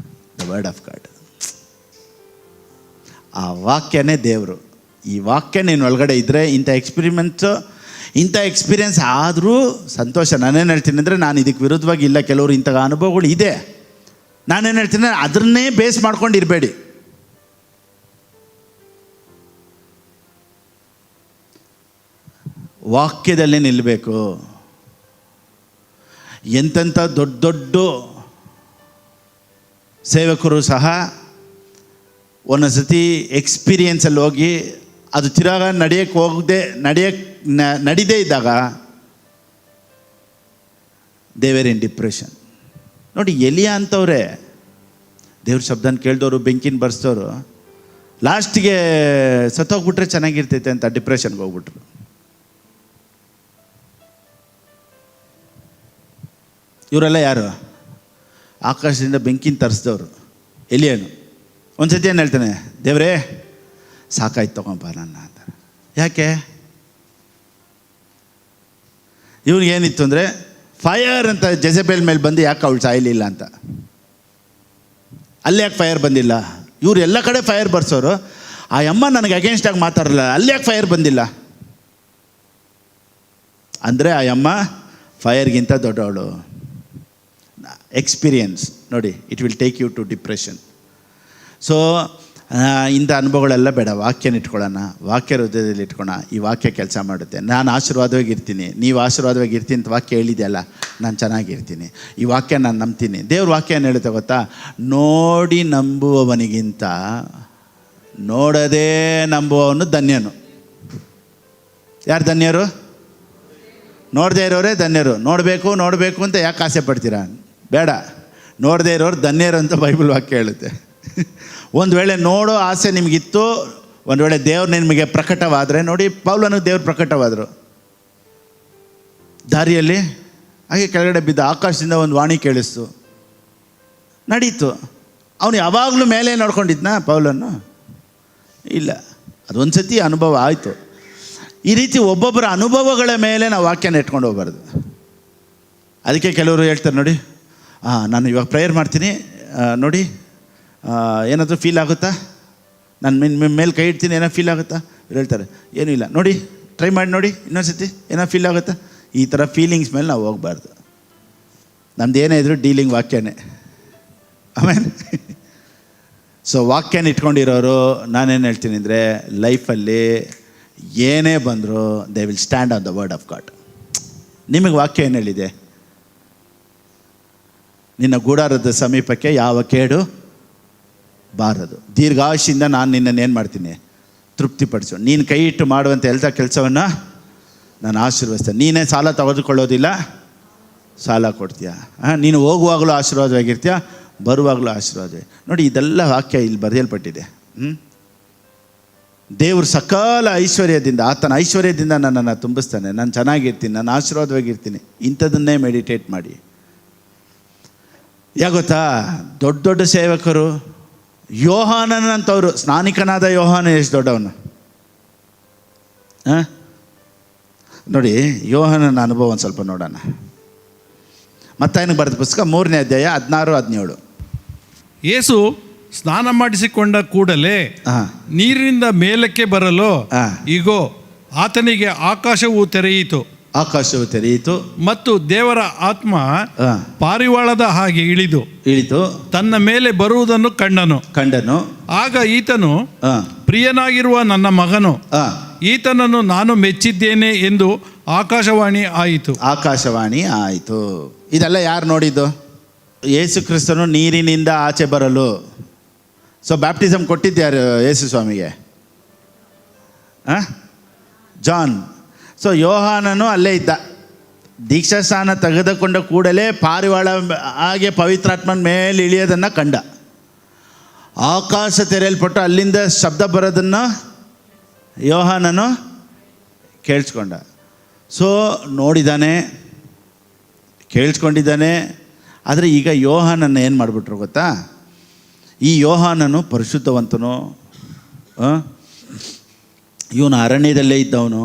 The word of god. ಆ ವಾಕ್ಯನೇ ದೇವರು. ಈ ವಾಕ್ಯ ನೀನು ಒಳಗಡೆ ಇದ್ದರೆ ಇಂಥ ಎಕ್ಸ್ಪೀರಿಯನ್ಸ್ ಆದರೂ ಸಂತೋಷ. ನಾನೇನು ಹೇಳ್ತೀನಿ ಅಂದರೆ, ನಾನು ಇದಕ್ಕೆ ವಿರುದ್ಧವಾಗಿ ಇಲ್ಲ, ಕೆಲವರು ಇಂಥ ಅನುಭವಗಳು ಇದೆ. ನಾನೇನು ಹೇಳ್ತೀನಿ, ಅದನ್ನೇ ಬೇಸ್ ಮಾಡ್ಕೊಂಡು ಇರಬೇಡಿ. ವಾಕ್ಯದಲ್ಲೇ ನಿಲ್ಲಬೇಕು. ಎಂತೆಂಥ ದೊಡ್ಡ ದೊಡ್ಡ ಸೇವಕರು ಸಹ ಒಂದೊಂದು ಸತಿ ಎಕ್ಸ್ಪೀರಿಯನ್ಸಲ್ಲಿ ಹೋಗಿ ಅದು ತಿರಾಗ ನಡೀದೇ ಇದ್ದಾಗ ದೇ ವೇರ್ ಇನ್ ಡಿಪ್ರೆಷನ್. ನೋಡಿ, ಎಲಿಯಾ ಅಂತವ್ರೆ ದೇವ್ರ ಶಬ್ದನ ಕೇಳಿದವರು, ಬೆಂಕಿನ ಬರ್ಸಿದವರು, ಲಾಸ್ಟಿಗೆ ಸತ್ತೋಗ್ಬಿಟ್ರೆ ಚೆನ್ನಾಗಿರ್ತೈತೆ ಅಂತ ಡಿಪ್ರೆಷನ್ಗೆ ಹೋಗ್ಬಿಟ್ರು. ಇವರೆಲ್ಲ ಯಾರು? ಆಕಾಶದಿಂದ ಬೆಂಕಿನ ತರಿಸಿದವರು. ಎಲಿಯನು ಒಂದು ಸತಿ ಏನು ಹೇಳ್ತಾನೆ, ದೇವರೇ ಸಾಕಾಯ್ತು ತಗೊಂಬ ನನ್ನ ಅಂತ. ಯಾಕೆ? ಇವ್ರಿಗೇನಿತ್ತು ಅಂದರೆ, ಫೈರ್ ಅಂತ ಜೆಜೆಬೇಲ್ ಮೇಲೆ ಬಂದು ಯಾಕೆ ಅವಳು ಸಾಯಲಿಲ್ಲ ಅಂತ. ಅಲ್ಲಿ ಯಾಕೆ ಫೈರ್ ಬಂದಿಲ್ಲ? ಇವ್ರು ಎಲ್ಲ ಕಡೆ ಫೈರ್ ಬರ್ಸೋರು, ಆ ಅಮ್ಮ ನನಗೆ ಅಗೇನ್ಸ್ಟಾಗಿ ಮಾತಾಡಲ್ಲ, ಅಲ್ಲಿ ಯಾಕೆ ಫೈರ್ ಬಂದಿಲ್ಲ ಅಂದರೆ, ಆ ಅಮ್ಮ ಫೈರ್ಗಿಂತ ದೊಡ್ಡವಳು. ಎಕ್ಸ್ಪೀರಿಯನ್ಸ್ ನೋಡಿ, it will take you to depression. So ಇಂಥ ಅನುಭವಗಳೆಲ್ಲ ಬೇಡ. ವಾಕ್ಯನ ಇಟ್ಕೊಳ್ಳೋಣ, ವಾಕ್ಯ ಹೃದಯದಲ್ಲಿ ಇಟ್ಕೊಳ್ಳೋಣ. ಈ ವಾಕ್ಯ ಕೆಲಸ ಮಾಡುತ್ತೆ. ನಾನು ಆಶೀರ್ವಾದವಾಗಿರ್ತೀನಿ, ನೀವು ಆಶೀರ್ವಾದವಾಗಿರ್ತೀನಿ ಅಂತ ವಾಕ್ಯ ಹೇಳಿದೆಯಲ್ಲ, ನಾನು ಚೆನ್ನಾಗಿರ್ತೀನಿ. ಈ ವಾಕ್ಯ ನಾನು ನಂಬ್ತೀನಿ. ದೇವ್ರ ವಾಕ್ಯ ಏನು ಹೇಳುತ್ತೆ ಗೊತ್ತಾ? ನೋಡಿ ನಂಬುವವನಿಗಿಂತ ನೋಡದೇ ನಂಬುವವನು ಧನ್ಯನು. ಯಾರು ಧನ್ಯರು? ನೋಡದೇ ಇರೋರೇ ಧನ್ಯರು. ನೋಡಬೇಕು ಅಂತ ಯಾಕೆ ಆಸೆ ಪಡ್ತೀರಾ? ಬೇಡ. ನೋಡದೇ ಇರೋರು ಧನ್ಯರು ಅಂತ ಬೈಬಲ್ ವಾಕ್ಯ ಹೇಳುತ್ತೆ. ಒಂದು ವೇಳೆ ನೋಡೋ ಆಸೆ ನಿಮಗಿತ್ತು, ಒಂದು ವೇಳೆ ದೇವ್ರು ನಿಮಗೆ ಪ್ರಕಟವಾದರೆ, ನೋಡಿ ಪೌಲನಿಗೆ ದೇವ್ರು ಪ್ರಕಟವಾದರು ದಾರಿಯಲ್ಲಿ. ಹಾಗೆ ಕೆಳಗಡೆ ಬಿದ್ದ, ಆಕಾಶದಿಂದ ಒಂದು ವಾಣಿ ಕೇಳಿಸ್ತು, ನಡೀತು. ಅವನು ಯಾವಾಗಲೂ ಮೇಲೆ ನೋಡ್ಕೊಂಡಿದ್ನಾ ಪೌಲನ್ನು? ಇಲ್ಲ. ಅದೊಂದು ಸತಿ ಅನುಭವ ಆಯಿತು. ಈ ರೀತಿ ಒಬ್ಬೊಬ್ಬರ ಅನುಭವಗಳ ಮೇಲೆ ನಾವು ವಾಕ್ಯನ ಇಟ್ಕೊಂಡು ಹೋಗ್ಬಾರ್ದು. ಅದಕ್ಕೆ ಕೆಲವರು ಹೇಳ್ತಾರೆ ನೋಡಿ, ನಾನು ಇವಾಗ ಪ್ರೇಯರ್ ಮಾಡ್ತೀನಿ ನೋಡಿ, ಏನಾದರೂ ಫೀಲ್ ಆಗುತ್ತಾ? ನಾನು ಮೇಲೆ ಕೈ ಇಡ್ತೀನಿ, ಏನೋ ಫೀಲ್ ಆಗುತ್ತಾ? ಇವ್ರು ಹೇಳ್ತಾರೆ ಏನೂ ಇಲ್ಲ, ನೋಡಿ ಟ್ರೈ ಮಾಡಿ ನೋಡಿ ಇನ್ನೊಂದು ಸತಿ, ಏನೋ ಫೀಲ್ ಆಗುತ್ತಾ? ಈ ಥರ ಫೀಲಿಂಗ್ಸ್ ಮೇಲೆ ನಾವು ಹೋಗಬಾರ್ದು. ನಮ್ದು ಏನೇ ಇದ್ರೂ ಡೀಲಿಂಗ್ ವಾಕ್ಯನೇ. ಆಮೇಲೆ ಸೊ ವಾಕ್ಯನ ಇಟ್ಕೊಂಡಿರೋರು, ನಾನೇನು ಹೇಳ್ತೀನಿ ಅಂದರೆ, ಲೈಫಲ್ಲಿ ಏನೇ ಬಂದರೂ they will stand on the word of god. ನಿಮಗೆ ವಾಕ್ಯ ಏನು ಹೇಳಿದೆ? ನಿನ್ನ ಗೂಡಾರದ ಸಮೀಪಕ್ಕೆ ಯಾವ ಕೇಡು ಬಾರದು, ದೀರ್ಘಾಯುಷ್ಯಿಂದ ನಾನು ನಿನ್ನನ್ನು ಏನು ಮಾಡ್ತೀನಿ? ತೃಪ್ತಿಪಡಿಸು. ನೀನು ಕೈ ಇಟ್ಟು ಮಾಡುವಂಥ ಎಲ್ಲ ಕೆಲಸವನ್ನು ನಾನು ಆಶೀರ್ವದಿಸ್ತೇನೆ. ನೀನೇ ಸಾಲ ತೆಗೆದುಕೊಳ್ಳೋದಿಲ್ಲ, ಸಾಲ ಕೊಡ್ತೀಯ. ನೀನು ಹೋಗುವಾಗಲೂ ಆಶೀರ್ವಾದವಾಗಿರ್ತೀಯ, ಬರುವಾಗಲೂ ಆಶೀರ್ವಾದವೇ. ನೋಡಿ, ಇದೆಲ್ಲ ವಾಕ್ಯ ಇಲ್ಲಿ ಬರೆಯಲ್ಪಟ್ಟಿದೆ. ದೇವರು ಸಕಲ ಐಶ್ವರ್ಯದಿಂದ, ಆತನ ಐಶ್ವರ್ಯದಿಂದ ನನ್ನನ್ನು ತುಂಬಿಸ್ತಾನೆ. ನಾನು ಚೆನ್ನಾಗಿರ್ತೀನಿ, ನಾನು ಆಶೀರ್ವಾದವಾಗಿರ್ತೀನಿ. ಇಂಥದನ್ನೇ ಮೆಡಿಟೇಟ್ ಮಾಡಿ. ಯಾಗೊತ್ತಾ, ದೊಡ್ಡ ದೊಡ್ಡ ಸೇವಕರು, ಯೋಹಾನನಂತವರು, ಸ್ನಾನಿಕನಾದ ಯೋಹಾನ ಎಷ್ಟು ದೊಡ್ಡವನು ನೋಡಿ. ಯೋಹಾನನ ಅನುಭವ ಒಂದು ಸ್ವಲ್ಪ ನೋಡೋಣ. ಮತ್ತಾಯನಿಗೆ ಬರೆದ ಪುಸ್ತಕ 3ನೇ ಅಧ್ಯಾಯ 16-17. ಯೇಸು ಸ್ನಾನ ಮಾಡಿಸಿಕೊಂಡ ಕೂಡಲೇ ನೀರಿನಿಂದ ಮೇಲಕ್ಕೆ ಬರಲು ಇಗೋ, ಆತನಿಗೆ ಆಕಾಶವು ತೆರೆಯಿತು ಮತ್ತು ದೇವರ ಆತ್ಮ ಪಾರಿವಾಳದ ಹಾಗೆ ಇಳಿದು ತನ್ನ ಮೇಲೆ ಬರುವುದನ್ನು ಕಂಡನು. ಆಗ ಈತನು, ಪ್ರಿಯನಾಗಿರುವ ನನ್ನ ಮಗನು, ಈತನನ್ನು ನಾನು ಮೆಚ್ಚಿದ್ದೇನೆ ಎಂದು ಆಕಾಶವಾಣಿ ಆಯಿತು. ಆಕಾಶವಾಣಿ ಆಯಿತು. ಇದೆಲ್ಲ ಯಾರು ನೋಡಿದ್ದು? ಯೇಸು ಕ್ರಿಸ್ತನು ನೀರಿನಿಂದ ಆಚೆ ಬರಲು. ಸೊ ಬ್ಯಾಪ್ಟಿಸಮ್ ಕೊಟ್ಟಿದ್ದ್ಯಾರು ಯೇಸು ಸ್ವಾಮಿಗೆ? ಜಾನ್. ಸೊ ಯೋಹಾನನು ಅಲ್ಲೇ ಇದ್ದ. ದೀಕ್ಷಾಸ್ನಾನ ತೆಗೆದುಕೊಂಡ ಕೂಡಲೇ ಪಾರಿವಾಳ ಹಾಗೆ ಪವಿತ್ರಾತ್ಮನ ಮೇಲೆ ಇಳಿಯೋದನ್ನು ಕಂಡ. ಆಕಾಶ ತೆರೆಯಲ್ಪಟ್ಟು ಅಲ್ಲಿಂದ ಶಬ್ದ ಬರೋದನ್ನು ಯೋಹಾನನು ಕೇಳಿಸ್ಕೊಂಡ. ಸೊ ನೋಡಿದ್ದಾನೆ, ಕೇಳಿಸ್ಕೊಂಡಿದ್ದಾನೆ. ಆದರೆ ಈಗ ಯೋಹಾನನ್ನು ಏನು ಮಾಡಿಬಿಟ್ರು ಗೊತ್ತಾ? ಈ ಯೋಹಾನನು ಪರಿಶುದ್ಧವಂತನು, ಇವನು ಅರಣ್ಯದಲ್ಲೇ ಇದ್ದವನು.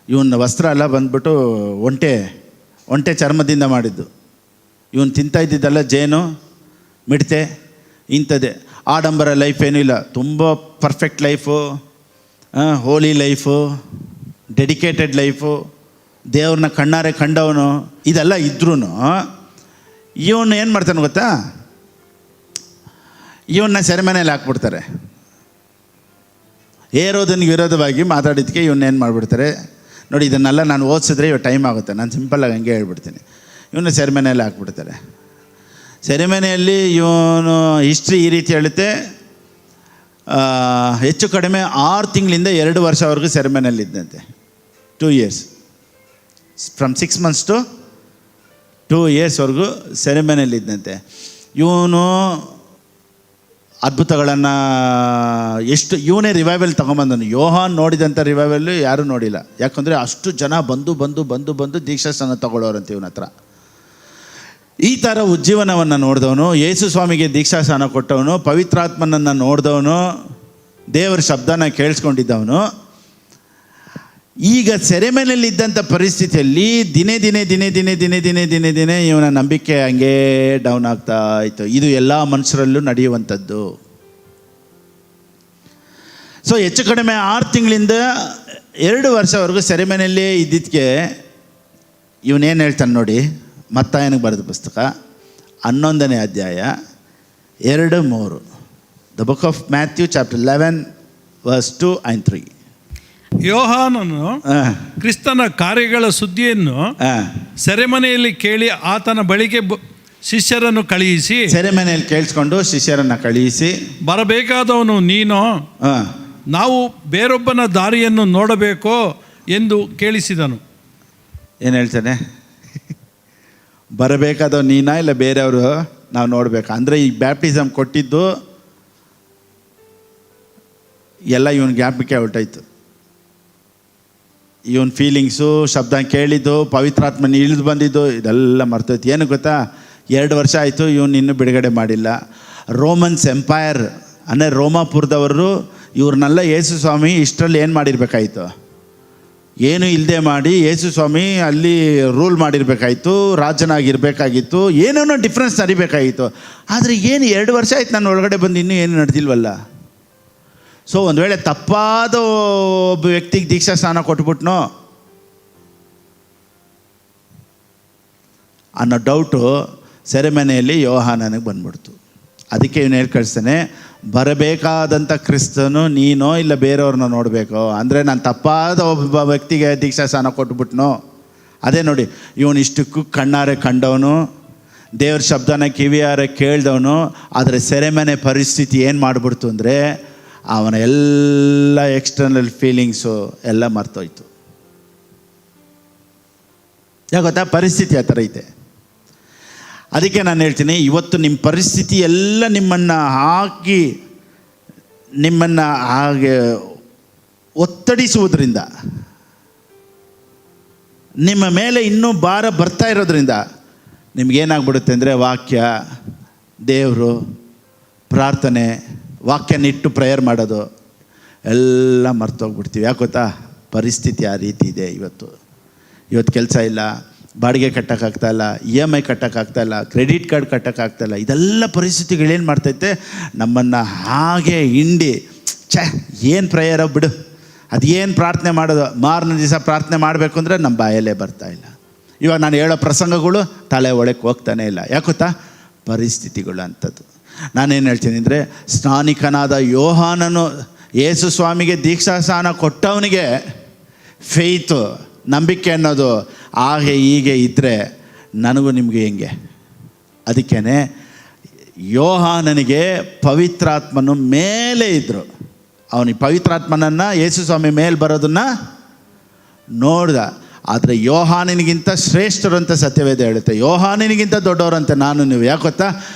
ಇವನ ವಸ್ತ್ರ ಎಲ್ಲ ಬಂದ್ಬಿಟ್ಟು ಒಂಟೆ ಚರ್ಮದಿಂದ ಮಾಡಿದ್ದು. ಇವನು ತಿಂತಾ ಇದ್ದಿದ್ದಲ್ಲ ಜೇನು, ಮಿಡತೆ, ಇಂಥದ್ದೇ. ಆಡಂಬರ ಲೈಫ್ ಏನೂ ಇಲ್ಲ, ತುಂಬ ಪರ್ಫೆಕ್ಟ್ ಲೈಫು, ಹೋಲಿ ಲೈಫು, ಡೆಡಿಕೇಟೆಡ್ ಲೈಫು, ದೇವ್ರನ್ನ ಕಣ್ಣಾರೆ ಕಂಡವನು. ಇದೆಲ್ಲ ಇದ್ರೂ ಇವನು ಏನು ಮಾಡ್ತಾನೆ ಗೊತ್ತಾ? ಇವನ್ನ ಸೆರೆಮನೆಯಲ್ಲಿ ಹಾಕ್ಬಿಡ್ತಾರೆ. ಹೇರೋದನಿಗೆ ವಿರೋಧವಾಗಿ ಮಾತಾಡಿದ್ದಕ್ಕೆ ಇವನ್ನೇನು ಮಾಡಿಬಿಡ್ತಾರೆ ನೋಡಿ. ಇದನ್ನೆಲ್ಲ ನಾನು ಓದಿಸಿದ್ರೆ ಇವಾಗ ಟೈಮ್ ಆಗುತ್ತೆ, ನಾನು ಸಿಂಪಲ್ಲಾಗಿ ಹಂಗೆ ಹೇಳ್ಬಿಡ್ತೀನಿ. ಇವನ್ನ ಸೆರೆಮನೆಯಲ್ಲಿ ಹಾಕ್ಬಿಡ್ತಾರೆ. ಸೆರೆಮನೆಯಲ್ಲಿ ಇವನು ಹಿಸ್ಟ್ರಿ ಈ ರೀತಿ ಹೇಳುತ್ತೆ, ಹೆಚ್ಚು ಕಡಿಮೆ 6 ತಿಂಗಳಿಂದ 2 ವರ್ಷವರೆಗೂ ಸೆರೆಮನೆಯಲ್ಲಿ ಇದ್ದಂತೆ. 2 years, ಫ್ರಮ್ 6 months to 2 yearsವರೆಗೂ ಸೆರೆಮನೆಯಲ್ಲಿ ಇದ್ದಂತೆ. ಇವನು ಅದ್ಭುತಗಳನ್ನು ಇವನೇ ರಿವೈವಲ್ ತೊಗೊಂಬಂದನು. ಯೋಹಾನ್ ನೋಡಿದಂಥ ರಿವೈವಲ್ಲು ಯಾರೂ ನೋಡಿಲ್ಲ. ಯಾಕಂದರೆ ಅಷ್ಟು ಜನ ಬಂದು ದೀಕ್ಷಾಸ್ನಾನ ತಗೊಳ್ಳೋರಂತೆ ಇವನ ಹತ್ರ. ಈ ಥರ ಉಜ್ಜೀವನವನ್ನು ನೋಡಿದವನು, ಯೇಸು ಸ್ವಾಮಿಗೆ ದೀಕ್ಷಾಸ್ನಾನ ಕೊಟ್ಟವನು, ಪವಿತ್ರಾತ್ಮನನ್ನು ನೋಡಿದವನು, ದೇವರ ಶಬ್ದನ ಕೇಳಿಸ್ಕೊಂಡಿದ್ದವನು, ಈಗ ಸೆರೆಮನೆಯಲ್ಲಿದ್ದಂಥ ಪರಿಸ್ಥಿತಿಯಲ್ಲಿ ದಿನೇ ಇವನ ನಂಬಿಕೆ ಹಂಗೇ ಡೌನ್ ಆಗ್ತಾ ಇತ್ತು. ಇದು ಎಲ್ಲ ಮನುಷ್ಯರಲ್ಲೂ ನಡೆಯುವಂಥದ್ದು. ಸೊ ಹೆಚ್ಚು ಕಡಿಮೆ 6 ತಿಂಗಳಿಂದ 2 ವರ್ಷವರೆಗೂ ಸೆರೆಮನೆಯಲ್ಲೇ ಇದ್ದಿದ್ದಕ್ಕೆ ಇವನೇನು ಹೇಳ್ತಾನೆ ನೋಡಿ. ಮತ್ತಾಯನಿಗೆ ಬರೆದ ಪುಸ್ತಕ 11ನೇ ಅಧ್ಯಾಯ 2-3. The book of Matthew chapter 11 verse 2 and 3. ಯೋಹಾನನು ಕ್ರಿಸ್ತನ ಕಾರ್ಯಗಳ ಸುದ್ದಿಯನ್ನು ಸೆರೆಮನೆಯಲ್ಲಿ ಕೇಳಿ ಆತನ ಬಳಿಗೆ ಶಿಷ್ಯರನ್ನು ಕಳುಹಿಸಿ, ಸೆರೆಮನೆಯಲ್ಲಿ ಕೇಳಿಸ್ಕೊಂಡು ಶಿಷ್ಯರನ್ನು ಕಳುಹಿಸಿ, ಬರಬೇಕಾದವನು ನೀನು, ನಾವು ಬೇರೊಬ್ಬನ ದಾರಿಯನ್ನು ನೋಡಬೇಕೋ ಎಂದು ಕೇಳಿಸಿದನು. ಏನು ಹೇಳ್ತಾನೆ? ಬರಬೇಕಾದವ ನೀನಾ ಇಲ್ಲ ಬೇರೆಯವರು ನಾವು ನೋಡಬೇಕಾ? ಅಂದರೆ ಈ ಬ್ಯಾಪ್ಟಿಸಮ್ ಕೊಟ್ಟಿದ್ದು ಎಲ್ಲ ಇವನ ಜ್ಞಾಪಕ ಹೊರಟಾಯ್ತು. ಇವನ್ ಫೀಲಿಂಗ್ಸು, ಶಬ್ದ ಕೇಳಿದ್ದು, ಪವಿತ್ರಾತ್ಮನ ಇಳಿದು ಬಂದಿದ್ದು, ಇದೆಲ್ಲ ಮರ್ತೈತಿ. ಏನು ಗೊತ್ತಾ? 2 ವರ್ಷ ಆಯಿತು, ಇವನು ಇನ್ನೂ ಬಿಡುಗಡೆ ಮಾಡಿಲ್ಲ. ರೋಮನ್ಸ್ ಎಂಪೈರ್ ಅಂದರೆ ರೋಮಾಪುರದವರು ಇವ್ರನ್ನೆಲ್ಲ ಯೇಸು ಸ್ವಾಮಿ ಇಷ್ಟರಲ್ಲಿ ಏನು ಮಾಡಿರ್ಬೇಕಾಯಿತು? ಏನು ಇಲ್ಲದೆ ಮಾಡಿ ಯೇಸು ಸ್ವಾಮಿ ಅಲ್ಲಿ ರೂಲ್ ಮಾಡಿರಬೇಕಾಯಿತು, ರಾಜನಾಗಿರಬೇಕಾಗಿತ್ತು, ಏನೇನೋ ಡಿಫ್ರೆನ್ಸ್ ನಡಿಬೇಕಾಗಿತ್ತು. ಆದರೆ ಏನು 2 ವರ್ಷ ಆಯ್ತು ನಾನು ಒಳಗಡೆ ಬಂದು ಇನ್ನೂ ಏನು ನಡೆದಿಲ್ವಲ್ಲ. ಸೊ ಒಂದು ವೇಳೆ ತಪ್ಪಾದ ಒಬ್ಬ ವ್ಯಕ್ತಿಗೆ ದೀಕ್ಷಾ ಸ್ನಾನ ಕೊಟ್ಬಿಟ್ನೋ ಅನ್ನೋ ಡೌಟು ಸೆರೆಮನೆಯಲ್ಲಿ ಯೋಹಾನನಿಗೆ ಬಂದ್ಬಿಡ್ತು. ಅದಕ್ಕೆ ಇವನು ಹೇಳಿ ಕಳಿಸ್ತಾನೆ, ಬರಬೇಕಾದಂಥ ಕ್ರಿಸ್ತನು ನೀನೋ ಇಲ್ಲ ಬೇರೆಯವ್ರನ್ನ ನೋಡಬೇಕೋ. ಅಂದರೆ ನಾನು ತಪ್ಪಾದ ಒಬ್ಬ ವ್ಯಕ್ತಿಗೆ ದೀಕ್ಷಾ ಸ್ನಾನ ಕೊಟ್ಬಿಟ್ನೋ. ಅದೇ ನೋಡಿ, ಇವನು ಇಷ್ಟಕ್ಕೂ ಕಣ್ಣಾರೆ ಕಂಡವನು, ದೇವ್ರ ಶಬ್ದನ ಕಿವಿಯಾರೆ ಕೇಳಿದವನು. ಆದರೆ ಸೆರೆಮನೆ ಪರಿಸ್ಥಿತಿ ಏನು ಮಾಡಿಬಿಡ್ತು ಅಂದರೆ ಅವನ ಎಲ್ಲ ಎಕ್ಸ್ಟರ್ನಲ್ ಫೀಲಿಂಗ್ಸು ಎಲ್ಲ ಮರ್ತೋಯ್ತು. ಯಾಕೆ ಗೊತ್ತಾ? ಪರಿಸ್ಥಿತಿ ಆ ಥರ ಐತೆ. ಅದಕ್ಕೆ ನಾನು ಹೇಳ್ತೀನಿ, ಇವತ್ತು ನಿಮ್ಮ ಪರಿಸ್ಥಿತಿ ಎಲ್ಲ ನಿಮ್ಮನ್ನು ಹಾಗೆ ಒತ್ತಡಿಸುವುದರಿಂದ, ನಿಮ್ಮ ಮೇಲೆ ಇನ್ನೂ ಭಾರ ಬರ್ತಾ ಇರೋದ್ರಿಂದ ನಿಮಗೇನಾಗ್ಬಿಡುತ್ತೆ ಅಂದರೆ ವಾಕ್ಯ, ದೇವರು, ಪ್ರಾರ್ಥನೆ, ವಾಕ್ಯನಿಟ್ಟು ಪ್ರೇಯರ್ ಮಾಡೋದು ಎಲ್ಲ ಮರ್ತೋಗ್ಬಿಡ್ತೀವಿ. ಯಾಕೆ ಗೊತ್ತಾ? ಪರಿಸ್ಥಿತಿ ಆ ರೀತಿ ಇದೆ. ಇವತ್ತು ಕೆಲಸ ಇಲ್ಲ, ಬಾಡಿಗೆ ಕಟ್ಟೋಕ್ಕಾಗ್ತಾಯಿಲ್ಲ, EMI ಕಟ್ಟೋಕ್ಕಾಗ್ತಾಯಿಲ್ಲ, ಕ್ರೆಡಿಟ್ ಕಾರ್ಡ್ ಕಟ್ಟೋಕ್ಕಾಗ್ತಾಯಿಲ್ಲ. ಇದೆಲ್ಲ ಪರಿಸ್ಥಿತಿಗಳೇನು ಮಾಡ್ತೈತೆ? ನಮ್ಮನ್ನು ಹಾಗೆ ಹಿಂಡಿ ಏನು ಪ್ರೇಯರೋ ಬಿಡು, ಅದೇನು ಪ್ರಾರ್ಥನೆ ಮಾಡೋದು, ಮಾರನೇ ದಿವಸ ಪ್ರಾರ್ಥನೆ ಮಾಡಬೇಕು ಅಂದರೆ ನಮ್ಮ ಬಾಯಲ್ಲೇ ಬರ್ತಾಯಿಲ್ಲ. ಇವಾಗ ನಾನು ಹೇಳೋ ಪ್ರಸಂಗಗಳು ತಲೆ ಒಳಕ್ಕೆ ಹೋಗ್ತಾನೆ ಇಲ್ಲ. ಯಾಕೆ ಗೊತ್ತಾ? ಪರಿಸ್ಥಿತಿಗಳು ಅಂಥದ್ದು. ನಾನೇನು ಹೇಳ್ತೀನಿ ಅಂದರೆ, ಸ್ನಾನಿಕನಾದ ಯೋಹಾನನು ಯೇಸು ಸ್ವಾಮಿಗೆ ದೀಕ್ಷಾಸ್ನಾನ ಕೊಟ್ಟವನಿಗೆ ಫೇಯ್ತು, ನಂಬಿಕೆ ಅನ್ನೋದು ಹಾಗೆ ಹೀಗೆ ಇದ್ದರೆ ನನಗೂ ನಿಮಗೆ ಹೆಂಗೆ? ಅದಕ್ಕೇ ಯೋಹಾನನಿಗೆ ಪವಿತ್ರಾತ್ಮನು ಮೇಲೆ ಇದ್ದರು. ಅವನಿಗೆ ಪವಿತ್ರಾತ್ಮನನ್ನು ಯೇಸು ಸ್ವಾಮಿ ಮೇಲೆ ಬರೋದನ್ನು ನೋಡ್ದ. ಆದರೆ ಯೋಹಾನನಿಗಿಂತ ಶ್ರೇಷ್ಠರು ಅಂತ ಸತ್ಯವೇದ ಹೇಳುತ್ತೆ. ಯೋಹಾನನಿಗಿಂತ ದೊಡ್ಡವರಂತೆ ನಾನು ನೀವು. ಯಾಕೆ ಗೊತ್ತಾ?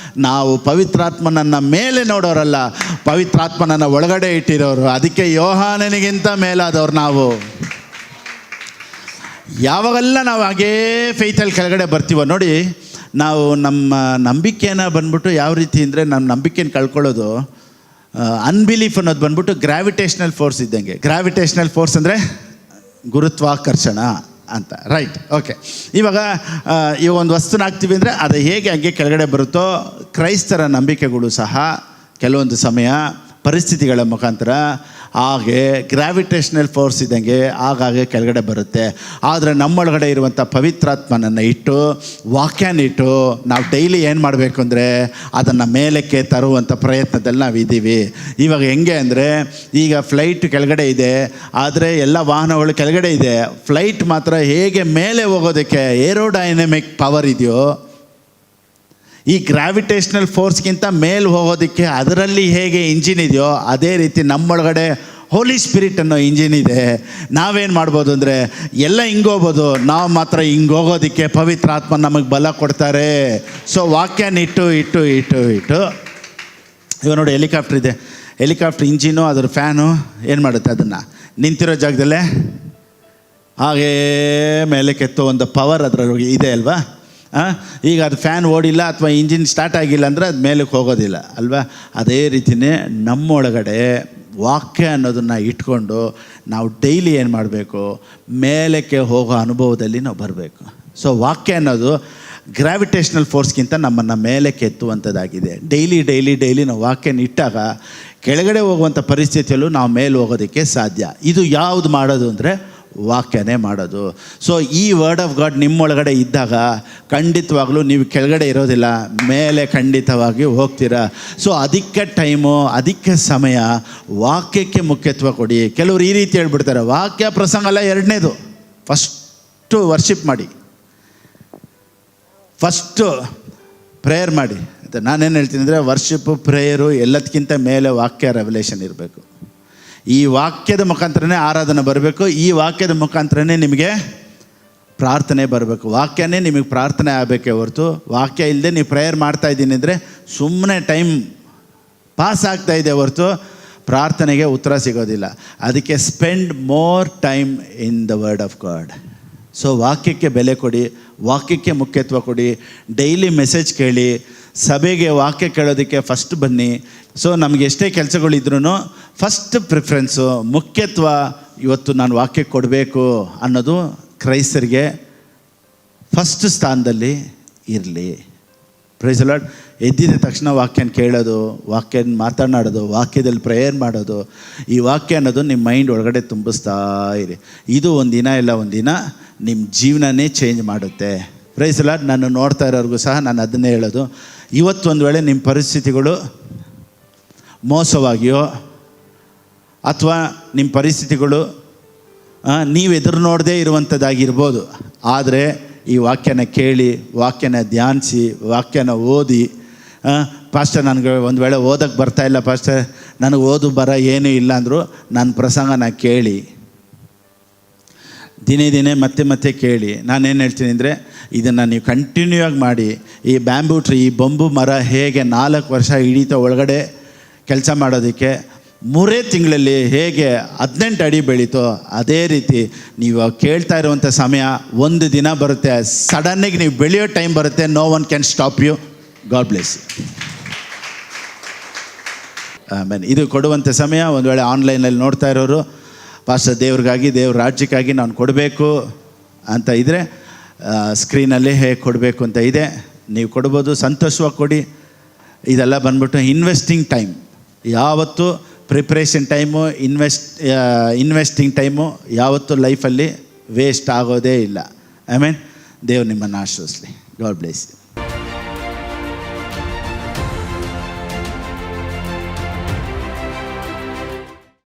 ನಾವು ಪವಿತ್ರಾತ್ಮನನ್ನು ಮೇಲೆ ನೋಡೋರಲ್ಲ, ಪವಿತ್ರಾತ್ಮನನ್ನು ಒಳಗಡೆ ಇಟ್ಟಿರೋರು. ಅದಕ್ಕೆ ಯೋಹಾನನಿಗಿಂತ ಮೇಲಾದವ್ರು ನಾವು. ಯಾವಾಗೆಲ್ಲ ನಾವು ಹಾಗೇ ಫೇತಲ್ಲಿ ಕೆಳಗಡೆ ಬರ್ತೀವೋ ನೋಡಿ, ನಾವು ನಮ್ಮ ನಂಬಿಕೆನ ಬಂದ್ಬಿಟ್ಟು ಯಾವ ರೀತಿ ಅಂದರೆ, ನಮ್ಮ ನಂಬಿಕೆನ ಕಳ್ಕೊಳ್ಳೋದು ಅನ್ಬಿಲೀಫ್ ಅನ್ನೋದು ಬಂದ್ಬಿಟ್ಟು ಗ್ರಾವಿಟೇಷ್ನಲ್ ಫೋರ್ಸ್ ಇದ್ದಂಗೆ. ಗ್ರಾವಿಟೇಷ್ನಲ್ ಫೋರ್ಸ್ ಅಂದರೆ ಗುರುತ್ವಾಕರ್ಷಣ ಅಂತ, ರೈಟ್? ಓಕೆ. ಇವಾಗ ಒಂದು ವಸ್ತುನ ಹಾಕ್ತೀವಿ ಅಂದರೆ ಅದು ಹೇಗೆ ಹಂಗೆ ಕೆಳಗಡೆ ಬರುತ್ತೋ, ಕ್ರೈಸ್ತರ ನಂಬಿಕೆಗಳು ಸಹ ಕೆಲವೊಂದು ಸಮಯ ಪರಿಸ್ಥಿತಿಗಳ ಮುಖಾಂತರ ಹಾಗೆ ಗ್ರಾವಿಟೇಷ್ನಲ್ ಫೋರ್ಸ್ ಇದ್ದಂಗೆ ಆಗಾಗೆ ಕೆಳಗಡೆ ಬರುತ್ತೆ. ಆದರೆ ನಮ್ಮೊಳಗಡೆ ಇರುವಂಥ ಪವಿತ್ರಾತ್ಮನನ್ನು ಇಟ್ಟು, ವಾಕ್ಯನ ಇಟ್ಟು ನಾವು ಡೈಲಿ ಏನು ಮಾಡಬೇಕು ಅಂದರೆ ಅದನ್ನು ಮೇಲಕ್ಕೆ ತರುವಂಥ ಪ್ರಯತ್ನದಲ್ಲಿ ನಾವು ಇದ್ದೀವಿ. ಇವಾಗ ಹೆಂಗೆ ಅಂದರೆ, ಈಗ ಫ್ಲೈಟ್ ಕೆಳಗಡೆ ಇದೆ, ಆದರೆ ಎಲ್ಲ ವಾಹನಗಳು ಕೆಳಗಡೆ ಇದೆ. ಫ್ಲೈಟ್ ಮಾತ್ರ ಹೇಗೆ ಮೇಲೆ ಹೋಗೋದಕ್ಕೆ ಏರೋಡೈನಮಿಕ್ ಪವರ್ ಇದೆಯೋ, ಈ ಗ್ರಾವಿಟೇಷ್ನಲ್ ಫೋರ್ಸ್ಗಿಂತ ಮೇಲೆ ಹೋಗೋದಕ್ಕೆ ಅದರಲ್ಲಿ ಹೇಗೆ ಇಂಜಿನ್ ಇದೆಯೋ, ಅದೇ ರೀತಿ ನಮ್ಮೊಳಗಡೆ ಹೋಲಿ ಸ್ಪಿರಿಟ್ ಅನ್ನೋ ಇಂಜಿನ್ ಇದೆ. ನಾವೇನು ಮಾಡ್ಬೋದು ಅಂದರೆ ಎಲ್ಲ ಹಿಂಗೋಗ್ಬೋದು, ನಾವು ಮಾತ್ರ ಹಿಂಗೋಗೋದಕ್ಕೆ ಪವಿತ್ರಾತ್ಮ ನಮಗೆ ಬಲ ಕೊಡ್ತಾರೆ. ಸೊ ವಾಕ್ಯನ ಇಟ್ಟು ಇಟ್ಟು ಇಟ್ಟು ಇಟ್ಟು ಇವಾಗ ನೋಡಿ, ಹೆಲಿಕಾಪ್ಟರ್ ಇದೆ. ಹೆಲಿಕಾಪ್ಟರ್ ಇಂಜಿನು ಅದರ ಫ್ಯಾನು ಏನು ಮಾಡುತ್ತೆ? ಅದನ್ನು ನಿಂತಿರೋ ಜಾಗದಲ್ಲೇ ಹಾಗೇ ಮೇಲೆ ಕೆತ್ತೋ ಒಂದು ಪವರ್ ಅದರೊಳಗೆ ಇದೆ ಅಲ್ವಾ? ಈಗ ಅದು ಫ್ಯಾನ್ ಓಡಿಲ್ಲ ಅಥವಾ ಇಂಜಿನ್ ಸ್ಟಾರ್ಟ್ ಆಗಿಲ್ಲ ಅಂದರೆ ಅದು ಮೇಲಕ್ಕೆ ಹೋಗೋದಿಲ್ಲ ಅಲ್ವಾ? ಅದೇ ರೀತಿಯೇ ನಮ್ಮೊಳಗಡೆ ವಾಕ್ಯ ಅನ್ನೋದನ್ನು ಇಟ್ಕೊಂಡು ನಾವು ಡೈಲಿ ಏನು ಮಾಡಬೇಕು? ಮೇಲಕ್ಕೆ ಹೋಗೋ ಅನುಭವದಲ್ಲಿ ನಾವು ಬರಬೇಕು. ಸೊ ವಾಕ್ಯ ಅನ್ನೋದು ಗ್ರಾವಿಟೇಷ್ನಲ್ ಫೋರ್ಸ್ಗಿಂತ ನಮ್ಮನ್ನು ಮೇಲಕ್ಕೆ ಎತ್ತುವಂಥದ್ದಾಗಿದೆ. ಡೈಲಿ ಡೈಲಿ ಡೈಲಿ ನಾವು ವಾಕ್ಯನ ಇಟ್ಟಾಗ ಕೆಳಗಡೆ ಹೋಗುವಂಥ ಪರಿಸ್ಥಿತಿಯಲ್ಲೂ ನಾವು ಮೇಲೆ ಹೋಗೋದಕ್ಕೆ ಸಾಧ್ಯ. ಇದು ಯಾವುದು ಮಾಡೋದು ಅಂದರೆ ವಾಕ್ಯನೇ ಮಾಡೋದು. ಸೊ ಈ ವರ್ಡ್ ಆಫ್ ಗಾಡ್ ನಿಮ್ಮೊಳಗಡೆ ಇದ್ದಾಗ ಖಂಡಿತವಾಗ್ಲೂ ನೀವು ಕೆಳಗಡೆ ಇರೋದಿಲ್ಲ, ಮೇಲೆ ಖಂಡಿತವಾಗಿ ಹೋಗ್ತೀರಾ. ಸೊ ಅದಕ್ಕೆ ಟೈಮು, ಅದಕ್ಕೆ ಸಮಯ ವಾಕ್ಯಕ್ಕೆ ಮುಖ್ಯತ್ವ ಕೊಡಿ. ಕೆಲವರು ಈ ರೀತಿ ಹೇಳ್ಬಿಡ್ತಾರೆ, ವಾಕ್ಯ ಪ್ರಸಂಗ ಅಲ್ಲ, ಎರಡನೇದು ಫಸ್ಟು ವರ್ಷಿಪ್ ಮಾಡಿ, ಫಸ್ಟು ಪ್ರೇಯರ್ ಮಾಡಿ. ನಾನೇನು ಹೇಳ್ತೀನಿ ಅಂದರೆ, ವರ್ಷಿಪ್ಪು ಪ್ರೇಯರು ಎಲ್ಲದಕ್ಕಿಂತ ಮೇಲೆ ವಾಕ್ಯ ರೆವಲೇಷನ್ ಇರಬೇಕು. ಈ ವಾಕ್ಯದ ಮುಖಾಂತರನೇ ಆರಾಧನೆ ಬರಬೇಕು. ಈ ವಾಕ್ಯದ ಮುಖಾಂತರನೇ ನಿಮಗೆ ಪ್ರಾರ್ಥನೆ ಬರಬೇಕು. ವಾಕ್ಯನೇ ನಿಮಗೆ ಪ್ರಾರ್ಥನೆ ಆಗಬೇಕೇ ಹೊರತು, ವಾಕ್ಯ ಇಲ್ಲದೆ ನೀವು ಪ್ರೇಯರ್ ಮಾಡ್ತಾಯಿದ್ದೀನಿ ಅಂದರೆ ಸುಮ್ಮನೆ ಟೈಮ್ ಪಾಸ್ ಆಗ್ತಾಯಿದೆ ಹೊರತು ಪ್ರಾರ್ಥನೆಗೆ ಉತ್ತರ ಸಿಗೋದಿಲ್ಲ. ಅದಕ್ಕೆ spend more time in the word of god. So ವಾಕ್ಯಕ್ಕೆ ಬೆಲೆ ಕೊಡಿ, ವಾಕ್ಯಕ್ಕೆ ಮುಖ್ಯತ್ವ ಕೊಡಿ. ಡೈಲಿ ಮೆಸೇಜ್ ಕೇಳಿ, ಸಭೆಗೆ ವಾಕ್ಯ ಕೇಳೋದಕ್ಕೆ ಫಸ್ಟ್ ಬನ್ನಿ. ಸೊ ನಮಗೆ ಎಷ್ಟೇ ಕೆಲಸಗಳಿದ್ರೂ ಫಸ್ಟ್ ಪ್ರಿಫರೆನ್ಸು, ಮುಖ್ಯತ್ವ ಇವತ್ತು ನಾನು ವಾಕ್ಯಕ್ಕೆ ಕೊಡಬೇಕು ಅನ್ನೋದು ಕ್ರೈಸ್ತರಿಗೆ ಫಸ್ಟ್ ಸ್ಥಾನದಲ್ಲಿ ಇರಲಿ. Praise the lord. ಎದ್ದಿದ ತಕ್ಷಣ ವಾಕ್ಯನ ಕೇಳೋದು, ವಾಕ್ಯನ ಮಾತನಾಡೋದು, ವಾಕ್ಯದಲ್ಲಿ ಪ್ರೇಯರ್ ಮಾಡೋದು, ಈ ವಾಕ್ಯ ಅನ್ನೋದು ನಿಮ್ಮ ಮೈಂಡ್ ಒಳಗಡೆ ತುಂಬಿಸ್ತಾ ಇರಿ. ಇದು ಒಂದಿನ ಇಲ್ಲ ಒಂದಿನ ನಿಮ್ಮ ಜೀವನನೇ ಚೇಂಜ್ ಮಾಡುತ್ತೆ. Praise the lord. ನಾನು ನೋಡ್ತಾ ಇರೋರಿಗೂ ಸಹ ನಾನು ಅದನ್ನೇ ಹೇಳೋದು, ಇವತ್ತೊಂದು ವೇಳೆ ನಿಮ್ಮ ಪರಿಸ್ಥಿತಿಗಳು ಮೋಸವಾಗಿಯೋ ಅಥವಾ ನಿಮ್ಮ ಪರಿಸ್ಥಿತಿಗಳು ನೀವು ಎದುರು ನೋಡದೇ ಇರುವಂಥದ್ದಾಗಿರ್ಬೋದು. ಆದರೆ ಈ ವಾಕ್ಯನ ಕೇಳಿ, ವಾಕ್ಯನ ಧ್ಯಾನಿಸಿ, ವಾಕ್ಯನ ಓದಿ. ಪಾಸ್ಟರ್ ನನಗೆ ಒಂದು ವೇಳೆ ಓದೋಕ್ಕೆ ಬರ್ತಾಯಿಲ್ಲ ಪಾಸ್ಟರ್, ನನಗೆ ಓದು ಬರ ಏನೂ ಇಲ್ಲ ಅಂದರು, ನನ್ನ ಪ್ರಸಂಗನ ಕೇಳಿ, ದಿನೇ ದಿನೇ ಮತ್ತೆ ಮತ್ತೆ ಕೇಳಿ. ನಾನೇನು ಹೇಳ್ತೀನಿ ಅಂದರೆ, ಇದನ್ನು ನೀವು ಕಂಟಿನ್ಯೂ ಆಗಿ ಮಾಡಿ. ಈ ಬ್ಯಾಂಬೂ ಟ್ರೀ, ಈ ಬಂಬು ಮರ ಹೇಗೆ 4 ವರ್ಷ ಹಿಡಿತ ಒಳಗಡೆ ಕೆಲಸ ಮಾಡೋದಕ್ಕೆ 3 ತಿಂಗಳಲ್ಲಿ ಹೇಗೆ 18 ಅಡಿ ಬೆಳೀತೋ, ಅದೇ ರೀತಿ ನೀವು ಕೇಳ್ತಾ ಇರುವಂಥ ಸಮಯ ಒಂದು ದಿನ ಬರುತ್ತೆ, ಸಡನ್ನಾಗಿ ನೀವು ಬೆಳೆಯೋ ಟೈಮ್ ಬರುತ್ತೆ. No one can stop you. God bless. ಆಮೇಲೆ ಇದು ಕೊಡುವಂಥ ಸಮಯ. ಒಂದು ವೇಳೆ ಆನ್ಲೈನಲ್ಲಿ ನೋಡ್ತಾ ಇರೋರು, ಪಾಸ್ಟರ್ ದೇವ್ರಿಗಾಗಿ, ದೇವ್ರ ರಾಜ್ಯಕ್ಕಾಗಿ ನಾನು ಕೊಡಬೇಕು ಅಂತ ಇದ್ದರೆ ಸ್ಕ್ರೀನಲ್ಲಿ ಹೇಗೆ ಕೊಡಬೇಕು ಅಂತ ಇದೆ, ನೀವು ಕೊಡ್ಬೋದು. ಸಂತೋಷವಾಗಿ ಕೊಡಿ. ಇದೆಲ್ಲ ಬಂದ್ಬಿಟ್ಟು ಇನ್ವೆಸ್ಟಿಂಗ್ ಟೈಮ್. ಯಾವತ್ತು ಪ್ರಿಪ್ರೇಷನ್ ಟೈಮು, ಇನ್ವೆಸ್ಟಿಂಗ್ ಟೈಮು ಯಾವತ್ತೂ ಲೈಫಲ್ಲಿ ವೇಸ್ಟ್ ಆಗೋದೇ ಇಲ್ಲ. ಐ ಮೀನ್ ದೇವ್ರು ನಿಮ್ಮನ್ನು ಆಶೀರ್ವದಿಸಲಿ. God bless.